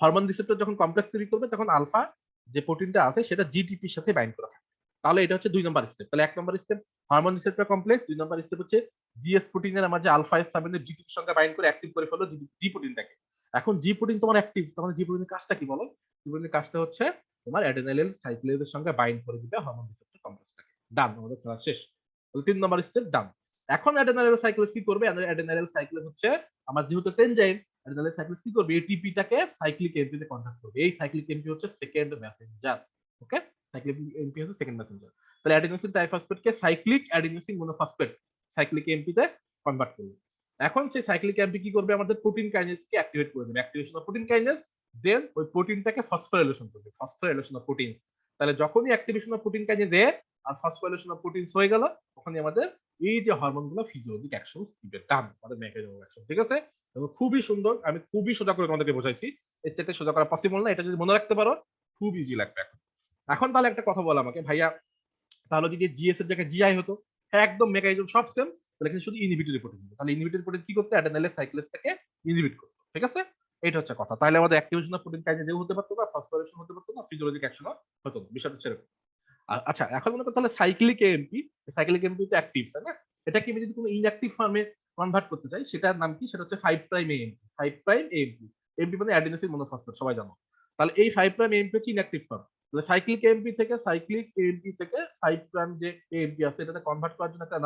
হরমোন রিসেপ্টর যখন কমপ্লেক্স তৈরি করবে তখন আলফা যে প্রোটিনটা আছে সেটা জিটিপির সাথে বাইন্ড করা থাকে। তাহলে এটা হচ্ছে 2 নম্বর স্টেপ। তাহলে 1 নম্বর স্টেপ হরমোন রিসেপ্টর কমপ্লেক্স, 2 নম্বর স্টেপ হচ্ছে জিএস প্রোটিনের আমার যে আলফা এস সাবইউনিট জিটিপির সঙ্গে বাইন্ড করে অ্যাক্টিভ করে ফেলো জি প্রোটিনটাকে। এখন জি প্রোটিন তোমার অ্যাক্টিভ, তখন জি প্রোটিনের কাজটা কি বলো? জি প্রোটিনের কাজটা হচ্ছে তোমার অ্যাডেনাইল সাইক্লেজের সঙ্গে বাইন্ড করে দিবে হরমোন রিসেপ্টর কমপ্লেক্সটাকে। ডান, আমাদের খেলা শেষ। তাহলে 3 নম্বর স্টেপ ডান। এখন অ্যাডেনাইল সাইক্লেজ কি করবে? অ্যাডেনাইল সাইক্লেজ হচ্ছে আমার যেহেতু একটা এনজাইম, অ্যাডেনাইল সাইক্লেজ কি করবে? এটিপিটাকে সাইক্লিক এমপি তে কনভার্ট করবে। এই সাইক্লিক এমপি হচ্ছে second messenger. Okay, cyclic AMP হচ্ছে সেকেন্ড মেসেঞ্জার। তাহলে অ্যাডিনোসিন ট্রাইফসফেটকে cyclic adenosine monophosphate cyclic AMP তে কনভার্ট করবে। এখন সেই সাইক্লিক এমপি কি করবে? আমাদের প্রোটিন কাইনেজকে অ্যাক্টিভেট করে দেবে। Activation of protein kinase, then ওই প্রোটিনটাকে ফসফোরাইলেশন করবে, ফসফোরাইলেশন অফ প্রোটিনস। তাহলে যখনই অ্যাক্টিভেশন অফ প্রোটিন কাইনেজ এ আর ফসফোরাইলেশন অফ প্রোটিনস হয়ে গেল, তখনই আমাদের এই যে হরমোনগুলো ফিজিওলজিক অ্যাকশনস দিবে। ডান, আমাদের মেকানিজম অ্যাকশন। ঠিক আছে, এবং খুবই সুন্দর, আমি খুবই সোজা করে তোমাদেরকে বোঝাইছি। এর চাইতে সোজা করা পসিবল না। এটা যদি মনে রাখতে পারো খুব ইজি লাগবে। এখন এখন তাহলে একটা কথা বলো আমাকে ভাইয়া, তাহলে যদি জিএস এর জায়গায় জিআই হতো, হ্যাঁ একদম মেকানিজম সব সেম, তাহলে কিন্তু শুধু ইনহিবিটরি প্রোটিন। তাহলে ইনহিবিটরি প্রোটিন কি করতে? অ্যাডেনাইলের সাইক্লেজটাকে ইনহিবিট করতে। ঠিক আছে, এটা হচ্ছে কথা। তাহলে আমাদের অ্যাক্টিভেশন অফ প্রোটিন কাইনেজ হতে পারতো না, ফসফোরাইলেশন হতে পারতো না, ফিজিওলজিক অ্যাকশনও হতো না। বিষয়টা হচ্ছে এরকম। আচ্ছা, এখন মনে করো তাহলে সাইক্লিক এএমপি, সাইক্লিক এএমপি তো অ্যাক্টিভ তাই না? এটাকে আমি যদি কোনো ইনঅ্যাক্টিভ ফর্মে কনভার্ট করতে চাই, সেটার নাম কি? সেটা হচ্ছে 5 prime AMP. 5 prime AMP, AMP মানে অ্যাডিনোসিন মোনোফসফেট, সবাই জানো। তাহলে এই 5 প্রাইম এএমপি হচ্ছে ইনঅ্যাক্টিভ ফর্ম। তাহলে সাইক্লিক এএমপি থেকে 5 প্রাইম যে এএমপি আছে এটাতে কনভার্ট করার জন্য একটা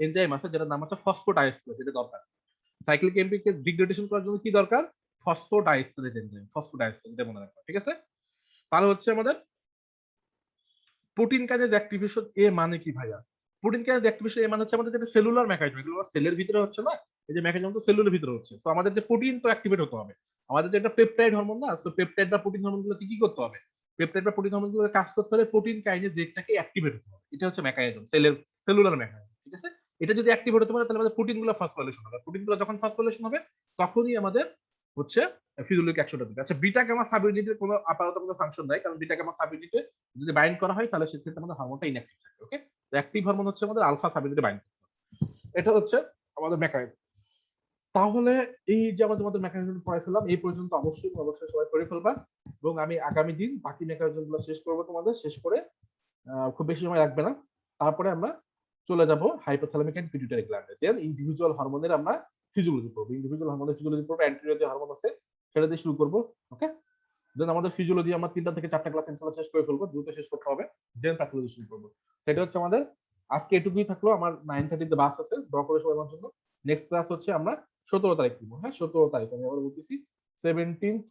এনজাইম আছে যেটার নাম হচ্ছে ফসফোডাইএস্টারেজ, যেটা দরকার। সাইক্লিক এএমপি কে ডিগ্রেডেশন করার জন্য কি দরকার? ফসফোডাইএস্টারেজ এনজাইম, ফসফোডাইএস্টারেজ, এটা মনে রাখবা। ঠিক আছে, তাহলে হচ্ছে আমাদের প্রোটিন কাইনেজ অ্যাক্টিভেশন এ মানে কি ভাইয়া? প্রোটিন কাইনেজ অ্যাক্টিভেশন এ মানে হচ্ছে আমাদের যেটা সেলুলার মেকানিজম, এগুলো সেলের ভিতরে হচ্ছে না, এই যে মেকানিজম তো সেলুলার ভিতরে হচ্ছে। তো আমাদের যে প্রোটিন তো অ্যাক্টিভেট হতে হবে। আমাদের যে একটা পেপটাইড হরমোন না, তো পেপটাইড বা প্রোটিন হরমোনগুলোতে কি করতে হবে? পেপটাইড বা প্রোটিন হরমোনগুলোতে কাজ করতে হলে প্রোটিন কাইনেজ রেটটাকে অ্যাক্টিভেট হতে হবে। এটা হচ্ছে মেকানিজম, সেলুলার মেকানিজম। ঠিক আছে, এটা যদি অ্যাক্টিভেট হতে পারে তাহলে আমাদের প্রোটিনগুলো ফসফোরাইলেশন হবে। প্রোটিনগুলো যখন ফসফোরাইলেশন হবে তখনই আমাদের হচ্ছে ফিজিওলজিক অ্যাকশনটা দিবে। আচ্ছা, বিটা গামা সাব ইউনিটের কোনো আপাতত কোনো ফাংশন নাই, কারণ বিটা গামা সাব ইউনিটে যদি বাইন্ড করা হয় তাহলে সেক্ষেত্রে আমাদের হরমোনটা ইনঅ্যাক্টিভ থাকে। ওকে, তো অ্যাক্টিভ হরমোন হচ্ছে আমাদের আলফা সাব ইউনিটে বাইন্ড করতে হবে। এটা হচ্ছে আমাদের মেকানিজম। তাহলে এই যে আমাদের মেকানিজম পড়াই ফেললাম, এই পর্যন্ত অবশ্যই অবশ্যই সবাই করে ফেলবা, এবং আমি আগামী দিন বাকি মেকানিজম গুলো শেষ করবো তোমাদের। শেষ করে খুব বেশি সময় লাগবে না, তারপরে আমরা চলে যাব হাইপোথ্যালামিক এন্ড পিটুইটারি গ্ল্যান্ডে। দেন ইন্ডিভিজুয়াল হরমোনের আমরা ফিজিওলজি পড়বো, ইন্ডিভিজুয়াল হরমোনের ফিজিওলজি পড়বো, অ্যান্টেরিয়র যে হরমোন আছে সেটা দিয়ে শুরু করবো। ওকে, দেন আমাদের ফিজিওলজি আমরা 3টা থেকে 4টা ক্লাস ইনশাআল্লাহ শেষ করে ফেলবো, দ্রুত শেষ করতে হবে। দেন প্যাথোলজি শুরু করবো। সেটা হচ্ছে আমাদের আজকে এটুকুই থাকলো। আমার 9:30 তে বাস আছে, দোয়া করে সবাই আমার জন্য। নেক্সট ক্লাস হচ্ছে আমরা 17 তারিখ দিব। হ্যাঁ, 17 তারিখ আমি আবার বলতেছি, 17th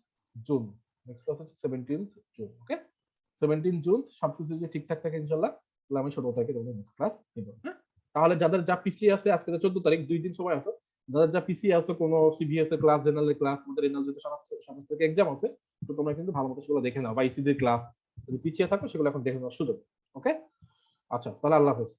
জুন। নেক্সট ক্লাস হচ্ছে 17th জুন। ওকে, 17 জুন সবকিছু যদি ঠিকঠাক থাকে ইনশাআল্লাহ, তাহলে আমি 17 তারিখে তোমাদের নেক্সট ক্লাস নিব। হ্যাঁ, তাহলে যাদের যা পিসি আছে, আজকে তো 14 তারিখ, 2 দিন সময় আছে, যাদের যা পিসি আছে, কোনো সিভিএস এর ক্লাস, জেনারেল ক্লাস, আমাদের রেনাল যেটা সমস্ত থেকে এক্সাম আছে, তো তোমরা কিন্তু ভালো মতো সেগুলো দেখে নাও, বা ইসিজির ক্লাস যদি পিছিয়ে থাকো সেগুলো এখন দেখে নেওয়ার সুযোগ। ওকে, আচ্ছা তাহলে আল্লাহ হাফেজ।